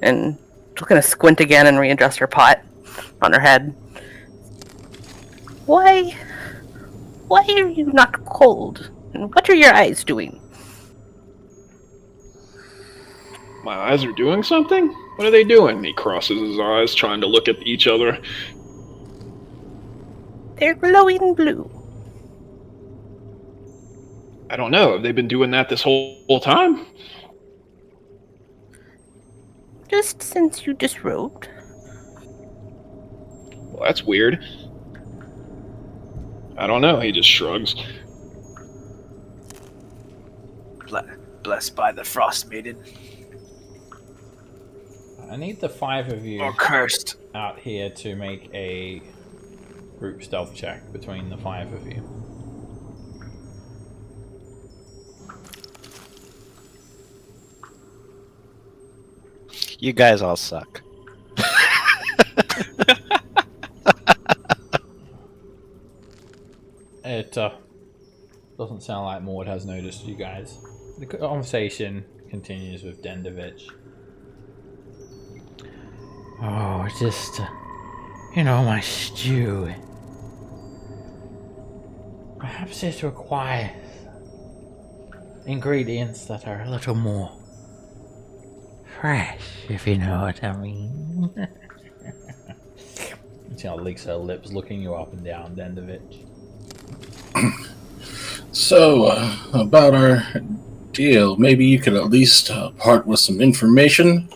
and she'll kind of squint again and readjust her pot on her head. Why are you not cold? And what are your eyes doing? My eyes are doing something? What are they doing? He crosses his eyes, trying to look at each other. They're glowing blue. I don't know. Have they been doing that this whole time? Just since you disrobed. Well, that's weird. I don't know. He just shrugs. Blessed by the Frostmaiden. I need the 5 of you Or cursed. out here to make a group stealth check between the 5 of you. You guys all suck. It doesn't sound like Maud has noticed you guys. The conversation continues with Dendovich. Oh, just, my stew. Perhaps it requires ingredients that are a little more fresh, if you know what I mean. See how licks her lips, looking you up and down, Dendovich. So, about our deal, maybe you could at least part with some information?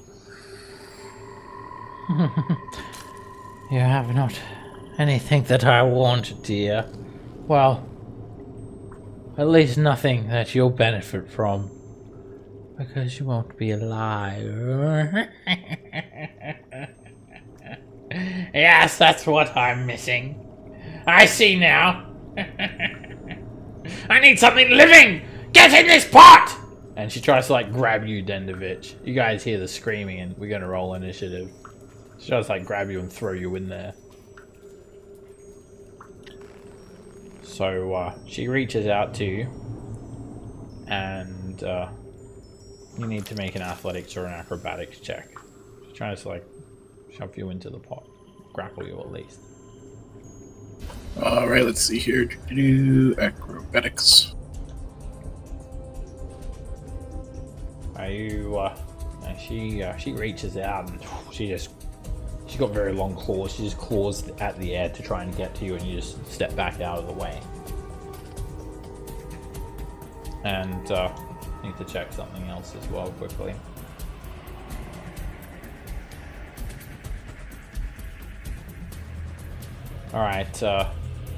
You have not anything that I want, dear. Well, at least nothing that you'll benefit from. Because you won't be alive. Yes, that's what I'm missing. I see now. I need something living! Get in this pot! And she tries to grab you, Dendovich. You guys hear the screaming and we're gonna roll initiative. She tries to grab you and throw you in there. So she reaches out to you and you need to make an athletics or an acrobatics check. She tries to shove you into the pot. Grapple you at least. Alright, let's see here. Acrobatics. Are you and she reaches out and she's got very long claws. She just claws at the air to try and get to you, and you just step back out of the way. And need to check something else as well quickly. Alright,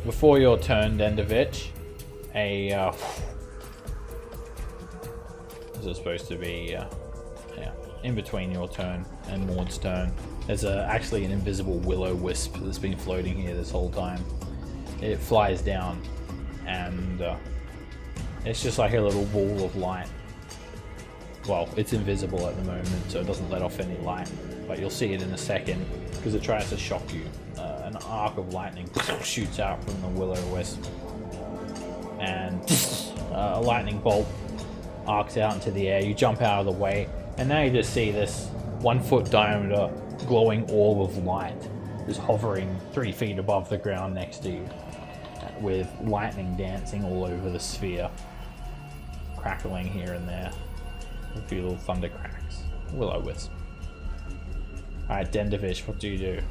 before your turn, Dendovich, this is supposed to be in between your turn and Maud's turn. There's actually an invisible Willow Wisp that's been floating here this whole time. It flies down and it's just like a little ball of light. Well, it's invisible at the moment, so it doesn't let off any light, but you'll see it in a second because it tries to shock you. An arc of lightning shoots out from the Willow Wisp, and a lightning bolt arcs out into the air. You jump out of the way, and now you just see this 1 foot diameter glowing orb of light is hovering 3 feet above the ground next to you, with lightning dancing all over the sphere, crackling here and there. A few little thunder cracks. Willow Wisp. Alright, Dendovich, what do you do?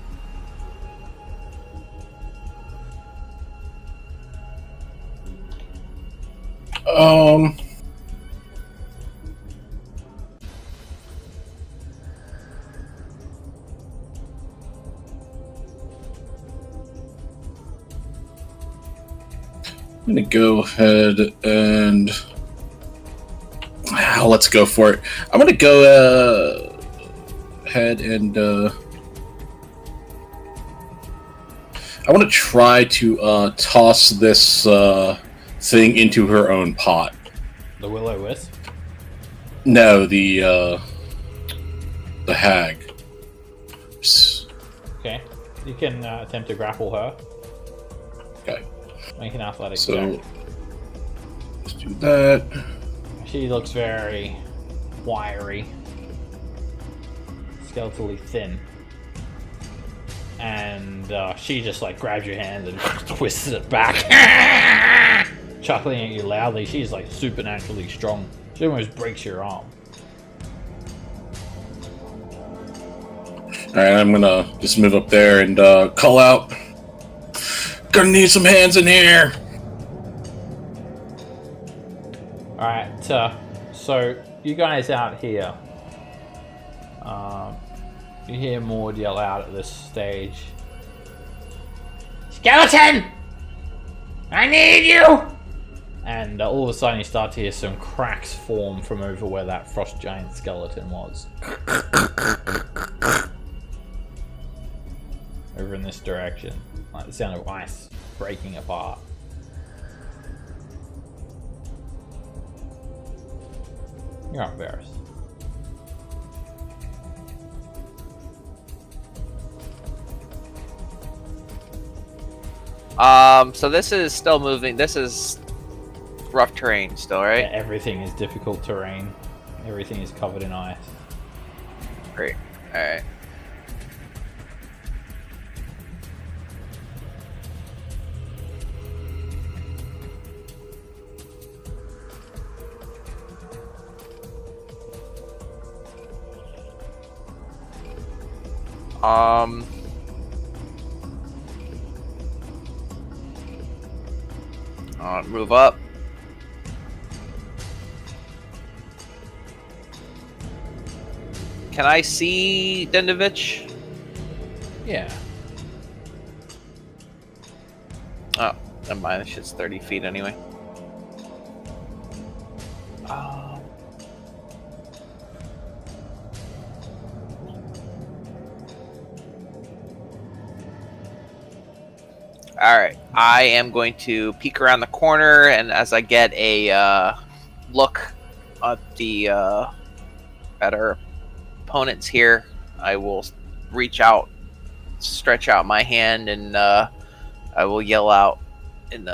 I'm gonna go ahead and let's go for it. I'm gonna go ahead and I want to try to toss this thing into her own pot. The Willow Wisp? No, the hag. Okay. You can attempt to grapple her. Okay. Make an athletics So check. let's do that. She looks very wiry, skeletally thin, and she just like grabs your hand and twists it back, chuckling at you loudly. She's like supernaturally strong. She almost breaks your arm. Alright, I'm gonna just move up there and call out. Gonna need some hands in here. Alright, so you guys out here, you hear Maud yell out at this stage. Skeleton! I need you! And all of a sudden you start to hear some cracks form from over where that frost giant skeleton was. Over in this direction. Like the sound of ice breaking apart. You're up, Varys. So this is still moving. This is rough terrain still, right? Yeah, everything is difficult terrain. Everything is covered in ice. Great. Alright. Move up. Can I see Dendovich? Yeah. Oh, never mind. This shit's 30 feet anyway. Alright, I am going to peek around the corner, and as I get a look at the at our opponents here, I will reach out, stretch out my hand, and I will yell out in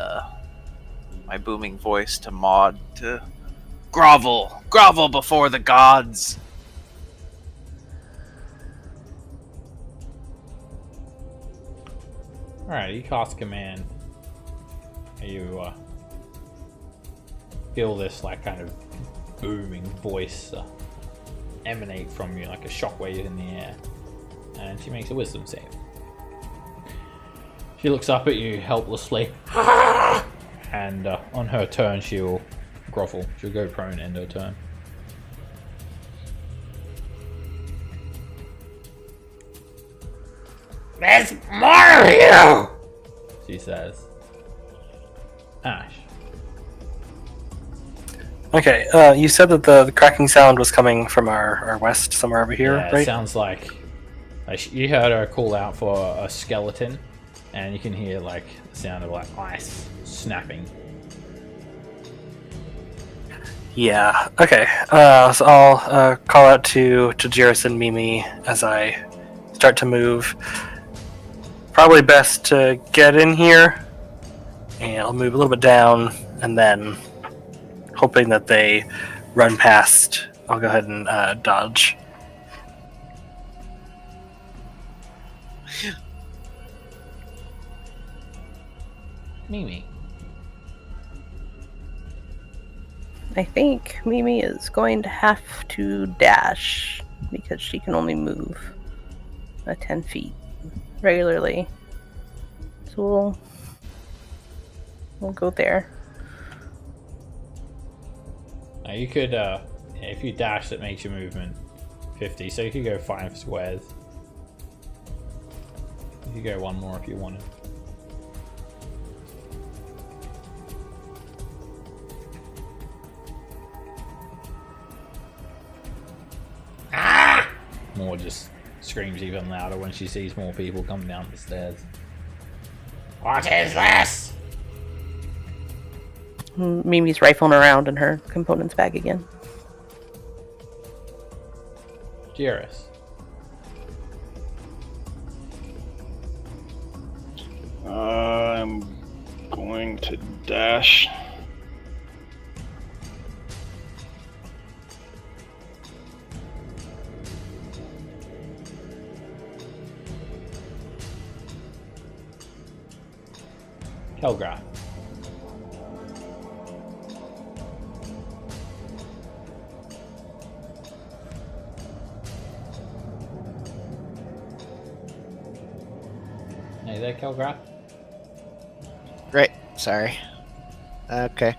my booming voice to Maud to grovel before the gods. Alright, you cast command. You feel this like kind of booming voice emanate from you like a shockwave in the air. And she makes a wisdom save. She looks up at you helplessly. And on her turn she'll grovel. She'll go prone end her turn. There's more of you! She says. Ash. Okay, you said that the cracking sound was coming from our west, somewhere over here, Yeah, right? it sounds like you heard her call out for a skeleton, and you can hear like the sound of like ice snapping. Yeah. Okay. So I'll call out to Jiris and Mimi as I start to move. Probably best to get in here, and I'll move a little bit down, and then hoping that they run past, I'll go ahead and dodge. Mimi. I think Mimi is going to have to dash because she can only move 10 feet regularly. So we'll go there. Now you could, if you dash, that makes your movement 50, so you could go 5 squares. You could go one more if you wanted. More just screams even louder when she sees more people come down the stairs. What is this? Mimi's rifling around in her components bag again. Jairus. I'm going to dash. Helgra. Hey there, Kelgra. Right. Sorry. Okay.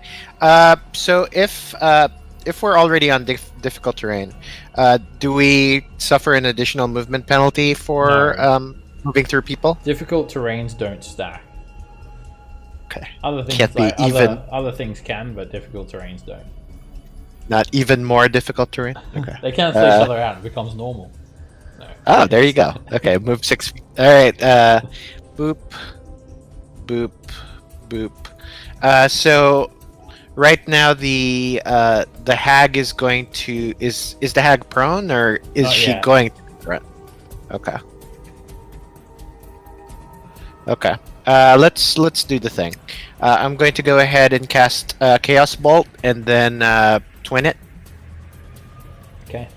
So if we're already on difficult terrain, do we suffer an additional movement penalty for moving through people? Difficult terrains don't stack. Okay. Other things Can't be like even. other things can, but difficult terrains don't. Not even more difficult terrain. Okay. They cancel each other out. It becomes normal. No. Oh, there you go. Okay, move 6 feet. All right. Boop, boop, boop. So right now the hag is going to is the hag prone or is Not she yet. going to run? Okay. Okay. Let's do the thing. I'm going to go ahead and cast Chaos Bolt and then twin it. Okay.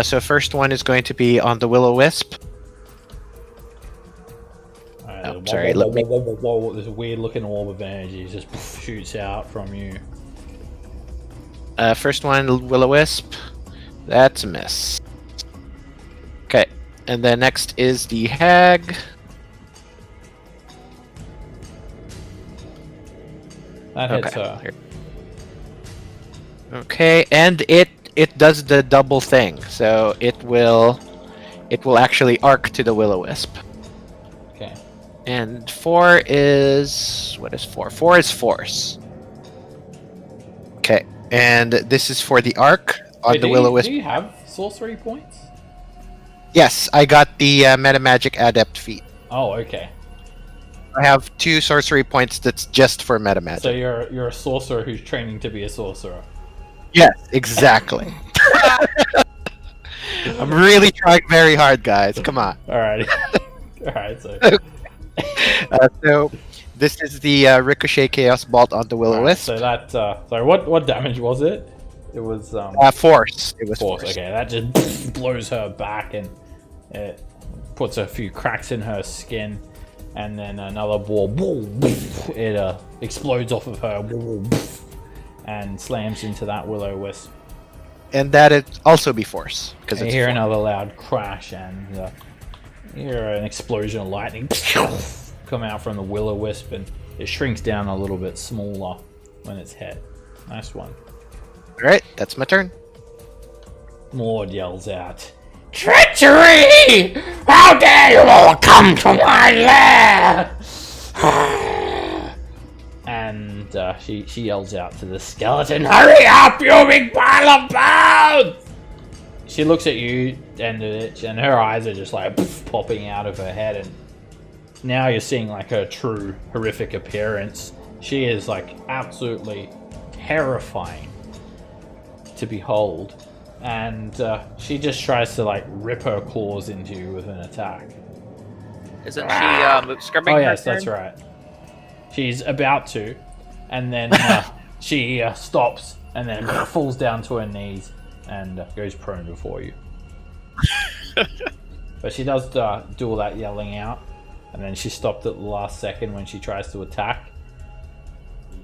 So first one is going to be on the Willow Wisp. Alright, Oh, sorry, let me- There's a weird looking orb of energy just shoots out from you. First one, Willow Wisp. That's a miss. Okay, and then next is the hag. That hits her. Okay, and it does the double thing, so it will actually arc to the Willow Wisp. Okay. And 4 is what is 4? 4 is force. Okay, and this is for the arc on Wait, the Willow Wisp. Do you have sorcery points? Yes, I got the Metamagic Adept feat. Oh, okay. I have 2 sorcery points that's just for Metamagic. So you're a sorcerer who's training to be a sorcerer. Yes, exactly. I'm really trying very hard, guys. Come on. Alright. Alright, so. So this is the Ricochet Chaos Bolt on the Willow Wisp. So that sorry, what damage was it? It was Force. It was force. force. Okay, that just blows her back and it puts a few cracks in her skin, and then another ball. It explodes off of her and slams into that Willow Wisp. And that'd also be force because You it's hear force. another loud crash and you hear an explosion of lightning come out from the Willow Wisp, and it shrinks down a little bit smaller when it's hit. Nice one. All right, that's my turn. Maud yells out, Treachery! How dare you all come to my lair! and she yells out to the skeleton, "Hurry up, you big pile of bones!" She looks at you, and her eyes are just like popping out of her head, and now you're seeing like her true horrific appearance. She is like absolutely terrifying to behold, and she just tries to like rip her claws into you with an attack. Isn't she scrubbing Oh her yes, turn? that's right. She's about to, and then she stops and then falls down to her knees and goes prone before you. But she does do all that yelling out, and then she stopped at the last second when she tries to attack.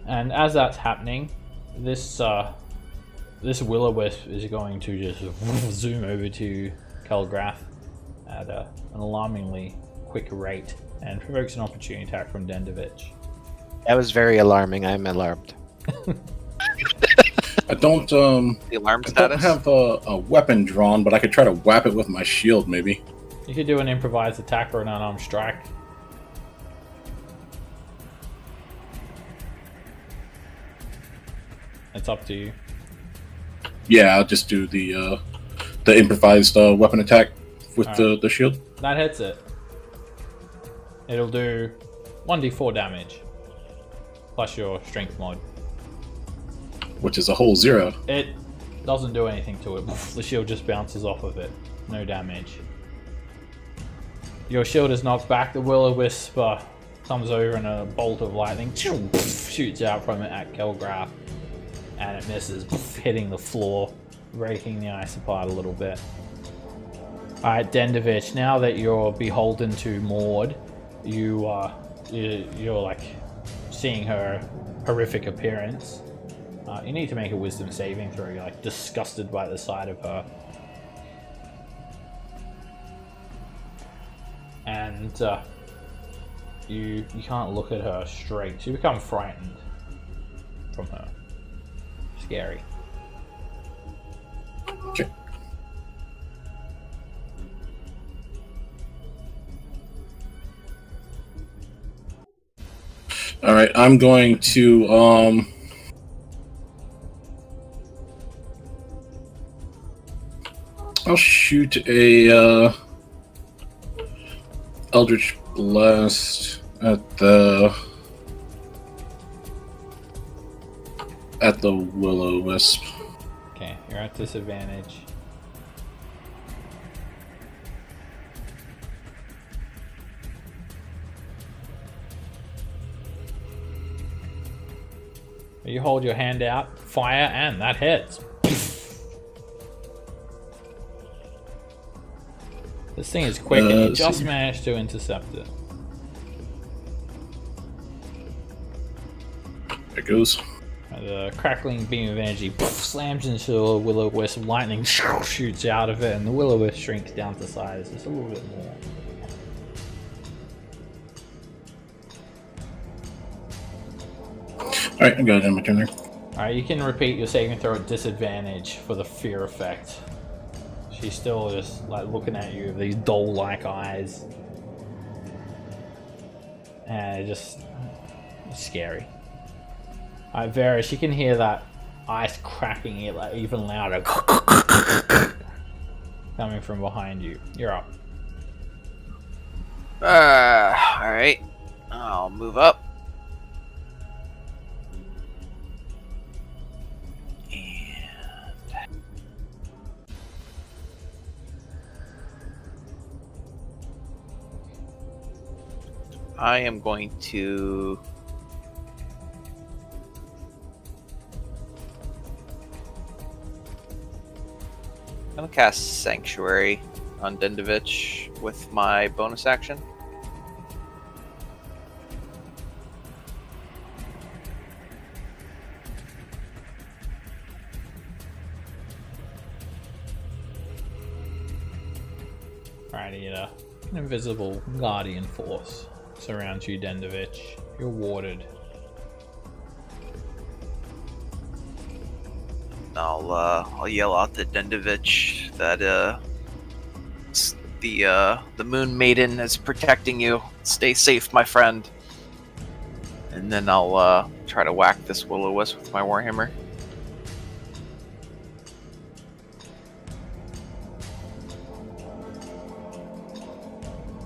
And as that's happening, this Willow Wisp is going to just zoom over to Kelgrath at an alarmingly quick rate and provokes an opportunity attack from Dendovich. That was very alarming. I'm alarmed. I don't The alarm I don't status. have a weapon drawn, but I could try to whap it with my shield, maybe. You could do an improvised attack or an unarmed strike. It's up to you. Yeah, I'll just do the improvised weapon attack with the shield. That hits it. It'll do 1d4 damage. Plus your strength mod. Which is a whole 0. It doesn't do anything to it. The shield just bounces off of it. No damage. Your shield is knocked back. The Willow Wisp comes over and a bolt of lightning shoots out from it at Kelgrath. And it misses, hitting the floor, breaking the ice apart a little bit. Alright, Dendovich, now that you're beholden to Maud, you're like seeing her horrific appearance. You need to make a wisdom saving throw. You're like disgusted by the sight of her. And you can't look at her straight. So you become frightened from her. Scary. Okay. Alright, I'm going to I'll shoot a Eldritch Blast at the Willow Wisp. Okay, you're at disadvantage. You hold your hand out, fire, and that hits. This thing is quick, and you just managed to intercept it. There it goes. The crackling beam of energy slams into a Willow Wisp. Lightning shoots out of it, and the Willow Wisp shrinks down to size just a little bit more. Alright, I got it in my turn there. Alright, you can repeat your saving throw at disadvantage for the fear effect. She's still just like looking at you with these doll-like eyes. And it's scary. Alright, Varys, you can hear that ice cracking it like even louder. Coming from behind you. You're up. Alright. I'll move up. I am going to cast Sanctuary on Dendovich with my bonus action. Alrighty, an invisible guardian force surrounds you, Dendovich. You're warded. I'll yell out to Dendovich that the Moon Maiden is protecting you. Stay safe, my friend. And then I'll try to whack this Willow Wisp with my Warhammer.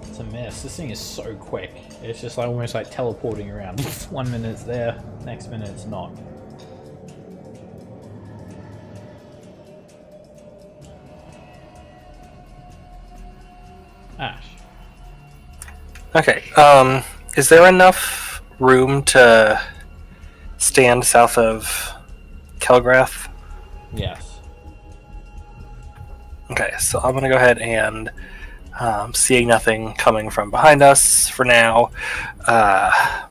It's a miss. This thing is so quick. It's just like almost like teleporting around. 1 minute it's there, next minute it's not. Ash. Okay. Is there enough room to stand south of Kelgrath? Yes. Okay, so I'm gonna go ahead and Seeing nothing coming from behind us for now,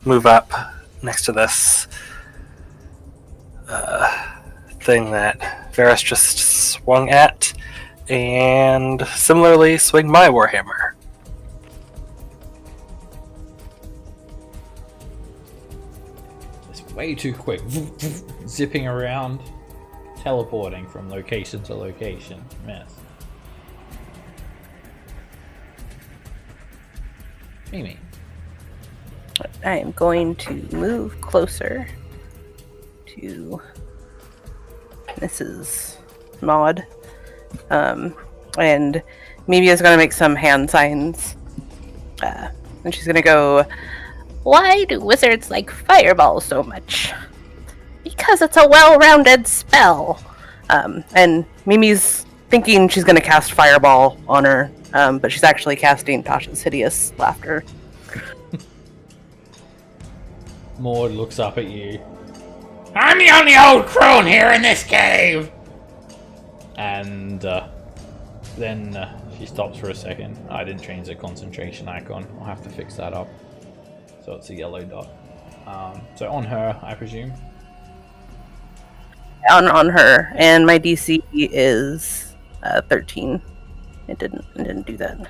move up next to this thing that Varys just swung at, and similarly swing my Warhammer. It's way too quick. Zipping around, teleporting from location to location. Mess. Mimi. I am going to move closer to Mrs. Maud. And Mimi is going to make some hand signs. And she's going to go, "Why do wizards like Fireball so much?" "Because it's a well-rounded spell." And Mimi's thinking she's going to cast Fireball on her, but she's actually casting Tasha's Hideous Laughter. Maud looks up at you. I'm the only old crone here in this cave! And then she stops for a second. I didn't change the concentration icon. I'll have to fix that up. So it's a yellow dot. So on her, I presume. On her, and my DC is 13. It didn't do that.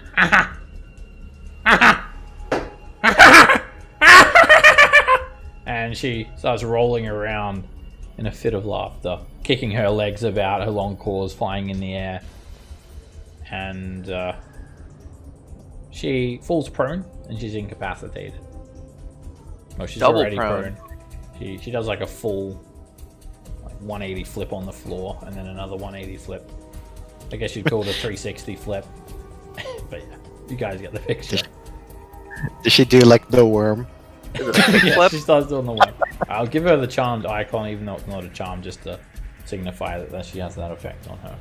And she starts rolling around in a fit of laughter, kicking her legs about, her long claws flying in the air. And she falls prone, and she's incapacitated. Well, she's Double already prone. She does like a full 180 flip on the floor, and then another 180 flip. I guess you'd call it a 360 flip. But yeah, you guys get the picture. Did she do like the worm? Yeah, she starts doing the one. I'll give her the charmed icon, even though it's not a charm, just to signify that she has that effect on her.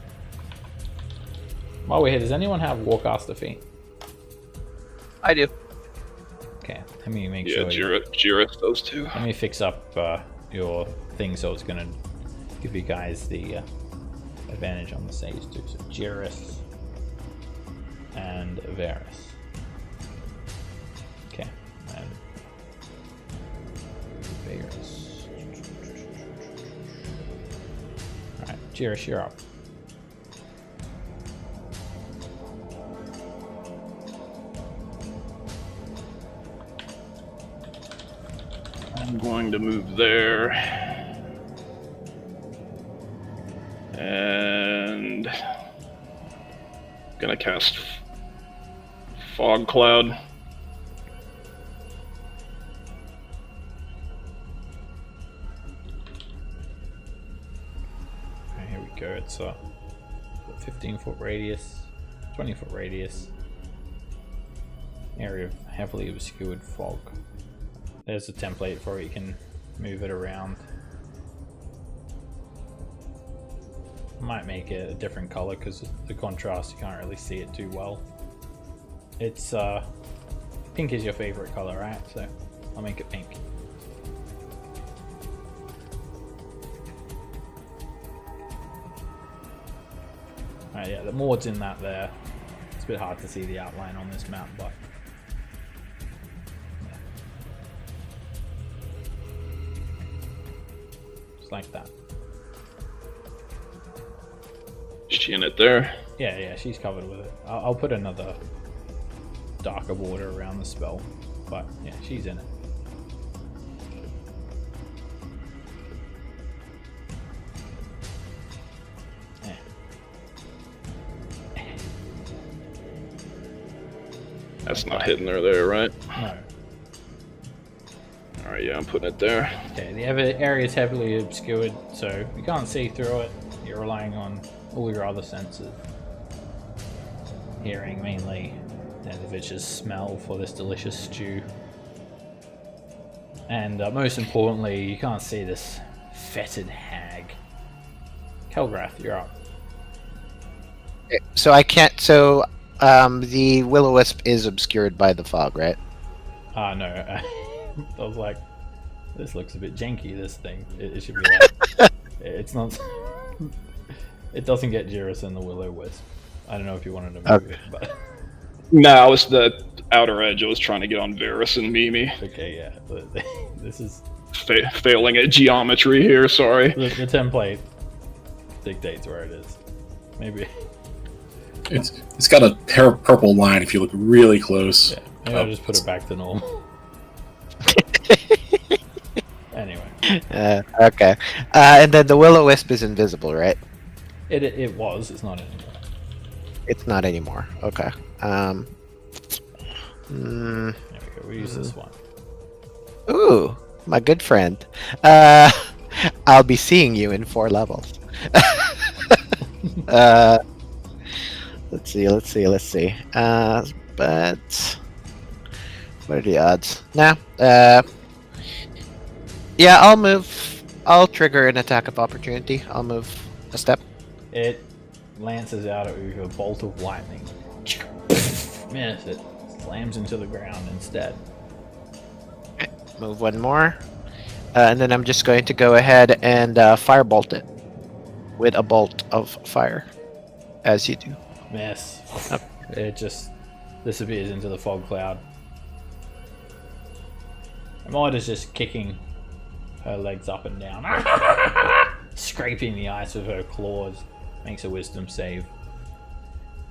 While we're here, does anyone have Warcaster feet? I do. Okay, let me make Yeah, sure. Jiris does too. Let me fix up your thing so it's gonna give you guys the advantage on the saves too. So Jiris and Varys. Okay, and Varys. Alright, Jiris, you're up. I'm going to move there. And gonna cast Fog Cloud. Okay, here we go. It's a 15-foot radius, 20-foot radius, area of heavily obscured fog. There's a template for it, you can move it around. Might make it a different color because the contrast, you can't really see it too well. It's pink is your favorite color, right? So I'll make it pink. Alright, yeah, the Maud's in that there. It's a bit hard to see the outline on this map, but like that. Is she in it there? Yeah, she's covered with it. I'll put another darker border around the spell, but yeah, she's in it. That's not hidden there, right? No. Alright, yeah, I'm putting it there. Okay, the area is heavily obscured, so you can't see through it. You're relying on all your other senses. Hearing mainly the witch's smell for this delicious stew. And most importantly, you can't see this fetid hag. Kelgrath, you're up. So I can't. So the Willow Wisp is obscured by the fog, right? No. I was like, this looks a bit janky, this thing. It should be like... it's not... It doesn't get Jiris and the Willow Wisp. I don't know if you wanted to move it, but... No, it's the outer edge. I was trying to get on Varus and Mimi. Okay, yeah. This is Failing at geometry here, sorry. the template dictates where it is. Maybe. It's got a purple line if you look really close. Yeah. Maybe I'll just put it back to normal. Anyway. Okay. And then the Willow Wisp is invisible, right? It was. It's not anymore. It's not anymore. Okay. There we go. We use this one. Ooh, my good friend. I'll be seeing you in 4 levels. Let's see. But what are the odds? Nah. Yeah, I'll move. I'll trigger an attack of opportunity. I'll move a step. It lances out at you with a bolt of lightning. Miss it. Slams into the ground instead. Move one more. And then I'm just going to go ahead and firebolt it with a bolt of fire, as you do. Miss. It just disappears into the fog cloud. Amada's just kicking her legs up and down, scraping the ice with her claws. Makes a wisdom save.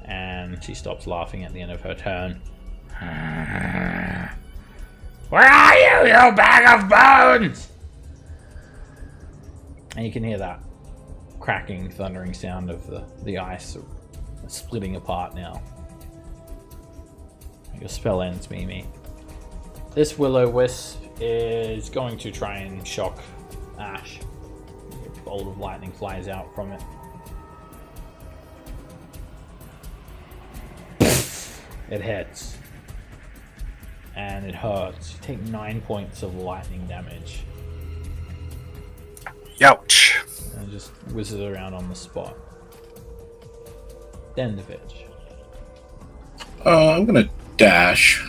And she stops laughing at the end of her turn. Where are you, you bag of bones? And you can hear that cracking, thundering sound of the ice splitting apart now. Your spell ends, Mimi. This Willow Wisp is going to try and shock Ash. A bolt of lightning flies out from it. It hits. And it hurts. You take 9 points of lightning damage. Ouch. And it just whizzes around on the spot. Dendovich. I'm gonna dash.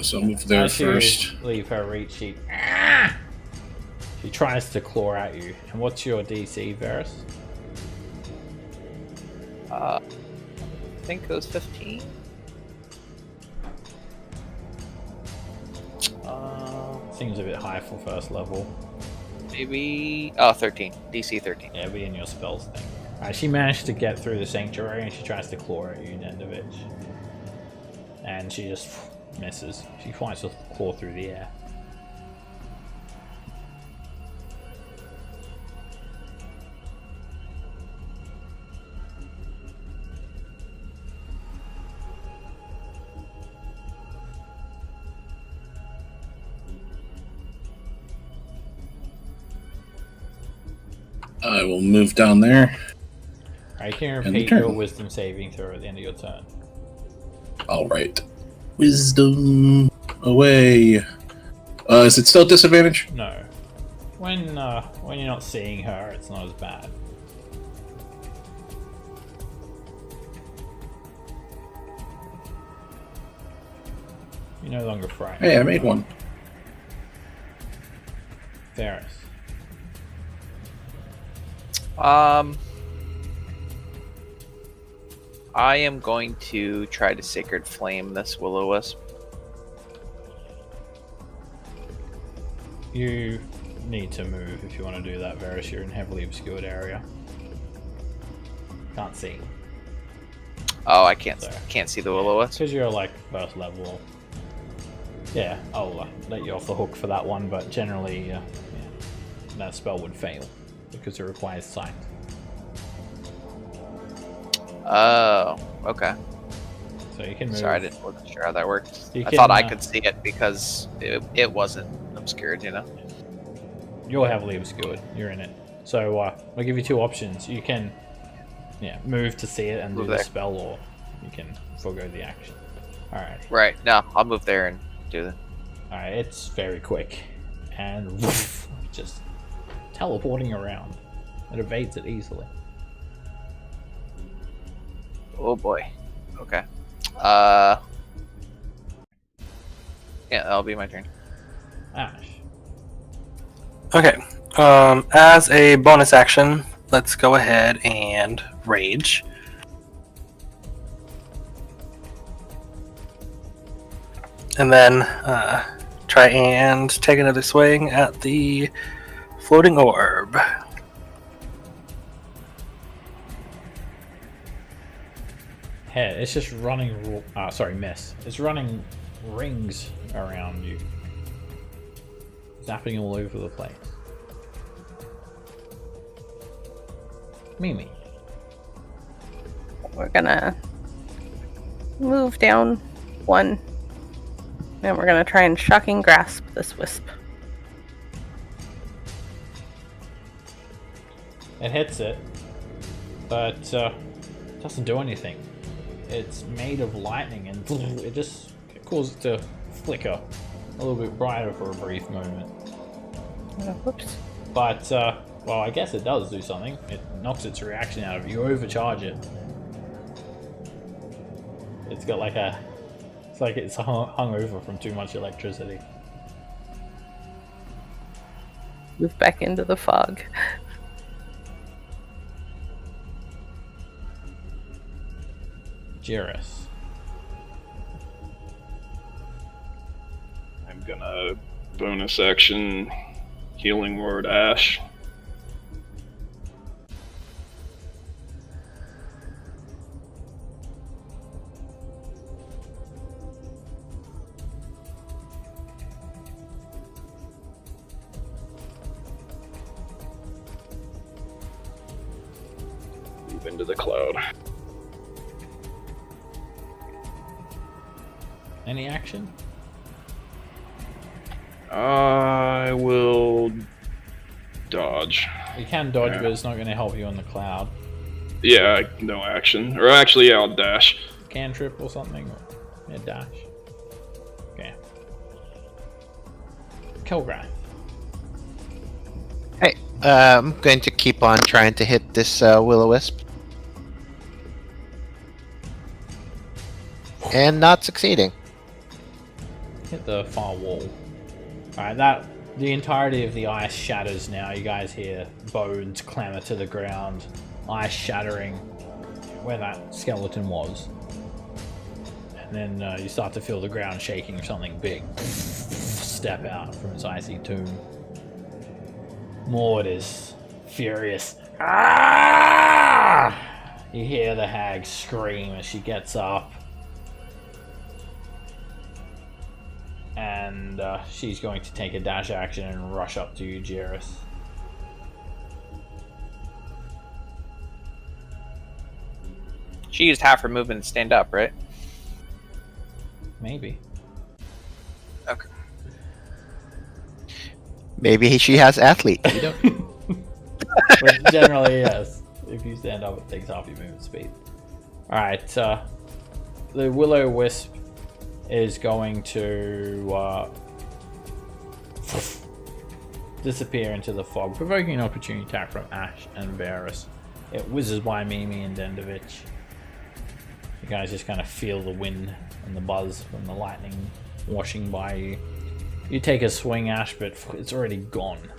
So I'll move there As you first. leave her reach, she tries to claw at you. And what's your DC, Varus? I think it was 15. Seems a bit high for first level. Maybe 13. DC 13. Yeah, be in your spells thing. She managed to get through the sanctuary and she tries to claw at you, Dendovich. And she just misses. She tries to claw through the air. I will move down there. Alright, you can End repeat turn. your wisdom saving throw at the end of your turn. All right. Wisdom away. Is it still disadvantage? No. When you're not seeing her, it's not as bad. You're no longer frightened. Hey, I made one. Varus. I am going to try to Sacred Flame this Willow Wisp. You need to move if you want to do that, Varus. You're in heavily obscured area. Can't see. Oh, I can't Sorry. can't see the Willow Wisp. Because you're like first level. Yeah, I'll let you off the hook for that one, but generally, that spell would fail because it requires sight. Oh, okay. So you can move. Sorry, wasn't sure how that worked. You I can, thought I could see it because it wasn't obscured, you know? You're heavily obscured. You're in it. So I'll give you two options. You can, move to see it and do Move the there. spell, or you can forego the action. All right. Right. No, I'll move there and do that. All right. It's very quick, and just teleporting around. It evades it easily. Oh boy. Okay. Yeah, that'll be my turn. Ash. Okay. As a bonus action, let's go ahead and rage. and then try and take another swing at the floating orb. Hey, it's just running. Miss. It's running rings around you, zapping all over the place. Mimi. We're gonna move down one, and we're gonna try and shocking grasp this wisp. It hits it, but doesn't do anything. It's made of lightning, and it just causes it to flicker a little bit brighter for a brief moment. Whoops. But, well, I guess it does do something. It knocks its reaction out of it. You overcharge it. It's got like a... It's like it's hung over from too much electricity. Move back into the fog. Jirus. I'm gonna bonus action healing word Ash. Move into the cloud. Any action? I will dodge. You can dodge, Yeah. but it's not going to help you on the cloud. Yeah, no action. Or actually, yeah, I'll dash. Cantrip or something? Or, yeah, dash. Okay. Kilgrath. Hey, I'm going to keep on trying to hit this Willow Wisp. And not succeeding. Hit the far wall. Alright, the entirety of the ice shatters now. You guys hear bones clamber to the ground, ice shattering where that skeleton was. And then you start to feel the ground shaking, something big step out from its icy tomb. Maud is furious. Ah! You hear the hag scream as she gets up. And she's going to take a dash action and rush up to you, Jirus. She used half her movement to stand up, right? Maybe. Okay. Maybe she has athlete. You don't. But generally, yes. If you stand up, it takes half your movement speed. Alright, the Willow Wisp is going to disappear into the fog, provoking an opportunity attack from Ash and Varus. It whizzes by Mimi and Dendovich. You guys just kind of feel the wind and the buzz from the lightning washing by you. You take a swing, Ash, but it's already gone.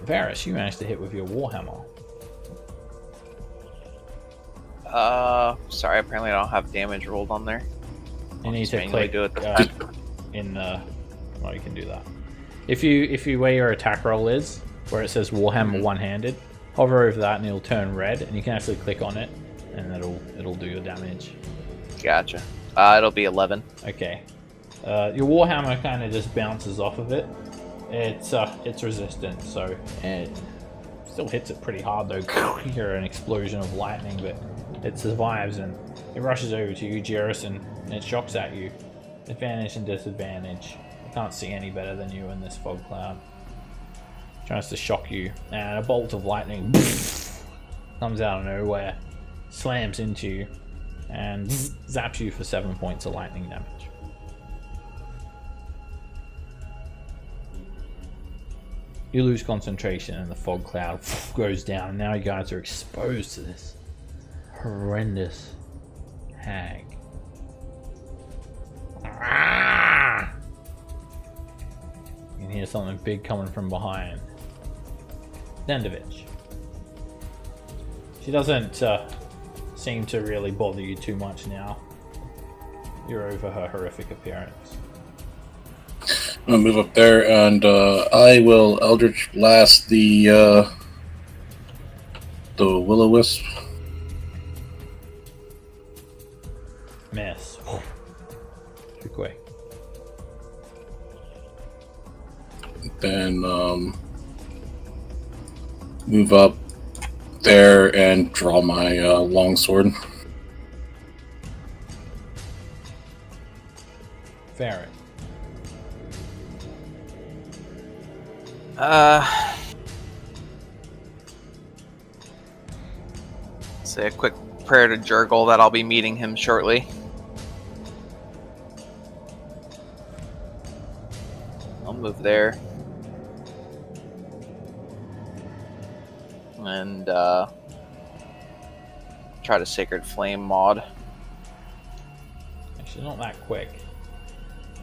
Varus, you managed to hit with your Warhammer. Sorry, apparently I don't have damage rolled on there. You need just to manually click do it. in the... Well, you can do that. If you where your attack roll is, where it says Warhammer one-handed, hover over that and it'll turn red, and you can actually click on it, and it'll do your damage. Gotcha. It'll be 11. Okay. Your Warhammer kind of just bounces off of it. It's resistant, so it still hits it pretty hard though. You hear an explosion of lightning, but it survives and it rushes over to you, Jirus, and it shocks at you. Advantage and disadvantage. I can't see any better than you in this fog cloud. Tries to shock you, and a bolt of lightning comes out of nowhere, slams into you, and zaps you for 7 points of lightning damage. You lose concentration and the fog cloud goes down, and now you guys are exposed to this horrendous hag. Ah! You can hear something big coming from behind. Dendovich. She doesn't seem to really bother you too much now. You're over her horrific appearance. I'm gonna move up there, and I will Eldritch Blast the Willow Wisp. Miss. Too quick. Then move up there and draw my longsword. Ferret. Say a quick prayer to Jurgle that I'll be meeting him shortly. I'll move there. And try to Sacred Flame mod. She's not that quick.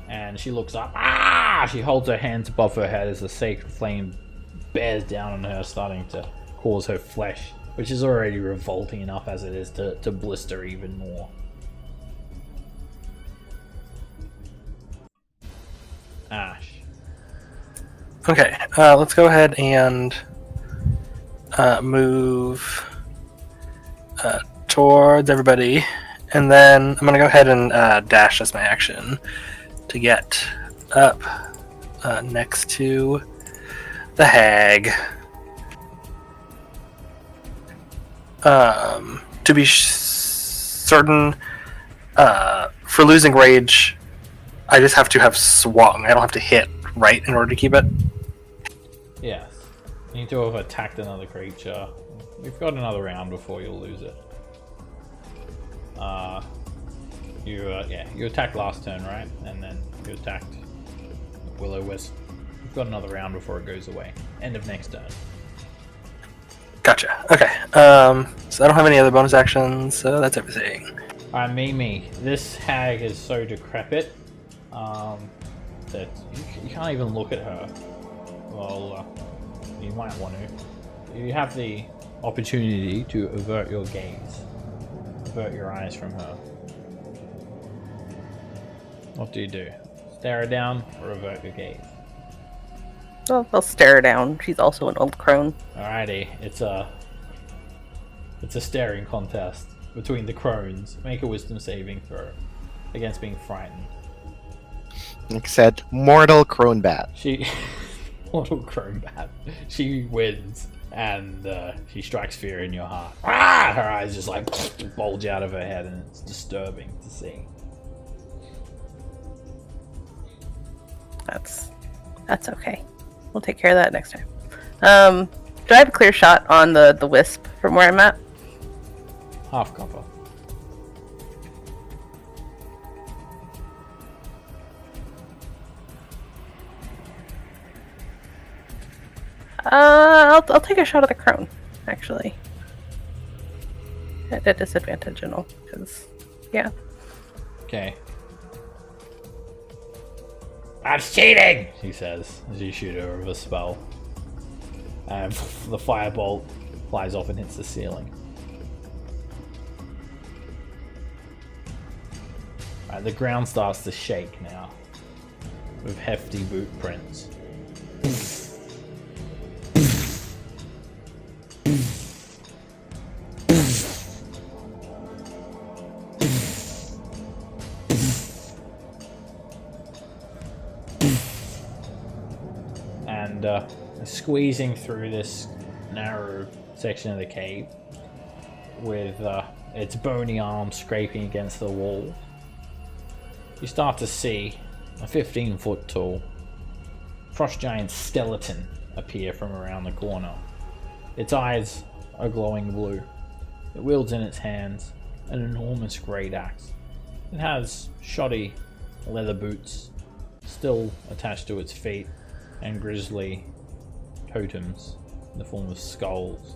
And she looks up. Ah! She holds her hands above her head as the sacred flame bears down on her, starting to cause her flesh, which is already revolting enough as it is, to blister even more. Ash. Okay, let's go ahead and move towards everybody, and then I'm going to go ahead and dash as my action to get up next to the hag. To be certain, for losing rage, I just have to have swung. I don't have to hit right in order to keep it. Yes. You need to have attacked another creature. We've got another round before you'll lose it. You attacked last turn, right? And then you attacked Willow Wisp. We've got another round before it goes away. End of next turn. Gotcha. Okay. So I don't have any other bonus actions, so that's everything. Alright, Mimi. This hag is so decrepit that you can't even look at her. Well, you might want to. You have the opportunity to avert your gaze. Avert your eyes from her. What do you do? Stare her down or avert your gaze? Well, I'll stare her down. She's also an old crone. Alrighty, it's a staring contest between the crones. Make a wisdom saving throw against being frightened. Like I said, mortal crone bat. She mortal crone bat. She wins and she strikes fear in your heart. Ah! Her eyes just like bulge out of her head, and it's disturbing to see. That's okay. We'll take care of that next time. Do I have a clear shot on the wisp from where I'm at? Half cover. I'll take a shot at the crone, actually. At a disadvantage and all, because, yeah. Okay. That's cheating! She says as you shoot her with a spell. And the firebolt flies off and hits the ceiling. Right, the ground starts to shake now, with hefty boot prints. And squeezing through this narrow section of the cave with its bony arms scraping against the wall, you start to see a 15-foot tall frost giant skeleton appear from around the corner. Its eyes are glowing blue. It wields in its hands an enormous great axe. It has shoddy leather boots still attached to its feet, and grisly totems in the form of skulls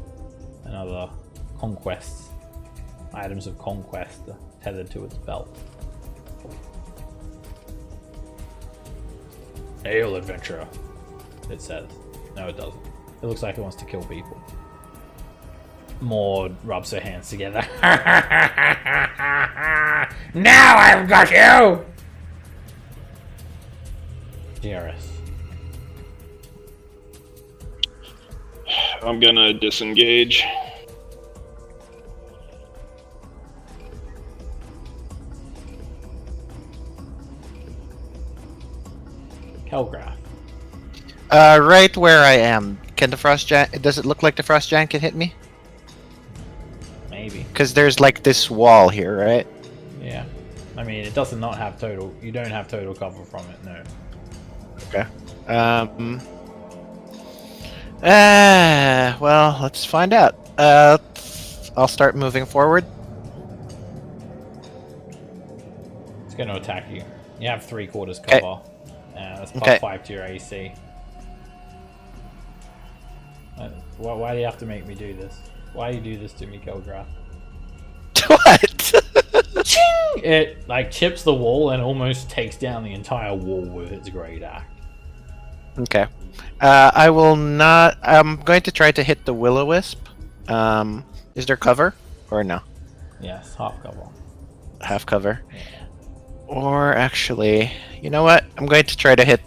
and other conquests, items of conquest tethered to its belt. Hail, adventurer, it says. No, it doesn't. It looks like it wants to kill people. Maud rubs her hands together. Now I've got you! Darius. I'm gonna disengage. Kelgrath. Right where I am. Can the frost giant? Does it look like the frost giant can hit me? Maybe. Because there's like this wall here, right? Yeah. I mean, it does not have total. You don't have total cover from it, no. Okay. Well, let's find out. I'll start moving forward. It's going to attack you. You have 3/4 Okay. cover. That's plus Okay. 5 to your AC. Why do you have to make me do this? Why do you do this to me, Kelgrath? What? It like chips the wall and almost takes down the entire wall with its great axe. Okay. I will not. I'm going to try to hit the Willow Wisp. Is there cover or no? Yes, half cover. Half cover. Or actually, you know what? I'm going to try to hit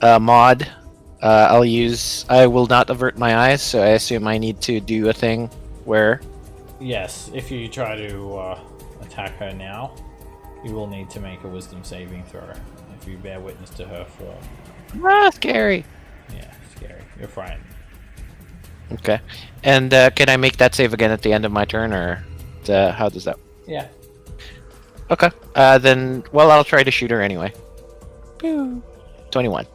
Mod. I will not avert my eyes, so I assume I need to do a thing where. Yes, if you try to attack her now, you will need to make a wisdom saving throw if you bear witness to her form. Ah, scary. Yeah, scary. You're frightened. Okay. And can I make that save again at the end of my turn, or how does that? Yeah. Okay. Then, well, I'll try to shoot her anyway. Pew. 21.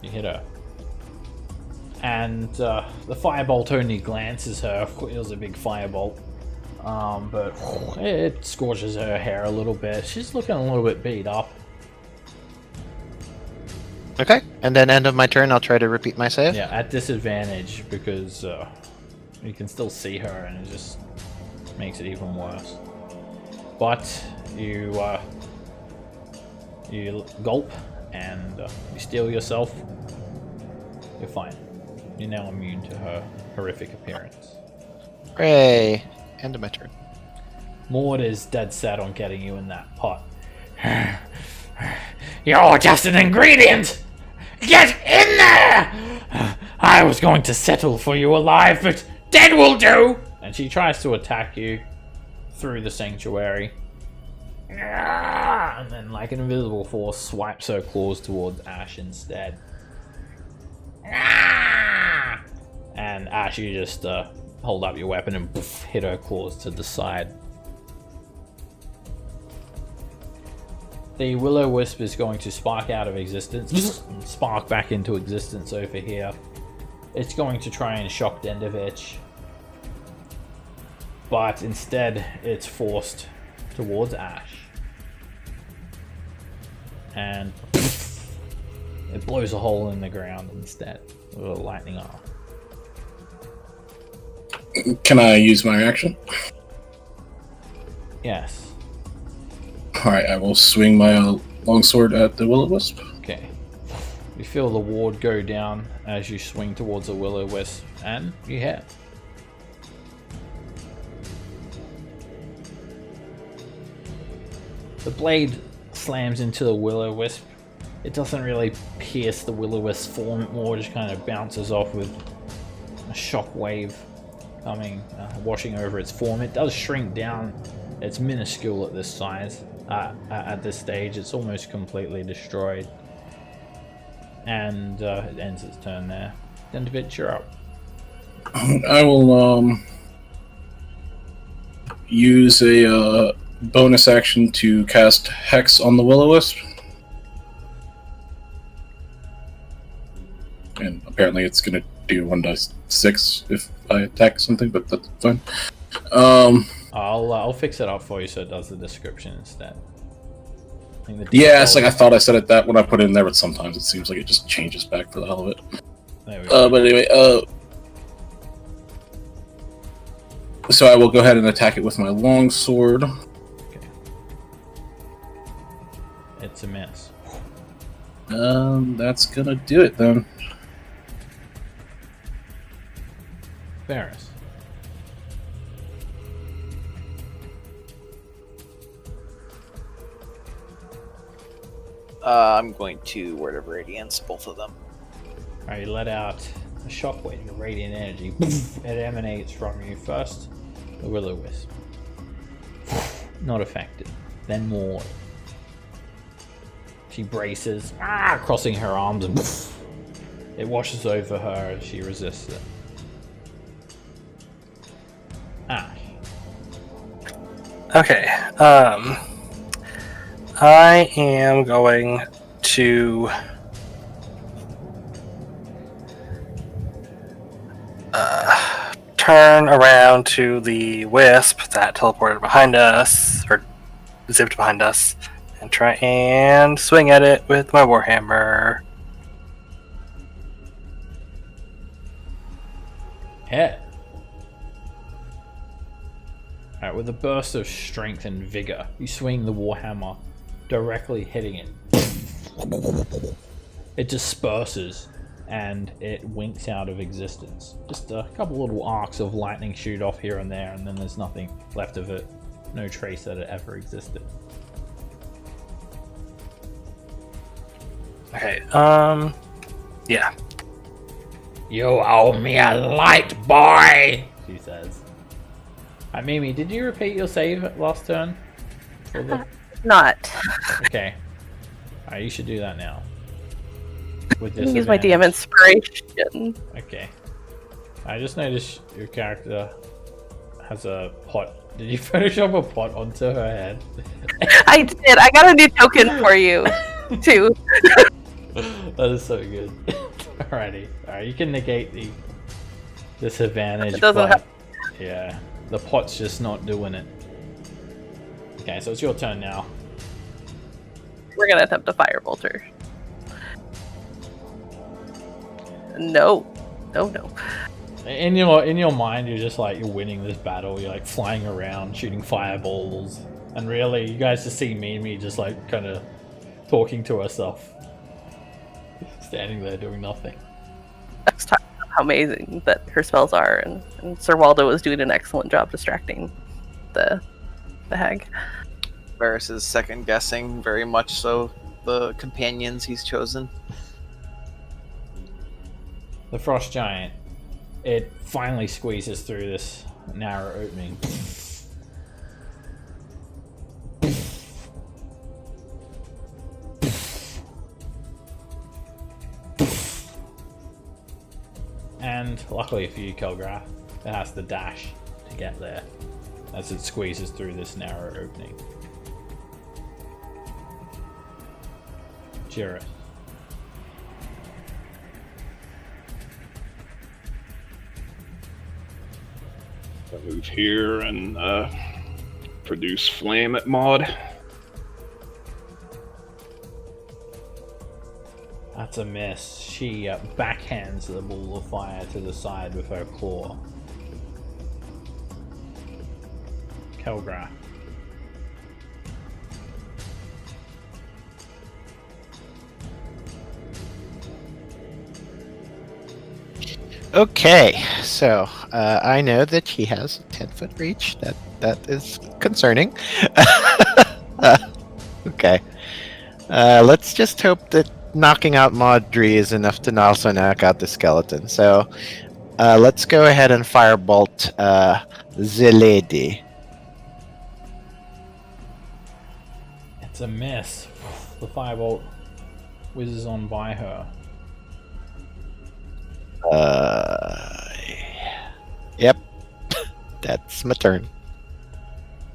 You hit her. And the firebolt only glances her. It was a big firebolt. But it scorches her hair a little bit. She's looking a little bit beat up. Okay. And then end of my turn, I'll try to repeat my save. Yeah, at disadvantage because you can still see her and it just makes it even worse. But you gulp and you steel yourself. You're fine. You're now immune to her horrific appearance. Hooray. End of my turn. Maud is dead set on getting you in that pot. You're just an ingredient! Get in there! I was going to settle for you alive, but dead will do! And she tries to attack you through the sanctuary. And then, like an invisible force, swipes her claws towards Ash instead. And Ash, you just hold up your weapon and poof, hit her claws to the side. The Willow Wisp is going to spark out of existence, spark back into existence over here. It's going to try and shock Dendovich, but instead it's forced towards Ash. And poof, it blows a hole in the ground instead with a lightning arm. Can I use my action? Yes. Alright, I will swing my longsword at the Willow Wisp. Okay. You feel the ward go down as you swing towards the Willow Wisp, and you hit. The blade slams into the Willow Wisp. It doesn't really pierce the Willow Wisp form, it more just kind of bounces off with a shock wave coming, washing over its form. It does shrink down. It's minuscule at this size. At this stage, it's almost completely destroyed. And it ends its turn there. Dendovich, you're up. I will use a bonus action to cast Hex on the Will-O-Wisp. And apparently it's going to do 1d6 if I attack something, but that's fine. I'll fix it up for you so it does the description instead. Yeah, it's like I thought I said it that when I put it in there, but sometimes it seems like it just changes back for the hell of it. There we go. But anyway, so I will go ahead and attack it with my longsword. Okay. It's a miss. That's gonna do it then. Varys. I'm going to Word of Radiance, both of them. Alright, you let out a shockwave of radiant energy. It emanates from you first. The Willow Wisp. Not affected. Then more. She braces, crossing her arms, and it washes over her as she resists it. Ash. Okay. I am going to turn around to the wisp that teleported behind us, or zipped behind us, and try and swing at it with my warhammer. Hit. Alright, with a burst of strength and vigor, you swing the warhammer, directly hitting it. It disperses and it winks out of existence. Just a couple little arcs of lightning shoot off here and there, and then there's nothing left of it. No trace that it ever existed. Okay, yeah. You owe me a light, boy! She says. Mimi, did you repeat your save last turn? Not. Okay. Alright, you should do that now. With this Use my DM inspiration. Okay. I just noticed your character has a pot. Did you Photoshop a pot onto her head? I did. I got a new token for you, too. That is so good. Alrighty. Alright, you can negate the disadvantage. It doesn't have. Yeah. The pot's just not doing it. Okay, so it's your turn now. We're gonna attempt a firebolt her. No. No. In your mind, you're just like, you're winning this battle. You're like flying around, shooting fireballs, and really, you guys just see Mimi just like kind of talking to herself, standing there doing nothing. Let's talk about how amazing that her spells are, and Sir Waldo was doing an excellent job distracting the hag. Varys is second guessing very much so the companions he's chosen. The frost giant, it finally squeezes through this narrow opening. And luckily for you, Kelgrath, it has the dash to get there as it squeezes through this narrow opening. Cheer it. I'll move here and produce flame at Maud. That's a miss. She backhands the ball of fire to the side with her claw. Kelgrath. Okay, so I know that she has a 10-foot reach. That is concerning. Okay. Let's just hope that knocking out Maudry is enough to also knock out the skeleton. So let's go ahead and firebolt the lady. It's a miss. The firebolt whizzes on by her. Yep. That's my turn.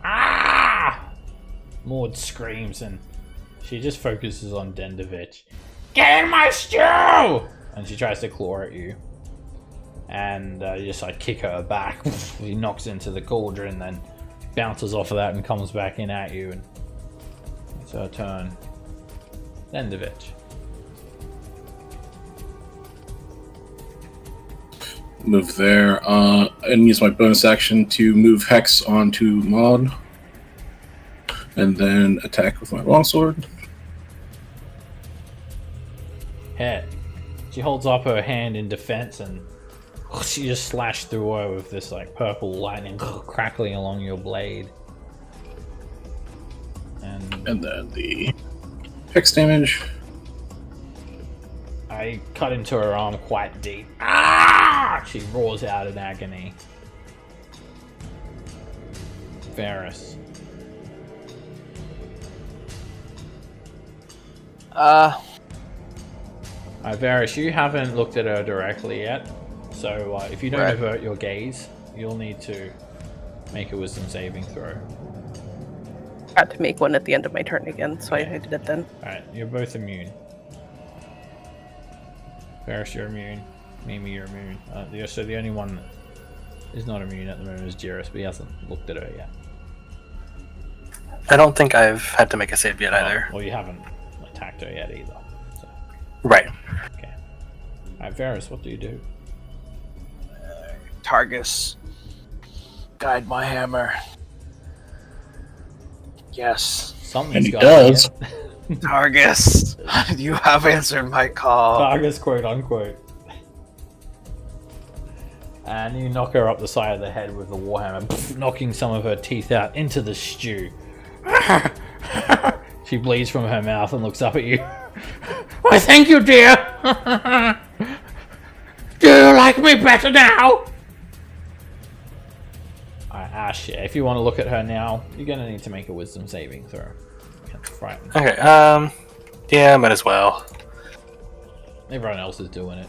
Ah! Maud screams and she just focuses on Dendovich. Get in my stew! And she tries to claw at you. And you just like kick her back. She knocks into the cauldron, then bounces off of that and comes back in at you. And it's her turn. Dendovich. Move there, and use my bonus action to move Hex onto Maud, and then attack with my longsword. Hit. She holds up her hand in defense, and she just slashed through her with this like purple lightning crackling along your blade. And And then the Hex damage. I cut into her arm quite deep. Ah! She roars out in agony. Varys. Varys, you haven't looked at her directly yet, so if you don't Right. avert your gaze, you'll need to make a wisdom saving throw. I had to make one at the end of my turn again, so I did it then. Alright, you're both immune. Varys, you're immune. Mimi, you're immune. So the only one that is not immune at the moment is Jirus, but he hasn't looked at her yet. I don't think I've had to make a save yet either. Well, you haven't attacked her yet either. So. Right. Okay. Alright, Varys, what do you do? Targus, guide my hammer. Yes. Something's And he got does. Targus, you have answered my call. Targus, quote unquote. And you knock her up the side of the head with the warhammer, knocking some of her teeth out into the stew. She bleeds from her mouth and looks up at you. Why, thank you, dear. Do you like me better now? Ash, if you want to look at her now, you're going to need to make a wisdom saving throw. Frightened. Okay, yeah, might as well. Everyone else is doing it.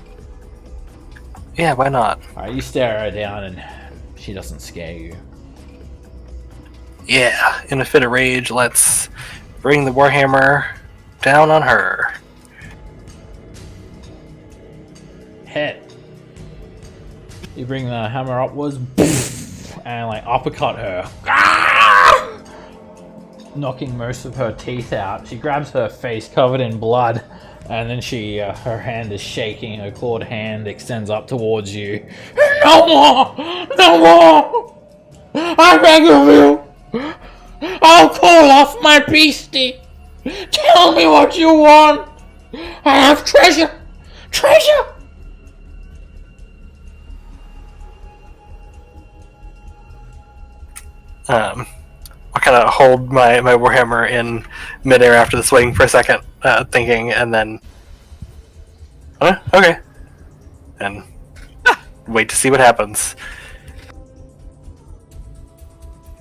Yeah, why not? Alright, you stare her down and she doesn't scare you. Yeah, in a fit of rage, let's bring the Warhammer down on her. Hit. You bring the hammer upwards and like uppercut her. Knocking most of her teeth out. She grabs her face covered in blood and then her hand is shaking. Her clawed hand extends up towards you. No more! No more! I beg of you! I'll call off my beastie! Tell me what you want! I have treasure! Treasure! I'll kind of hold my Warhammer in midair after the swing for a second, thinking, and then... okay. And wait to see what happens.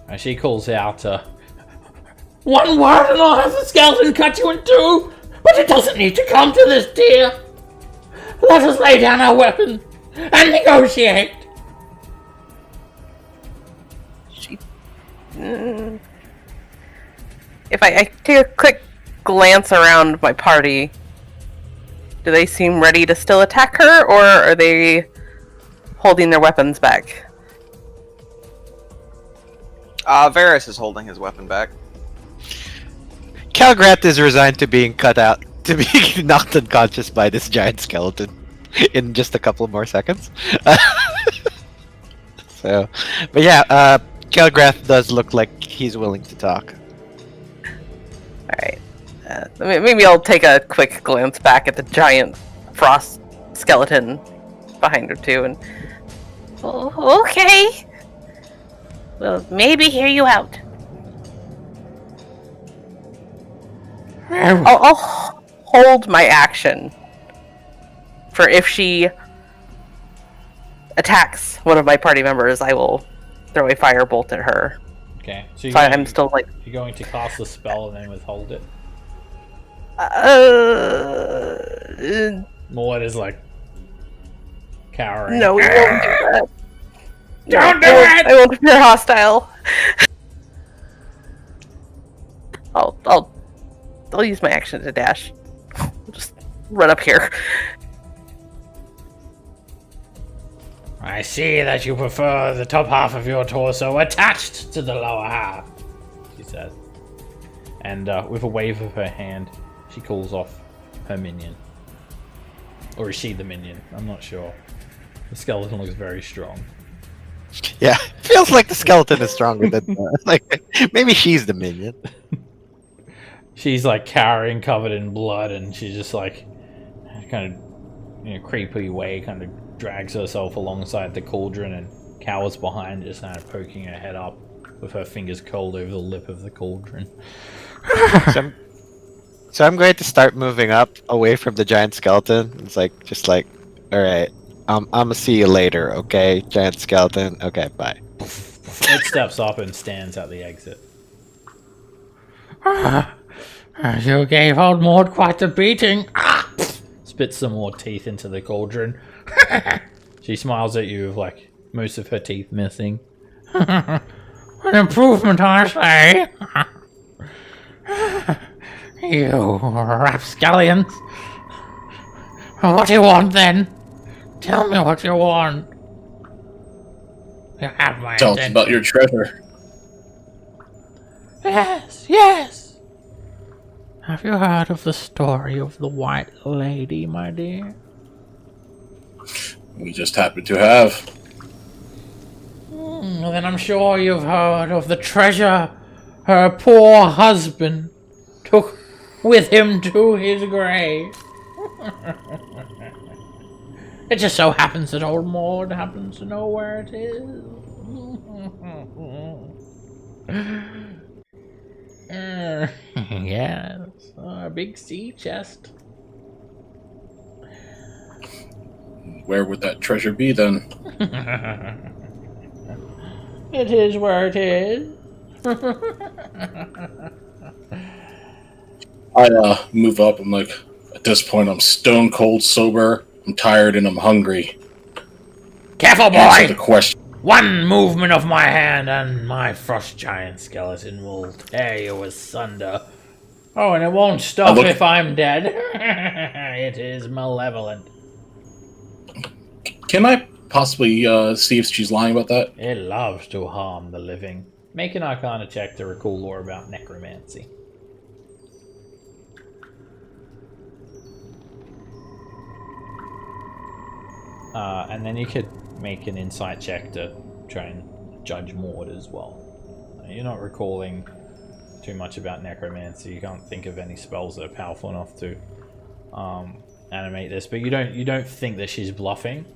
And she calls out, One word and I'll have the skeleton cut you in two! But it doesn't need to come to this, dear! Let us lay down our weapons and negotiate! If I take a quick glance around my party, do they seem ready to still attack her, or are they holding their weapons back? Varys is holding his weapon back. Calgrat is resigned to being cut out, to being knocked unconscious by this giant skeleton in just a couple more seconds. So, but yeah, Calgrath does look like he's willing to talk. Alright. Maybe I'll take a quick glance back at the giant frost skeleton behind her, too, and... Oh, okay. Well, maybe hear you out. I'll hold my action for if she attacks one of my party members, I will throw a firebolt at her. okay, so you're, I'm still like... you're going to cast the spell and then withhold it? Morlett is like cowering. No, we won't do that. Don't do I it! won't appear hostile. I'll use my action to dash. Just run up here. I see that you prefer the top half of your torso attached to the lower half, she says. And with a wave of her hand, she calls off her minion. Or is she the minion? I'm not sure. The skeleton looks very strong. Yeah, feels like the skeleton is stronger than like maybe she's the minion. She's like cowering, covered in blood, and she's just like kind of in a creepy way, kind of drags herself alongside the cauldron and cowers behind, just kind of poking her head up with her fingers curled over the lip of the cauldron. So I'm going to start moving up away from the giant skeleton. It's like, just like, all right, I'm gonna see you later, okay, giant skeleton. Okay, bye. It steps up and stands at the exit. You gave old Maud quite a beating. Spits some more teeth into the cauldron. She smiles at you with like most of her teeth missing. An improvement, I say. You rapscallions. What do you want then? Tell me what you want. You have my Tell us attention. about your treasure. Yes, yes. Have you heard of the story of the White Lady, my dear? We just happen to have. Then I'm sure you've heard of the treasure her poor husband took with him to his grave. It just so happens that old Maud happens to know where it is. Yes, a big sea chest. Where would that treasure be then? It is where it is. I move up. I'm like, at this point, I'm stone cold sober. I'm tired and I'm hungry. Careful, Answer the boy! question. One movement of my hand and my frost giant skeleton will tear you asunder. Oh, and it won't stop look- if I'm dead. It is malevolent. Can I possibly see if she's lying about that? It loves to harm the living. Make an Arcana check to recall lore about necromancy. And then you could make an insight check to try and judge Maud as well. You're not recalling too much about necromancy. You can't think of any spells that are powerful enough to animate this, but you don't think that she's bluffing.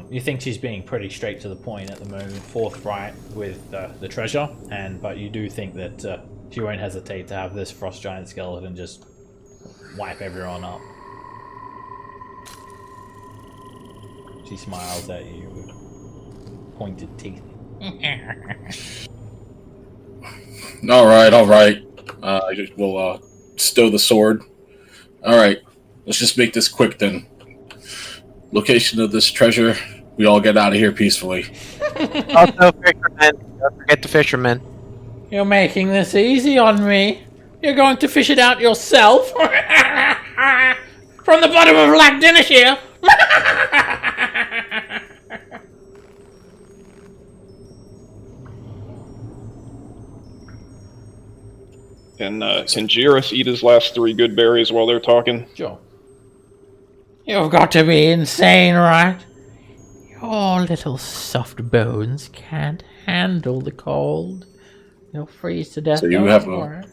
You think she's being pretty straight to the point at the moment, forthright with the treasure, but you do think that she won't hesitate to have this frost giant skeleton just wipe everyone up. She smiles at you with pointed teeth. All right. We'll stow the sword. All right, let's just make this quick then. Location of this treasure. We all get out of here peacefully. Also, fishermen. Don't forget the fishermen. You're making this easy on me. You're going to fish it out yourself? From the bottom of Lackdinishire? Can Jirus eat his last 3 good berries while they're talking? Sure. You've got to be insane, right? Your little soft bones can't handle the cold. You'll freeze to death. So you no have more.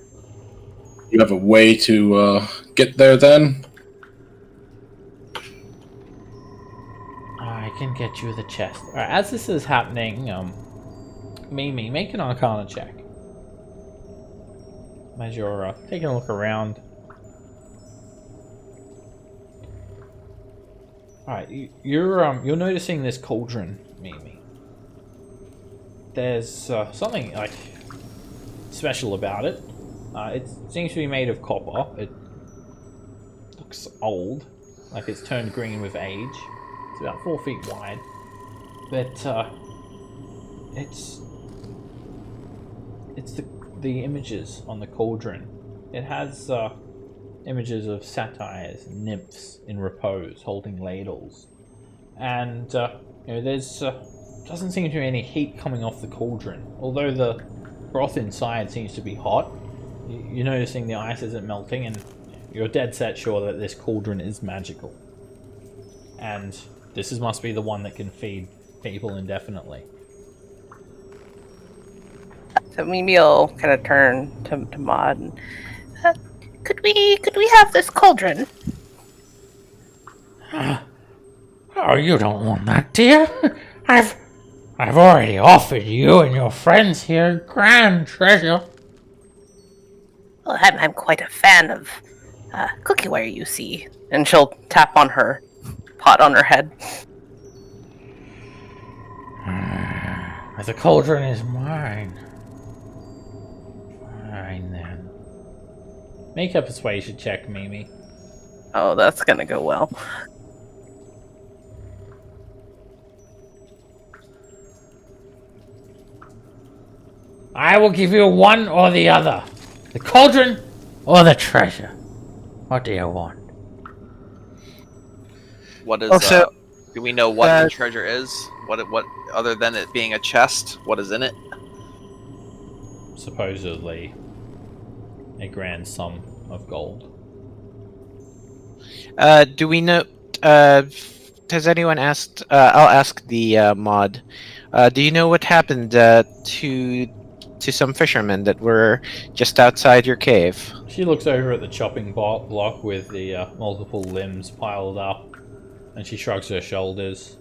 a way to get there then? I can get you the chest. Alright, as this is happening, Mimi, make an Arcana check. As you're taking a look around. Alright, you're noticing this cauldron, Mimi. There's something like special about it. It seems to be made of copper. It looks old, like it's turned green with age. It's about 4 feet wide, but it's the images on the cauldron. It has images of satyrs, nymphs in repose, holding ladles, and there's doesn't seem to be any heat coming off the cauldron. Although the broth inside seems to be hot, you're noticing the ice isn't melting, and you're dead set sure that this cauldron is magical. And this must be the one that can feed people indefinitely. So Mimi will kind of turn to Maud and, could we have this cauldron? Oh, you don't want that, dear. I've already offered you and your friends here grand treasure. Well, I'm quite a fan of cookieware, you see. And she'll tap on her pot on her head. The cauldron is mine. Fine then. Make a persuasion check, Mimi. Oh, that's gonna go well. I will give you one or the other. The cauldron or the treasure. What do you want? What is? Also, do we know what the treasure is? What other than it being a chest? What is in it? Supposedly a grand sum of gold. Do we know? Has anyone asked? I'll ask the mod. Do you know what happened to some fishermen that were just outside your cave? She looks over at the chopping block with the multiple limbs piled up, and she shrugs her shoulders.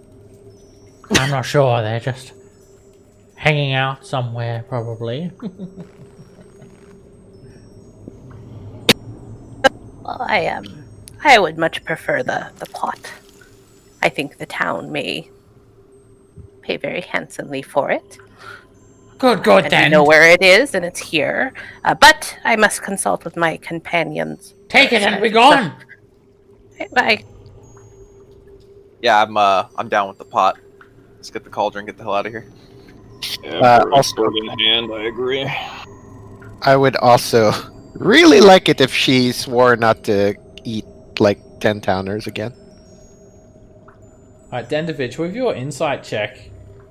I'm not sure. They're just hanging out somewhere, probably. Well, I would much prefer the pot. I think the town may pay very handsomely for it. Good, And then. I know where it is, and it's here. But I must consult with my companions. Take it and be gone. Bye. Yeah, I'm down with the pot. Let's get the cauldron. Get the hell out of here. Yeah, also- sword in hand, I agree. I would also really like it if she swore not to eat like 10 towners again. Alright, Dendovich, with your insight check,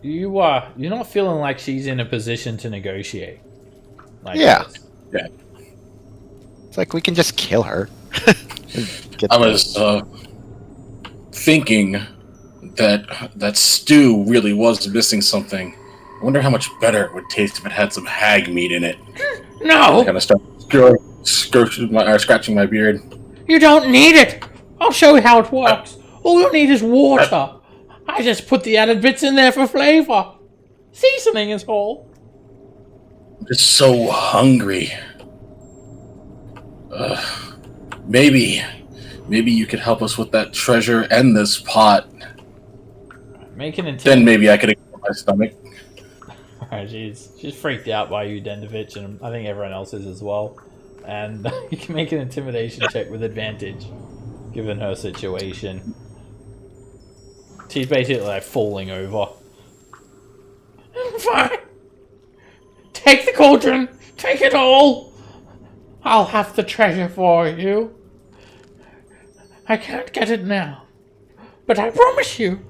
you're not feeling like she's in a position to negotiate. Like Yeah. this. It's like we can just kill her. I was thinking that stew really was missing something. I wonder how much better it would taste if it had some hag meat in it. I No, kind of start scratching my beard. you don't need it. I'll show you how it works. All you need is water. I just put the added bits in there for flavor. Seasoning is all. I'm just so hungry. Maybe you could help us with that treasure and this pot. Make an Then intimidation. maybe I could ignore my stomach. Alright, she's freaked out by you, Dendovich, and I think everyone else is as well. And you can make an intimidation check with advantage, given her situation. She's basically like falling over. Fine. Take the cauldron. Take it all. I'll have the treasure for you. I can't get it now, but I promise you,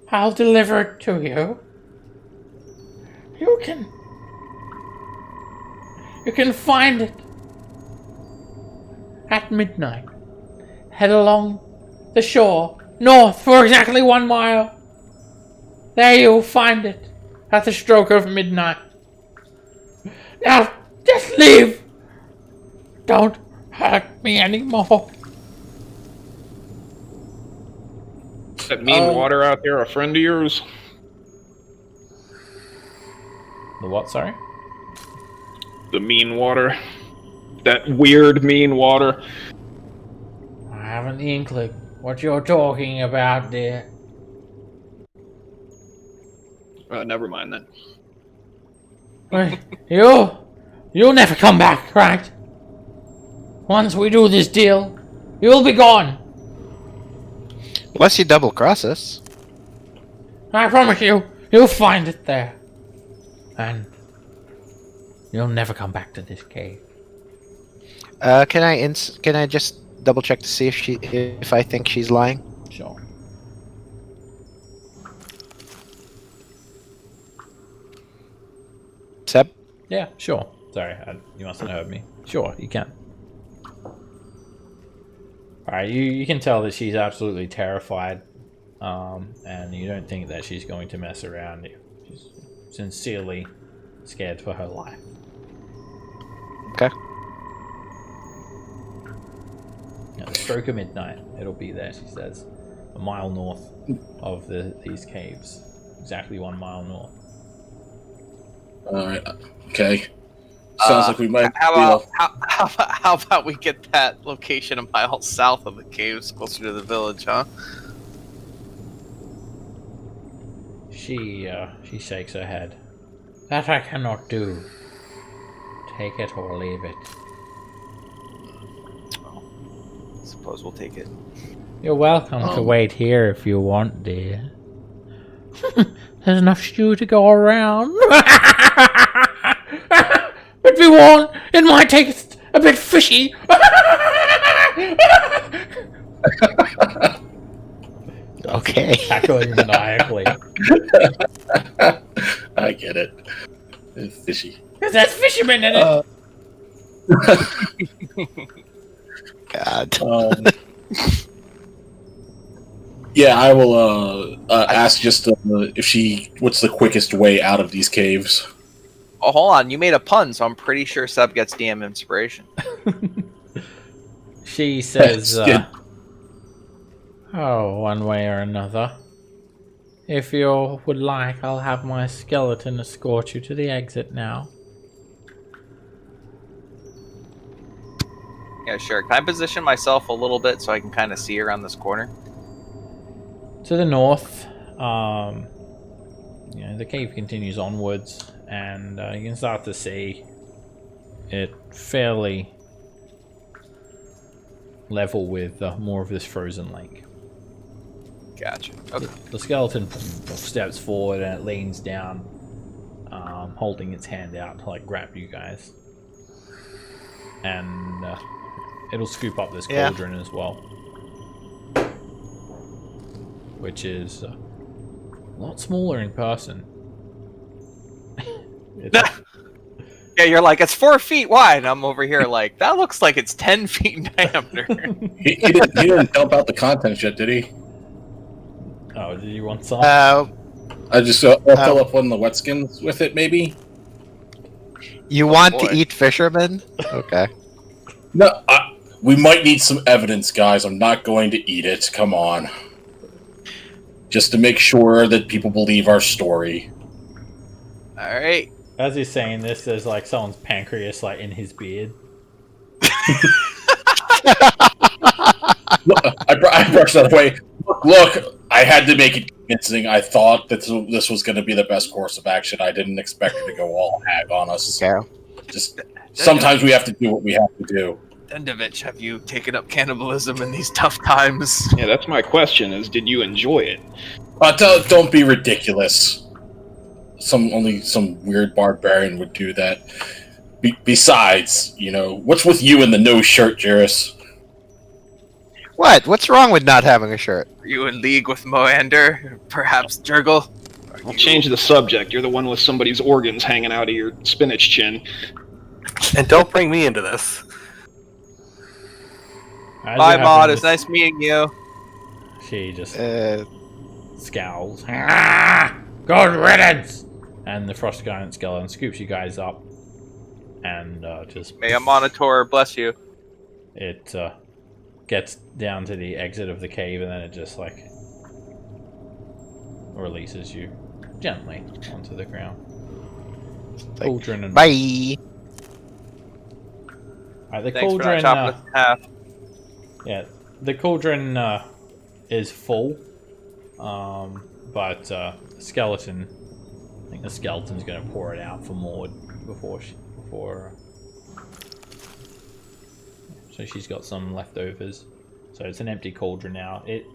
I'll deliver it to you. You can find it at midnight. Head along the shore, north for exactly 1 mile. There you'll find it at the stroke of midnight. Now, just leave. Don't hurt me anymore. That mean water out there, a friend of yours? The what, sorry? The mean water. That weird mean water. I haven't the inkling what you're talking about, dear. Never mind then. Wait, you'll never come back, right? Once we do this deal, you'll be gone. Unless you double cross us. I promise you'll find it there. And you'll never come back to this cave. Can I just double check to see if I think she's lying? Sure. Seb? Yeah, sure. Sorry, you mustn't have heard me. Sure, you can. Alright, you can tell that she's absolutely terrified, and you don't think that she's going to mess around. She's sincerely scared for her life. Okay. At the stroke of midnight, it'll be there, she says. A mile north of these caves. Exactly 1 mile north. Alright, okay. Sounds like we might. How about we get that location a mile south of the caves, closer to the village, huh? She shakes her head. That I cannot do. Take it or leave it. Suppose we'll take it. You're welcome to wait here if you want, dear. There's enough stew to go around. But if you want, it might taste a bit fishy. Okay. Cackling maniacally. I get it. It's fishy. Because there's fishermen in it. God. Yeah, I will ask just if she. What's the quickest way out of these caves? Oh, hold on. You made a pun, so I'm pretty sure Sub gets DM inspiration. She says, oh, one way or another. If you would like, I'll have my skeleton escort you to the exit now. Yeah, sure. Can I position myself a little bit so I can kind of see around this corner? To the north, the cave continues onwards, and you can start to see it fairly level with more of this frozen lake. Gotcha. Okay. The skeleton steps forward and it leans down, holding its hand out to like grab you guys, and it'll scoop up this cauldron as well, which is a lot smaller in person. Yeah, you're like, it's 4 feet wide, and I'm over here like, that looks like it's 10 feet in diameter. He didn't dump out the contents yet, did he? Oh, did you want some? I just fill up one of the wet skins with it, maybe. You want to eat fishermen? Okay. No, we might need some evidence, guys. I'm not going to eat it. Come on. Just to make sure that people believe our story. Alright. As he's saying this, there's like someone's pancreas like in his beard. Look, I brushed that away. Look, I had to make it convincing. I thought that this was going to be the best course of action. I didn't expect it to go all hag on us. Okay. Just sometimes we have to do what we have to do. Dendovich, have you taken up cannibalism in these tough times? Yeah, that's my question, is did you enjoy it? Don't be ridiculous. Only some weird barbarian would do that. Besides, what's with you in the no shirt, Jairus? What? What's wrong with not having a shirt? Are you in league with Moander? Perhaps Jurgle? I'll change the subject. You're the one with somebody's organs hanging out of your spinach chin. And don't bring me into this. Bye, Maud. It's nice meeting you. She just scowls. Ah! Good riddance! And the frost giant skeleton scoops you guys up and just... May a monitor bless you. It gets down to the exit of the cave and then it just like releases you gently onto the ground. Cauldron and... Bye! Alright, the Thanks cauldron... for chopping us in half. Yeah, the cauldron is full, but skeleton... I think the skeleton's going to pour it out for Maud before so she's got some leftovers. So it's an empty cauldron now. It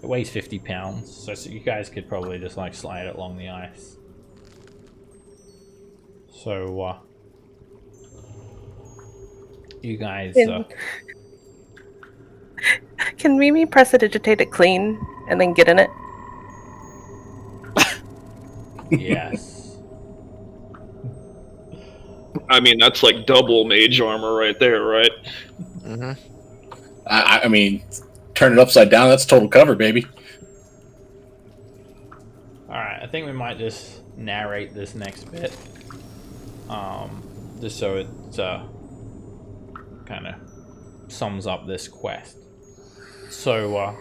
weighs 50 pounds, so you guys could probably just like slide it along the ice. So you guys Can Mimi prestidigitate it clean and then get in it? yes. I mean, that's like double mage armor right there, right? Mm-hmm. I mean, turn it upside down, that's total cover, baby. Alright, I think we might just narrate this next bit. Just so it kind of sums up this quest. So,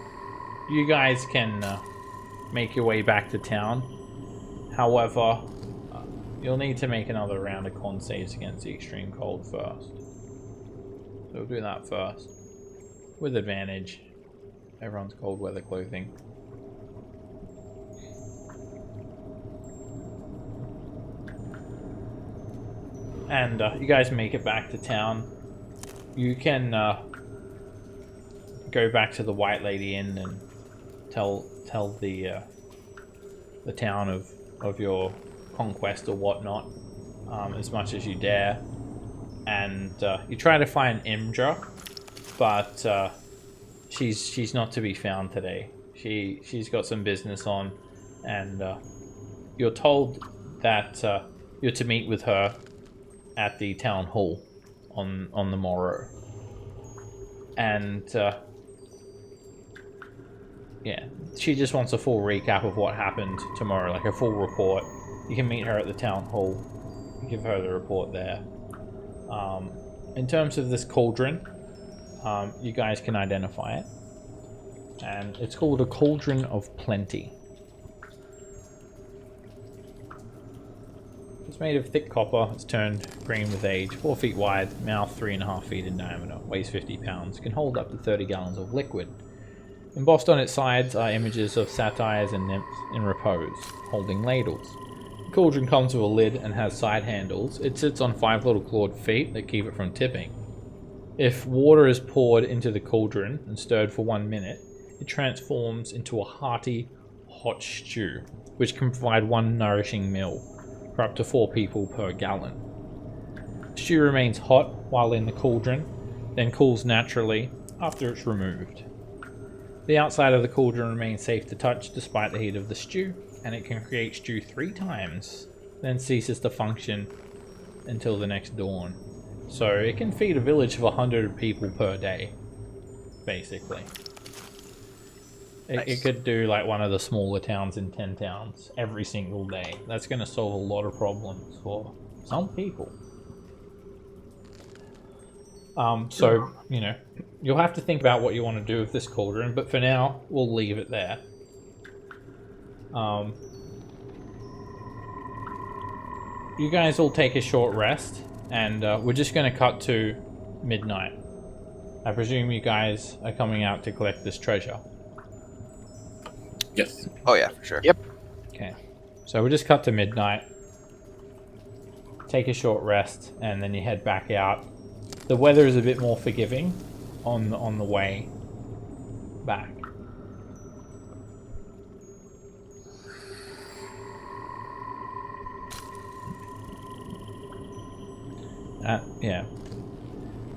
you guys can make your way back to town. However, you'll need to make another round of con saves against the extreme cold first. So we'll do that first. With advantage. Everyone's cold weather clothing. And you guys make it back to town. You can go back to the White Lady Inn and tell the town of your conquest or whatnot, as much as you dare. And you try to find Imdra, but she's not to be found today. She's got some business on, and you're told that you're to meet with her at the town hall on the morrow. And yeah, she just wants a full recap of what happened tomorrow, like a full report. You can meet her at the town hall, give her the report there. In terms of this cauldron, you guys can identify it, and it's called a Cauldron of Plenty. It's made of thick copper. It's turned green with age, 4 feet wide, mouth 3.5 feet in diameter, weighs 50 pounds, can hold up to 30 gallons of liquid. Embossed on its sides are images of satyrs and nymphs in repose, holding ladles. The cauldron comes with a lid and has side handles. It sits on 5 little clawed feet that keep it from tipping. If water is poured into the cauldron and stirred for 1 minute, it transforms into a hearty, hot stew, which can provide 1 nourishing meal for up to 4 people per gallon. The stew remains hot while in the cauldron, then cools naturally after it's removed. The outside of the cauldron remains safe to touch despite the heat of the stew, and it can create stew 3 times, then ceases to function until the next dawn. So it can feed a village of 100 people per day, basically. Nice. It could do like one of the smaller towns in 10 towns every single day. That's going to solve a lot of problems for some people. So, you know, you'll have to think about what you want to do with this cauldron, but for now, we'll leave it there. You guys all take a short rest, and we're just going to cut to midnight. I presume you guys are coming out to collect this treasure. Yes. Oh yeah, for sure. Yep. Okay, so we'll just cut to midnight, take a short rest, and then you head back out. The weather is a bit more forgiving on the way back. Yeah.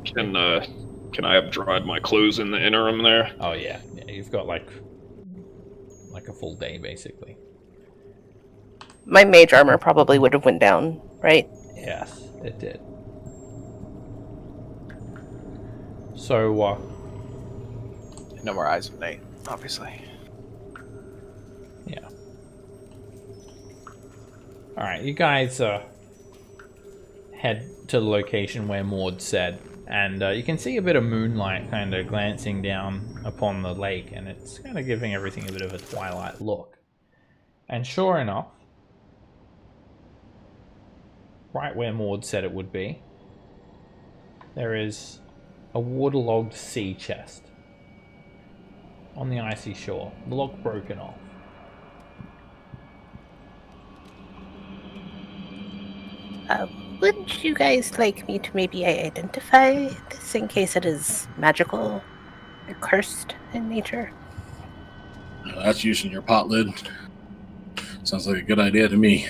Can I have dried my clothes in the interim there? Oh yeah. You've got like a full day basically. My mage armor probably would have went down, right? Yes, it did. So, No more Icewind Dale, obviously. yeah. Alright, you guys head to the location where Maud said, and you can see a bit of moonlight kind of glancing down upon the lake, and it's kind of giving everything a bit of a twilight look. And sure enough, right where Maud said it would be, there is a waterlogged sea chest on the icy shore, the log broken off. Would you guys like me to maybe identify this in case it is magical or cursed in nature? That's using your pot lid. Sounds like a good idea to me.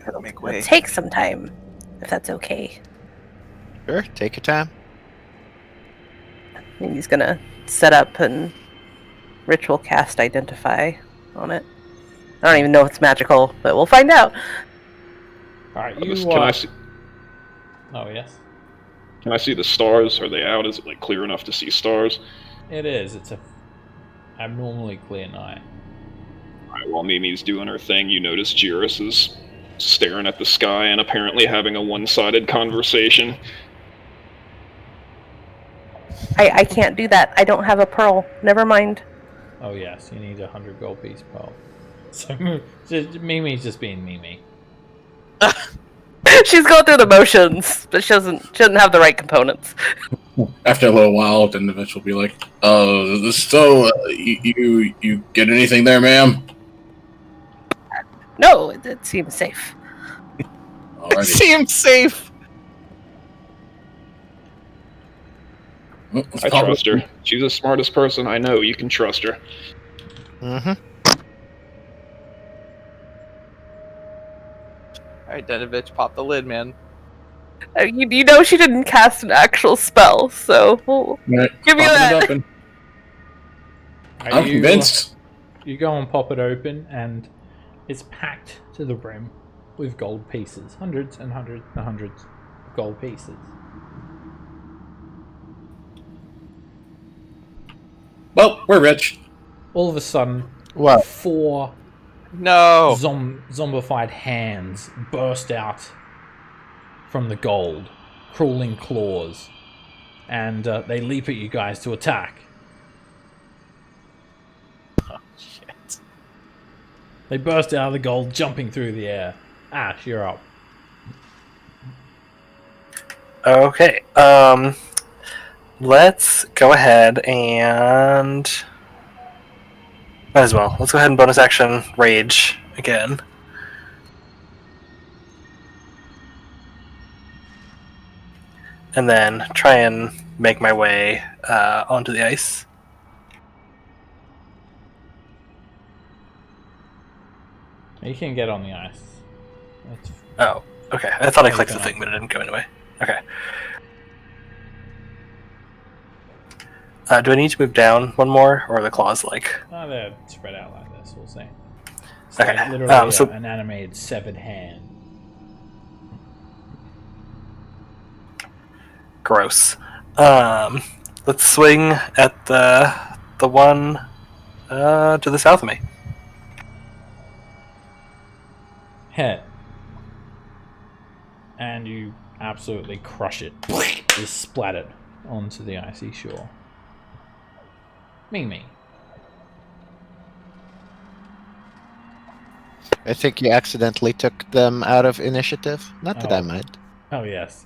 Gotta make It'll way. take some time, if that's okay. Sure, take your time. And he's gonna set up and ritual cast identify on it. I don't even know if it's magical, but we'll find out. Alright, Can you I see? Oh yes, Can I see the stars? Are they out? Is it like clear enough to see stars? it is. It's a abnormally clear night. Alright, while Mimi's doing her thing, you notice Jiris is staring at the sky and apparently having a one-sided conversation. I can't do that. I don't have a pearl. Never mind. Oh yes, you need 100 gold piece pearl. So Mimi's just being Mimi. She's going through the motions, but she doesn't have the right components. After a little while, then the bitch will be like, you get anything there, ma'am? No, it seems safe. Alrighty. Seems safe. Well, let's I pop trust it. her. She's the smartest person I know. You can trust her. Mm-hmm. Alright, Denovich, pop the lid, man. You know she didn't cast an actual spell, so we'll Right, give you popping it that. open. Are I'm you, convinced. You go and pop it open, and it's packed to the brim with gold pieces. Hundreds and hundreds and hundreds of gold pieces. Well, we're rich. All of a sudden, What? 4 No. zombified hands burst out from the gold, crawling claws, and they leap at you guys to attack. Oh, shit. They burst out of the gold, jumping through the air. Ash, you're up. Okay. Let's go ahead and might as well. Let's go ahead and bonus action rage again. And then try and make my way onto the ice. You can get on the ice. That's Oh, okay. I thought I Yeah, clicked you the can. thing, but it didn't go anyway. Okay. Do I need to move down one more, or are the claws like? Oh, they're spread out like this, we'll see. It's Okay, like literally so- an animated severed hand. Gross. Let's swing at the one to the south of me. Hit. And you absolutely crush it. Is splattered onto the icy shore. Mimi. I think you accidentally took them out of initiative. Not that I Oh. mind. Oh, yes.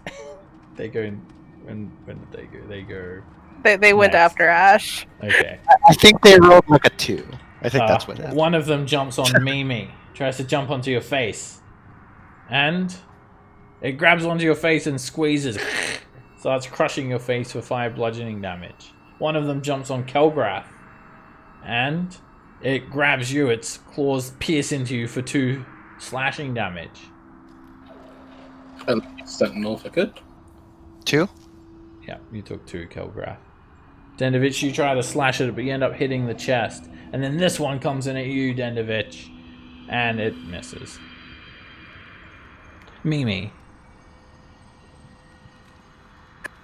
They go in... When did they go? They go... They went Next. after Ash. Okay. I think they rolled like a 2. I think that's what happened. One of them jumps on Mimi. Tries to jump onto your face. And... It grabs onto your face and squeezes. Starts crushing your face for 5 bludgeoning damage. One of them jumps on Kelgrath. And... It grabs you. Its claws pierce into you for 2 slashing damage. And Sentinel if I could. 2? Yeah, you took 2, Kelgrath. Dendovich, you try to slash it, but you end up hitting the chest. And then this one comes in at you, Dendovich. And it misses. Mimi.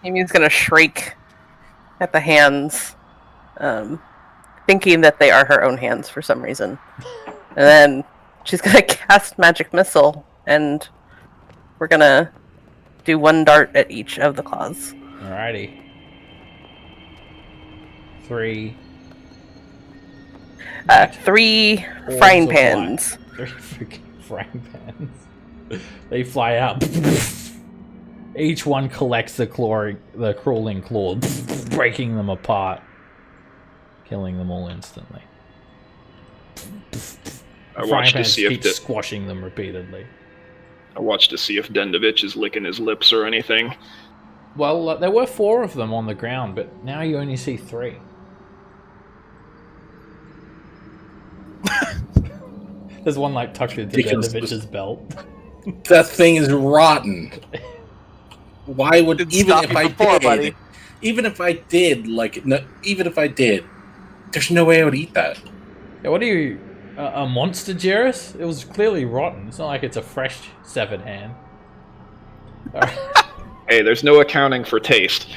Amy's gonna shriek at the hands, thinking that they are her own hands for some reason. And then she's gonna cast Magic Missile, and we're gonna do 1 dart at each of the claws. Alrighty. 3. 3 Orbs frying of pans. light. 3 freaking frying pans. They fly out. Each one collects the crawling claw, breaking them apart, killing them all instantly. I Frying watched to pans see keep if squashing them repeatedly. Dendovich is licking his lips or anything. Well, there were 4 of them on the ground, but now you only see 3. There's one like tucked into Ridiculous. Dendovich's belt. That thing is rotten. Why would Didn't even stop if you I before, did, buddy. even if I did, like, no, even if I did, there's no way I would eat that. Yeah, what are you, a monster, Jerris? It was clearly rotten. It's not like it's a fresh severed hand. Hey, there's no accounting for taste.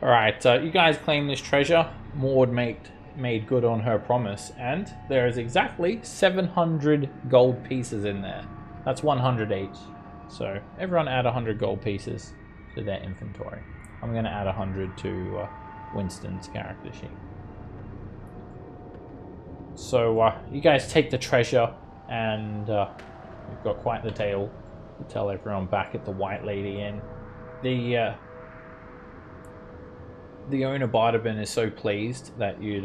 Alright, you guys claim this treasure. Maud made good on her promise, and there is exactly 700 gold pieces in there. That's 100 each. So everyone add 100 gold pieces to their inventory. I'm going to add 100 to Winston's character sheet. So you guys take the treasure and You've got quite the tale to tell everyone back at the White Lady Inn. The owner Bardaban is so pleased that you'd,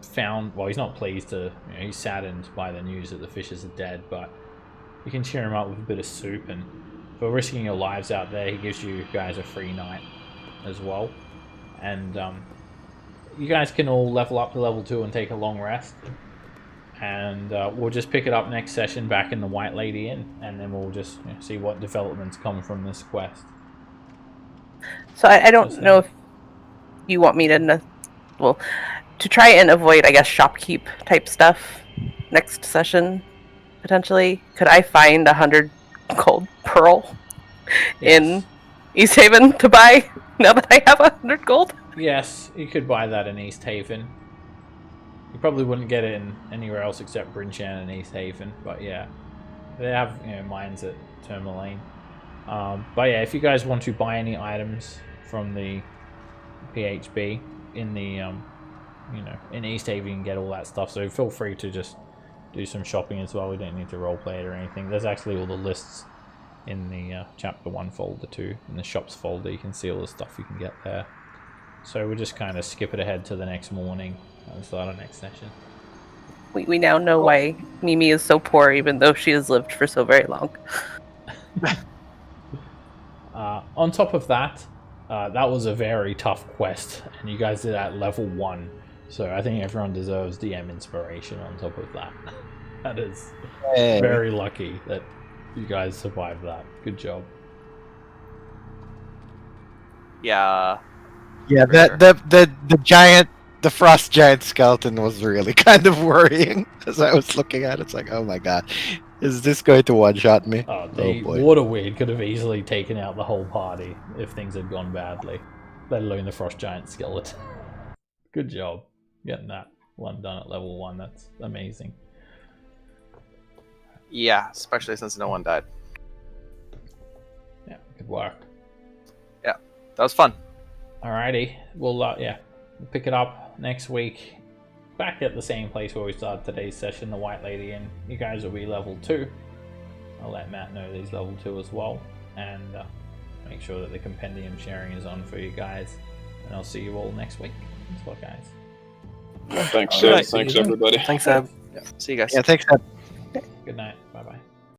found. Well, he's not pleased to. He's saddened by the news that the fishes are dead, but you can cheer him up with a bit of soup, and for risking your lives out there, he gives you guys a free night as well. And you guys can all level up to level 2 and take a long rest. And we'll just pick it up next session back in the White Lady Inn, and then we'll just see what developments come from this quest. So I don't know if you want me to, to try and avoid, I guess, shopkeep type stuff next session, potentially. Could I find 100 gold pearl in Easthaven to buy now that I have 100 gold? Yes, you could buy that in Easthaven. You probably wouldn't get it in anywhere else except Brinchan and Easthaven, but yeah, they have mines at Tourmaline. But yeah, if you guys want to buy any items from the PHB in the in Easthaven, you can get all that stuff. So feel free to just do some shopping as well. We don't need to roleplay it or anything. There's actually all the lists in the Chapter 1 folder too, in the shops folder. You can see all the stuff you can get there. So we'll just kind of skip it ahead to the next morning and start our next session. We now know why Mimi is so poor, even though she has lived for so very long. On top of that, that was a very tough quest, and you guys did at level 1. So I think everyone deserves DM inspiration on top of that. That is very lucky that you guys survived that. Good job. Yeah. Yeah, the giant, the frost giant skeleton was really kind of worrying as I was looking at it. It's like, oh my god, is this going to one-shot me? The water weird could have easily taken out the whole party if things had gone badly, let alone the frost giant skeleton. Good job getting that one done at level 1. That's amazing. Yeah, especially since no one died. Yeah, good work. Yeah, that was fun. Alrighty, we'll we'll pick it up next week, back at the same place where we started today's session, the White Lady Inn. You guys will be level 2. I'll let Matt know that he's level 2 as well, and make sure that the compendium sharing is on for you guys. And I'll see you all next week. Thanks a lot, guys. Thanks, Seb. Thanks, everybody. Thanks, Seb. See you guys. Yeah, thanks, Seb. Good night. Bye-bye.